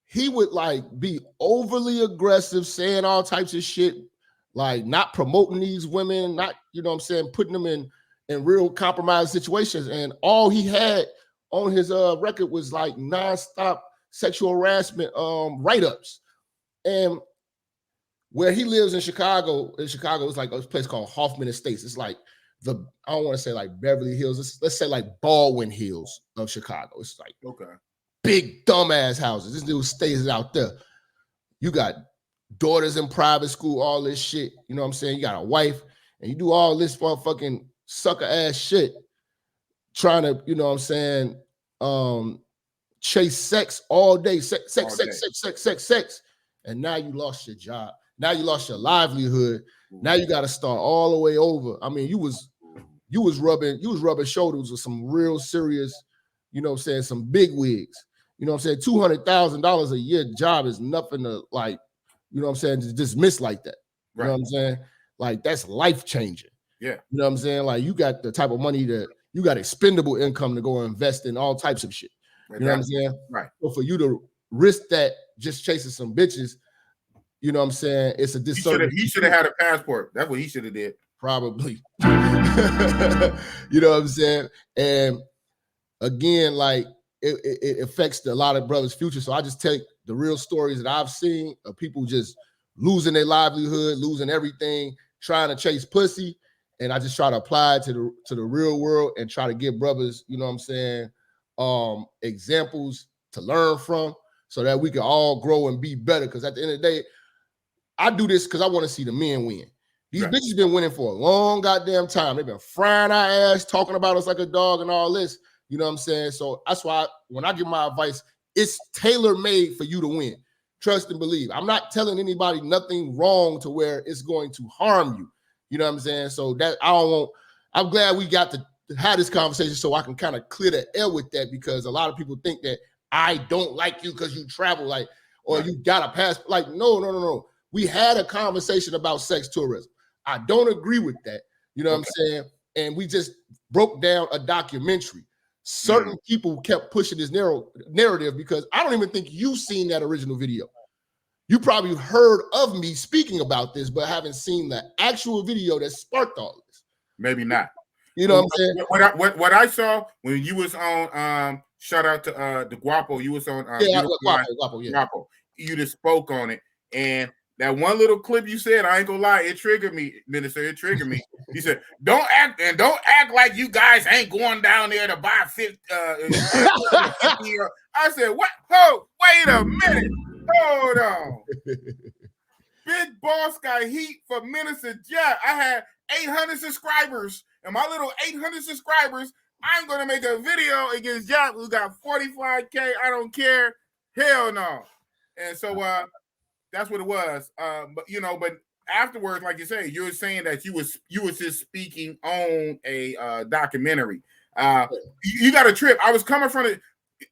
he would like be overly aggressive, saying all types of shit, like not promoting these women, not, you know what I'm saying, putting them in real compromised situations. And all he had on his record was like nonstop sexual harassment write-ups. And where he lives in Chicago, it's like a place called Hoffman Estates. It's like I don't want to say like Beverly Hills. Let's say like Baldwin Hills of Chicago. It's like big dumbass houses. This dude stays out there. You got daughters in private school, all this shit. You know what I'm saying? You got a wife, and you do all this fucking sucker ass shit, trying to, you know what I'm saying, chase sex all day, sex. And now you lost your job. Now you lost your livelihood. Now you got to start all the way over. I mean, you was rubbing shoulders with some real serious, you know what I'm saying, some big wigs. You know what I'm saying? $200,000 a year job is nothing to like, you know what I'm saying, to dismiss like that. You know what I'm saying? Like that's life changing. Yeah. You know what I'm saying? Like you got the type of money that you got expendable income to go invest in all types of shit. You know what I'm saying? Right. So for you to risk that just chasing some bitches, you know what I'm saying? It's a disservice. He should have had a passport. That's what he should have did. Probably. You know what I'm saying? And again, like it affects a lot of brothers' future. So I just take the real stories that I've seen of people just losing their livelihood, losing everything, trying to chase pussy. And I just try to apply it to the real world and try to give brothers, you know what I'm saying, examples to learn from so that we can all grow and be better. Because at the end of the day, I do this because I want to see the men win. These bitches been winning for a long goddamn time. They've been frying our ass, talking about us like a dog and all this. You know what I'm saying? So that's why when I give my advice, it's tailor-made for you to win. Trust and believe. I'm not telling anybody nothing wrong to where it's going to harm you. You know what I'm saying? So that I'm glad we got to have this conversation so I can kind of clear the air with that, because a lot of people think that I don't like you because you travel, like, or you got a pass. Like, no. We had a conversation about sex tourism. I don't agree with that. You know what I'm saying? And we just broke down a documentary. Certain people kept pushing this narrative because I don't even think you've seen that original video. You probably heard of me speaking about this, but haven't seen the actual video that sparked all of this. Maybe not. You know what I'm saying? What I saw when you was on, shout out to the Guapo, you was on Guapo. You just spoke on it. And that one little clip you said, I ain't gonna lie, it triggered me, Minister. It triggered me. He said, don't act like you guys ain't going down there to buy 50. I said, what? Oh, wait a minute. Hold on. Big Boss got heat for Minister Jeff. I had 800 subscribers, and my little 800 subscribers, I'm gonna make a video against Jeff who got 45K. I don't care. Hell no. And so that's what it was. But afterwards, like you say, you were saying that you was just speaking on a documentary. You got a trip. I was coming from it.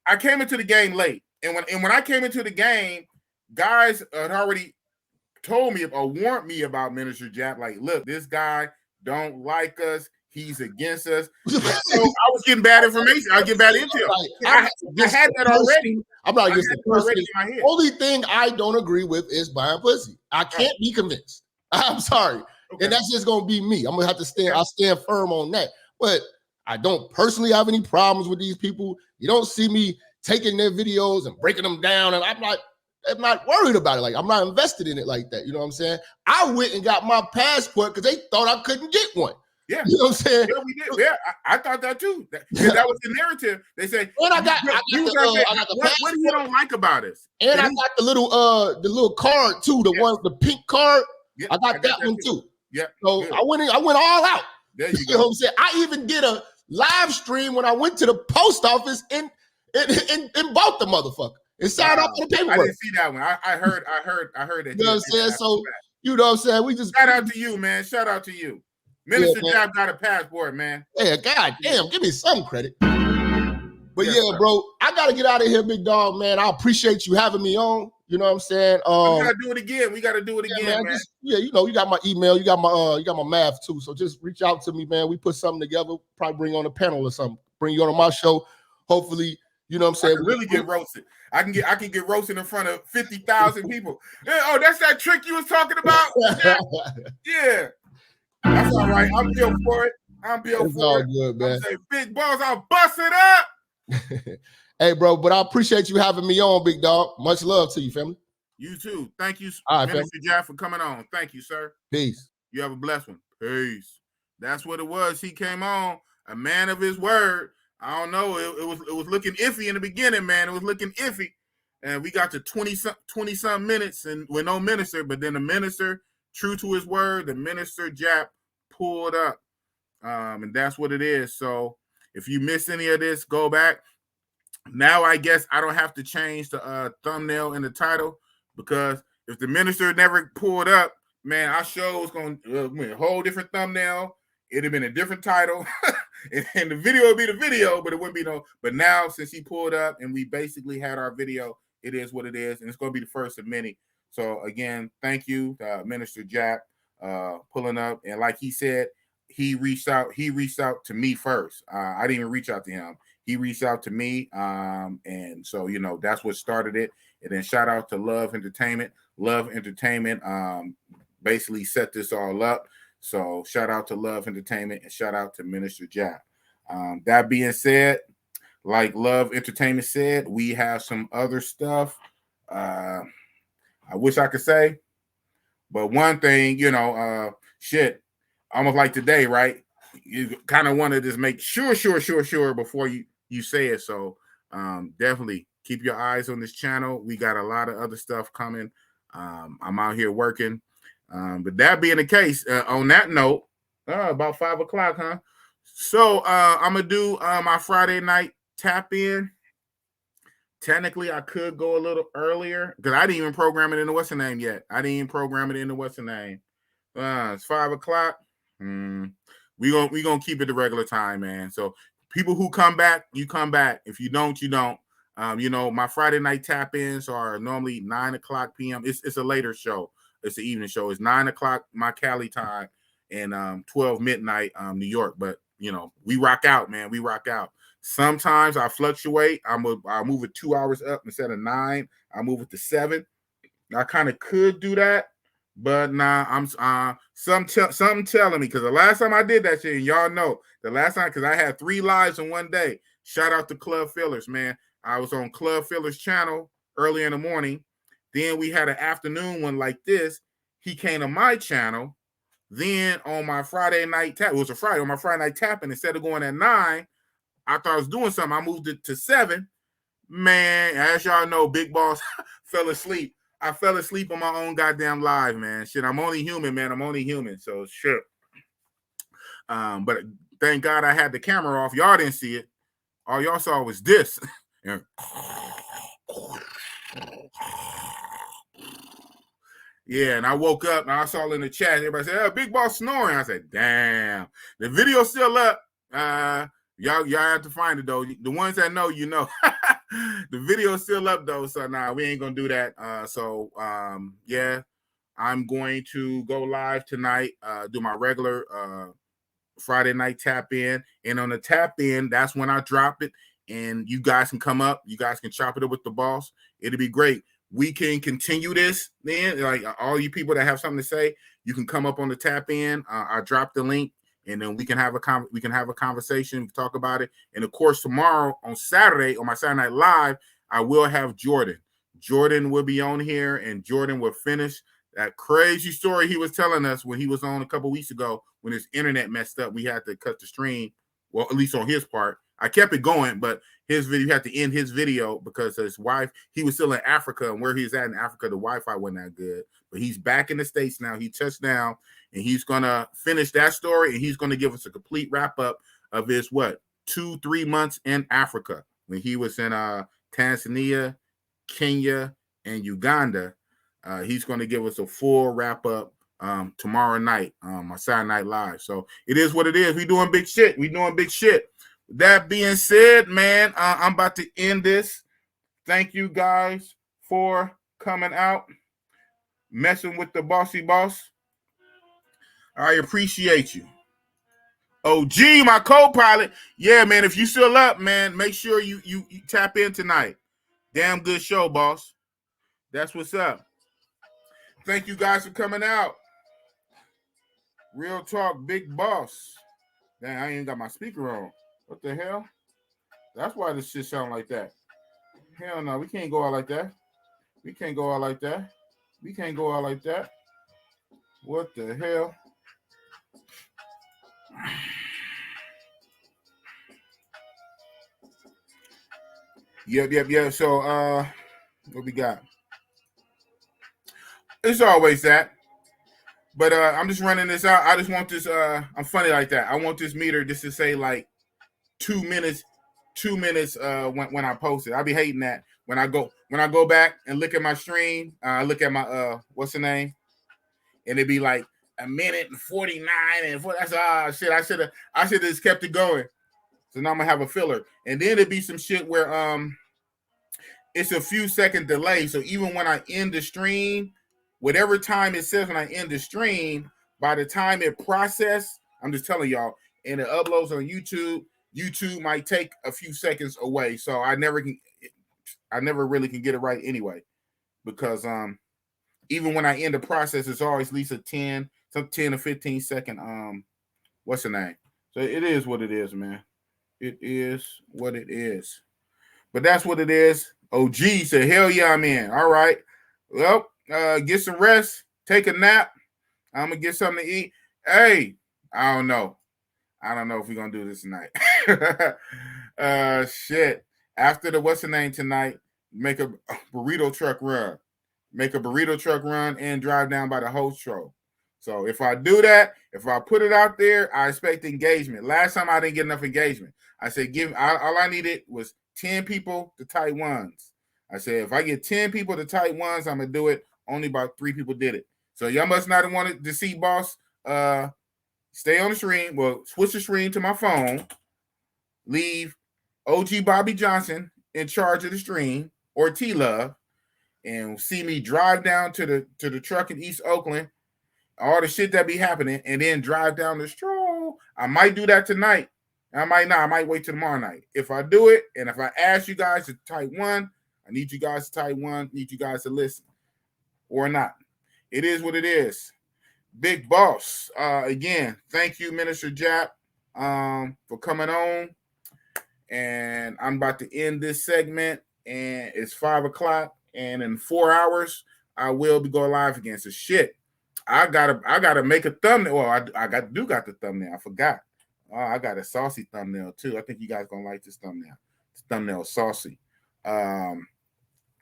I came into the game late, and when I came into the game, guys had already told me or warned me about Minister Jap. Like, look, this guy don't like us. He's against us. So I was getting bad information. I get bad intel. I had that already. I'm not against the person. Only thing I don't agree with is buying pussy. I can't be convinced. I'm sorry. Okay. And that's just gonna be me. I'm gonna have to stand. I'll stand firm on that. But I don't personally have any problems with these people. You don't see me taking their videos and breaking them down, and I'm not worried about it. Like, I'm not invested in it like that. You know what I'm saying? I went and got my passport because they thought I couldn't get one. Yeah, you know what I'm saying? Yeah, we did. Yeah, I thought that too. That was the narrative. They say, and I got the what do you don't like about us? And I got the little card too, the pink card. Yeah, I got that one too. Yeah. So good. I went all out. There you know what I'm saying? I even did a live stream when I went to the post office and bought the motherfucker and signed off for the paperwork. I didn't see that one. I heard that. You know what I'm saying? So you know what I'm saying? We just shout out to you, man. Shout out to you. Minister Jab got a passport, man. Yeah, God damn, give me some credit. But yeah, bro, I gotta get out of here, big dog, man. I appreciate you having me on. You know what I'm saying? We gotta do it again. We gotta do it again, man. You got my email, you got my math too. So just reach out to me, man. We put something together, probably bring on a panel or something, bring you on my show. Hopefully, you know what I'm saying? I can really get roasted. I can get roasted in front of 50,000 people. Oh, that's that trick you was talking about? Yeah. That's all right. I'm built for it. It's all good, man. I'm saying, big balls, I'll bust it up. Hey, bro, but I appreciate you having me on, big dog. Much love to you, family. You too. Thank you, all right, Minister Jack, for coming on. Thank you, sir. Peace. You have a blessed one. Peace. That's what it was. He came on, a man of his word. I don't know. It was looking iffy in the beginning, man. It was looking iffy. And we got to 20-some minutes and with no minister, but then the minister, true to his word, the minister Jap pulled up. And that's what it is. So if you missed any of this, go back. Now I guess I don't have to change the thumbnail and the title, because if the minister never pulled up, man, our show is going to be a whole different thumbnail. It'd have been a different title, and the video would be the video, but it wouldn't be no. But now, since he pulled up and we basically had our video, it is what it is, and it's going to be the first of many. So again, thank you, Minister Jack, pulling up. And like he said, he reached out to me first. I didn't even reach out to him. He reached out to me, and so that's what started it. And then shout out to Love Entertainment. Love Entertainment basically set this all up. So shout out to Love Entertainment and shout out to Minister Jack. That being said, like Love Entertainment said, we have some other stuff. I wish I could say, but one thing, shit, almost like today, right? You kind of want to just make sure before you say it. So definitely keep your eyes on this channel. We got a lot of other stuff coming. I'm out here working. But that being the case, on that note, about 5 o'clock, huh? So I'm gonna do my Friday night tap in. Technically, I could go a little earlier because I didn't even program it into what's the name yet. It's 5 o'clock. We gonna keep it the regular time, man. So people who come back, you come back. If you don't, you don't. My Friday night tap ins are normally 9 o'clock p.m. It's a later show. It's the evening show. It's 9 o'clock my Cali time and 12 midnight New York. But we rock out, man. We rock out. Sometimes I fluctuate. I'll move it 2 hours up instead of 9. I move it to 7. I kind of could do that, but nah. I'm something telling me, because the last time I did that shit, and y'all know the last time, because I had 3 lives in one day. Shout out to Club Fillers, man. I was on Club Fillers channel early in the morning. Then we had an afternoon one like this. He came to my channel. Then on my Friday night tap, it was a Friday, on my Friday night tapping, instead of going at 9, I thought I was doing something. I moved it to 7. Man, as y'all know, Big Boss fell asleep. I fell asleep on my own goddamn live, man. Shit, I'm only human, man. I'm only human. So shit. But thank God I had the camera off. Y'all didn't see it. All y'all saw was this. Yeah, and I woke up and I saw in the chat, everybody said, "Oh, Big Boss snoring." I said, "Damn, the video's still up. Y'all have to find it though. The ones that know, the video's still up though. So nah, we ain't gonna do that. Yeah, I'm going to go live tonight. Do my regular Friday night tap in, and on the tap in, that's when I drop it, and you guys can come up. You guys can chop it up with the boss. It'll be great. We can continue this then. Like all you people that have something to say, you can come up on the tap in. I drop the link, and then we can have a conversation, talk about it. And of course, tomorrow on Saturday, on my Saturday Night Live, I will have Jordan. Jordan will be on here, and Jordan will finish that crazy story he was telling us when he was on a couple weeks ago when his internet messed up. We had to cut the stream, well, at least on his part. I kept it going, but his video had to end his video because his wife, he was still in Africa, and where he's at in Africa, the Wi-Fi wasn't that good. But he's back in the States now. He touched down, and he's going to finish that story, and he's going to give us a complete wrap-up of his, 2-3 months in Africa when he was in Tanzania, Kenya, and Uganda. He's going to give us a full wrap-up tomorrow night, my Saturday Night Live. So it is what it is. We doing big shit. That being said, man, I'm about to end this. Thank you guys for coming out, messing with the bossy boss. I appreciate you. OG, my co-pilot. Yeah, man, if you still up, man, make sure you tap in tonight. Damn good show, boss. That's what's up. Thank you guys for coming out. Real talk, big boss. Dang, I ain't got my speaker on. What the hell? That's why this shit sound like that. Hell no, we can't go out like that. We can't go out like that. We can't go out like that. What the hell? Yep. So, what we got? It's always that. But I'm just running this out. I just want this. I'm funny like that. I want this meter just to say like 2 minutes. 2 minutes. When I post it, I'll be hating that when I go back and look at my stream. Look at my what's the name, and it'd be like 1:49 and 40. That's shit. I should have just kept it going. So now I'm gonna have a filler, and then it'd be some shit where it's a few second delay. So even when I end the stream, whatever time it says when I end the stream, by the time it processes, I'm just telling y'all, and it uploads on YouTube, YouTube might take a few seconds away. So I never really can get it right anyway, because even when I end the process, it's always at least a 10 to 15 second what's the name? So it is what it is, man. It is what it is. But that's what it is. OG said, hell yeah, I'm in. All right. Well, get some rest. Take a nap. I'm going to get something to eat. Hey, I don't know if we're going to do this tonight. Shit. After the what's the name tonight, make a burrito truck run. Make a burrito truck run and drive down by the host show. So if I do that, if I put it out there, I expect engagement. Last time I didn't get enough engagement. I said, all I needed was 10 people to type ones. I said, if I get 10 people to type ones, I'm going to do it. Only about 3 people did it. So y'all must not have wanted to see boss. Stay on the stream. Well, switch the stream to my phone. Leave OG Bobby Johnson in charge of the stream, or T-Love, and see me drive down to the truck in East Oakland, all the shit that be happening, and then drive down the stroll. I might do that tonight. I might not. I might wait till tomorrow night. If I do it, and if I ask you guys to type one, I need you guys to type one. Need you guys to listen, or not. It is what it is. Big boss. Again, thank you, Minister Jap, for coming on. And I'm about to end this segment, and it's 5 o'clock, and in 4 hours I will be going live again. So shit, I gotta make a thumbnail. Well, I got the thumbnail. I forgot. I got a saucy thumbnail too. I think you guys gonna like this thumbnail. This thumbnail is saucy. But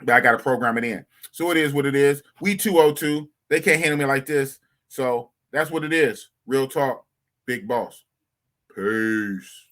I gotta program it in. So it is what it is. We 202. They can't handle me like this. So that's what it is. Real talk, big boss. Peace.